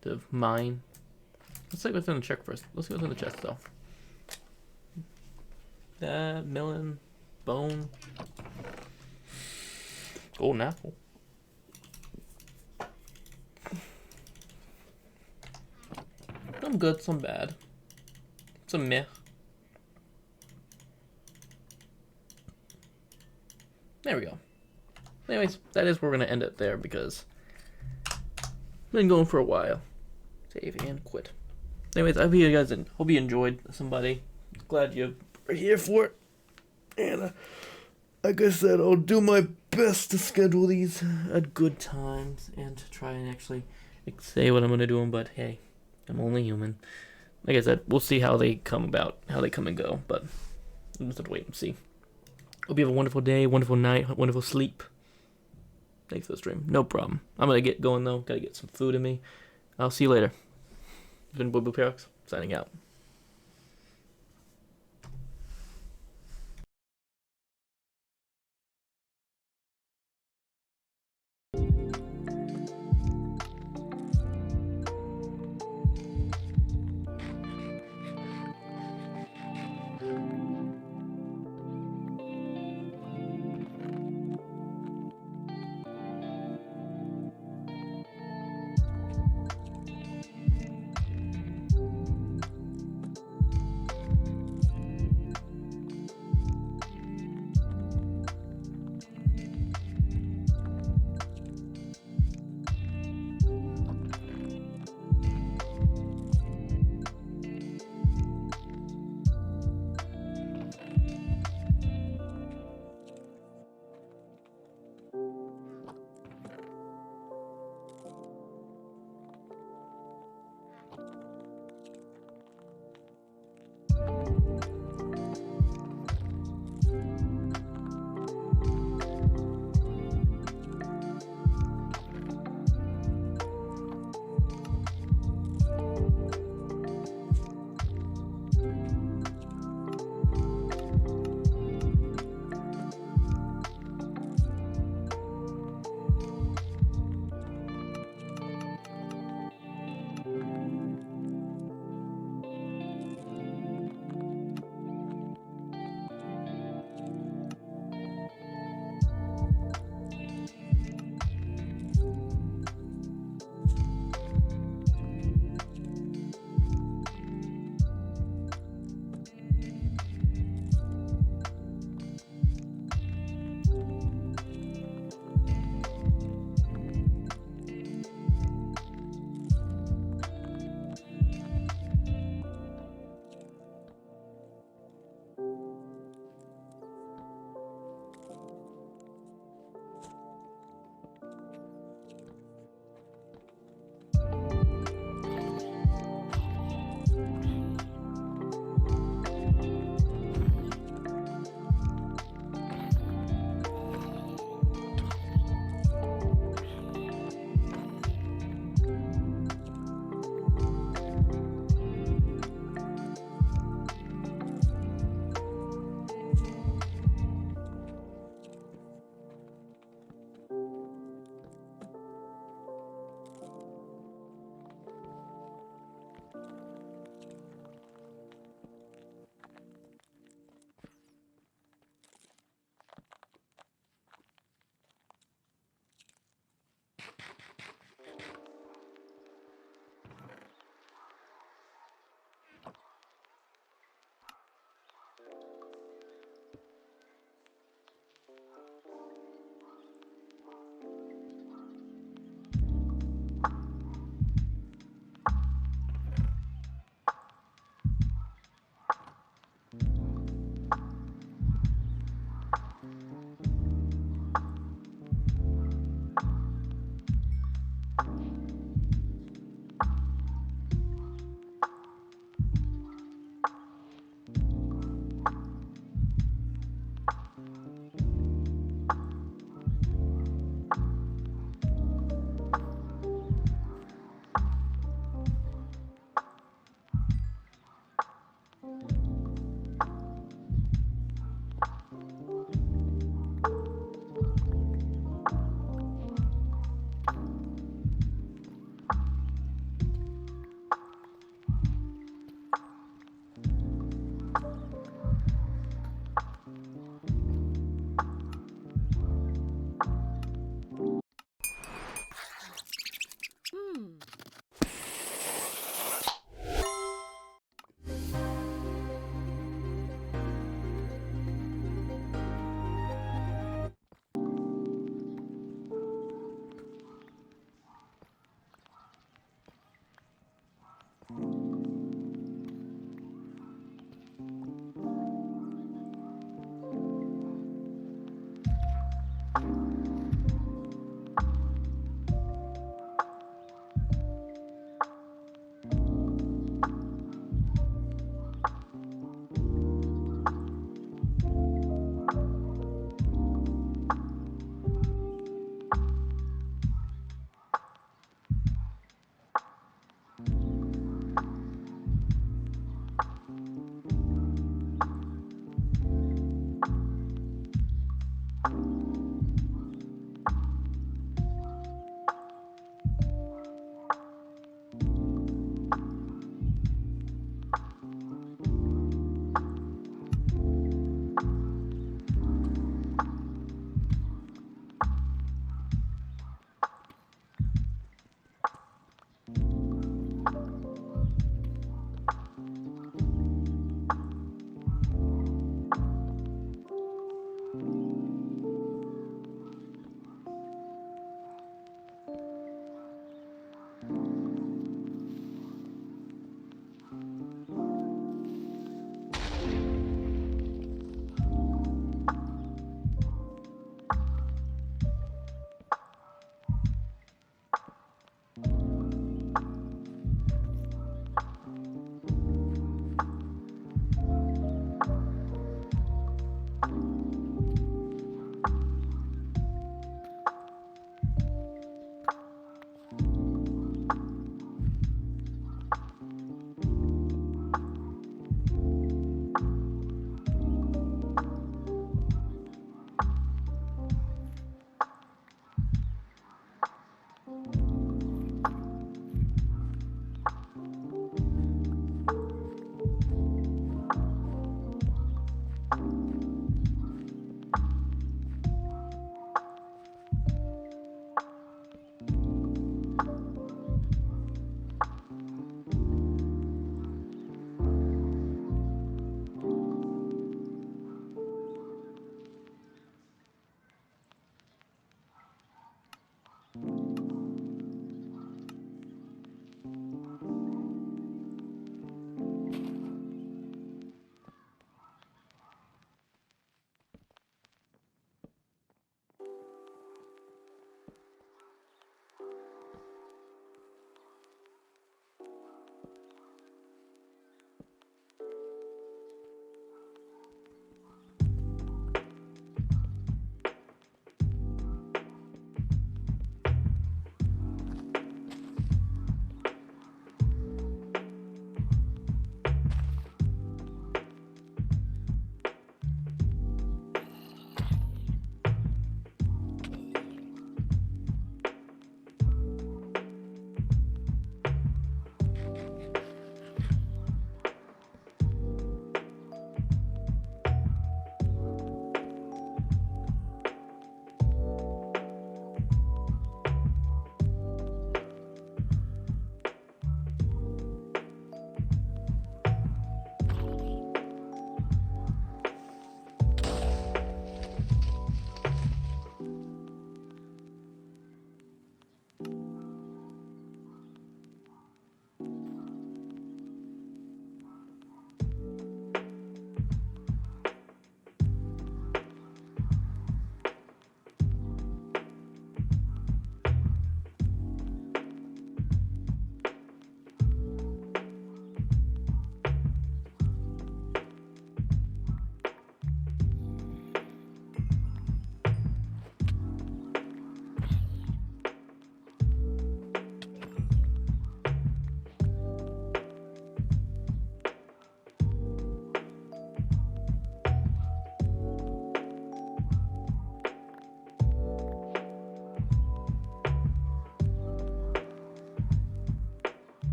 to mine. Let's see what's in the check first. Let's see what's in the chest, though. That, melon, bone... golden apple. Some good, some bad. Some meh. There we go. Anyways, that is where we're going to end it there because I've been going for a while. Save and quit. Anyways, I hope you guys hope you enjoyed somebody. Glad you were here for it. And like I said, I'll do my best to schedule these at good times and try and actually say what I'm going to do them, but hey, I'm only human. Like I said, we'll see how they come about, how they come and go, but we'll just have to wait and see. Hope you have a wonderful day, wonderful night, wonderful sleep. Thanks for the stream. No problem. I'm going to get going, though. Got to get some food in me. I'll see you later. It's been Boo Boo Paradox, signing out.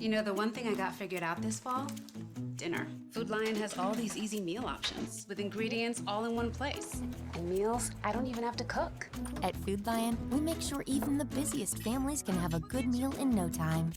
You know, the one thing I got figured out this fall? Dinner. Food Lion has all these easy meal options with ingredients all in one place. And meals I don't even have to cook. At Food Lion, we make sure even the busiest families can have a good meal in no time.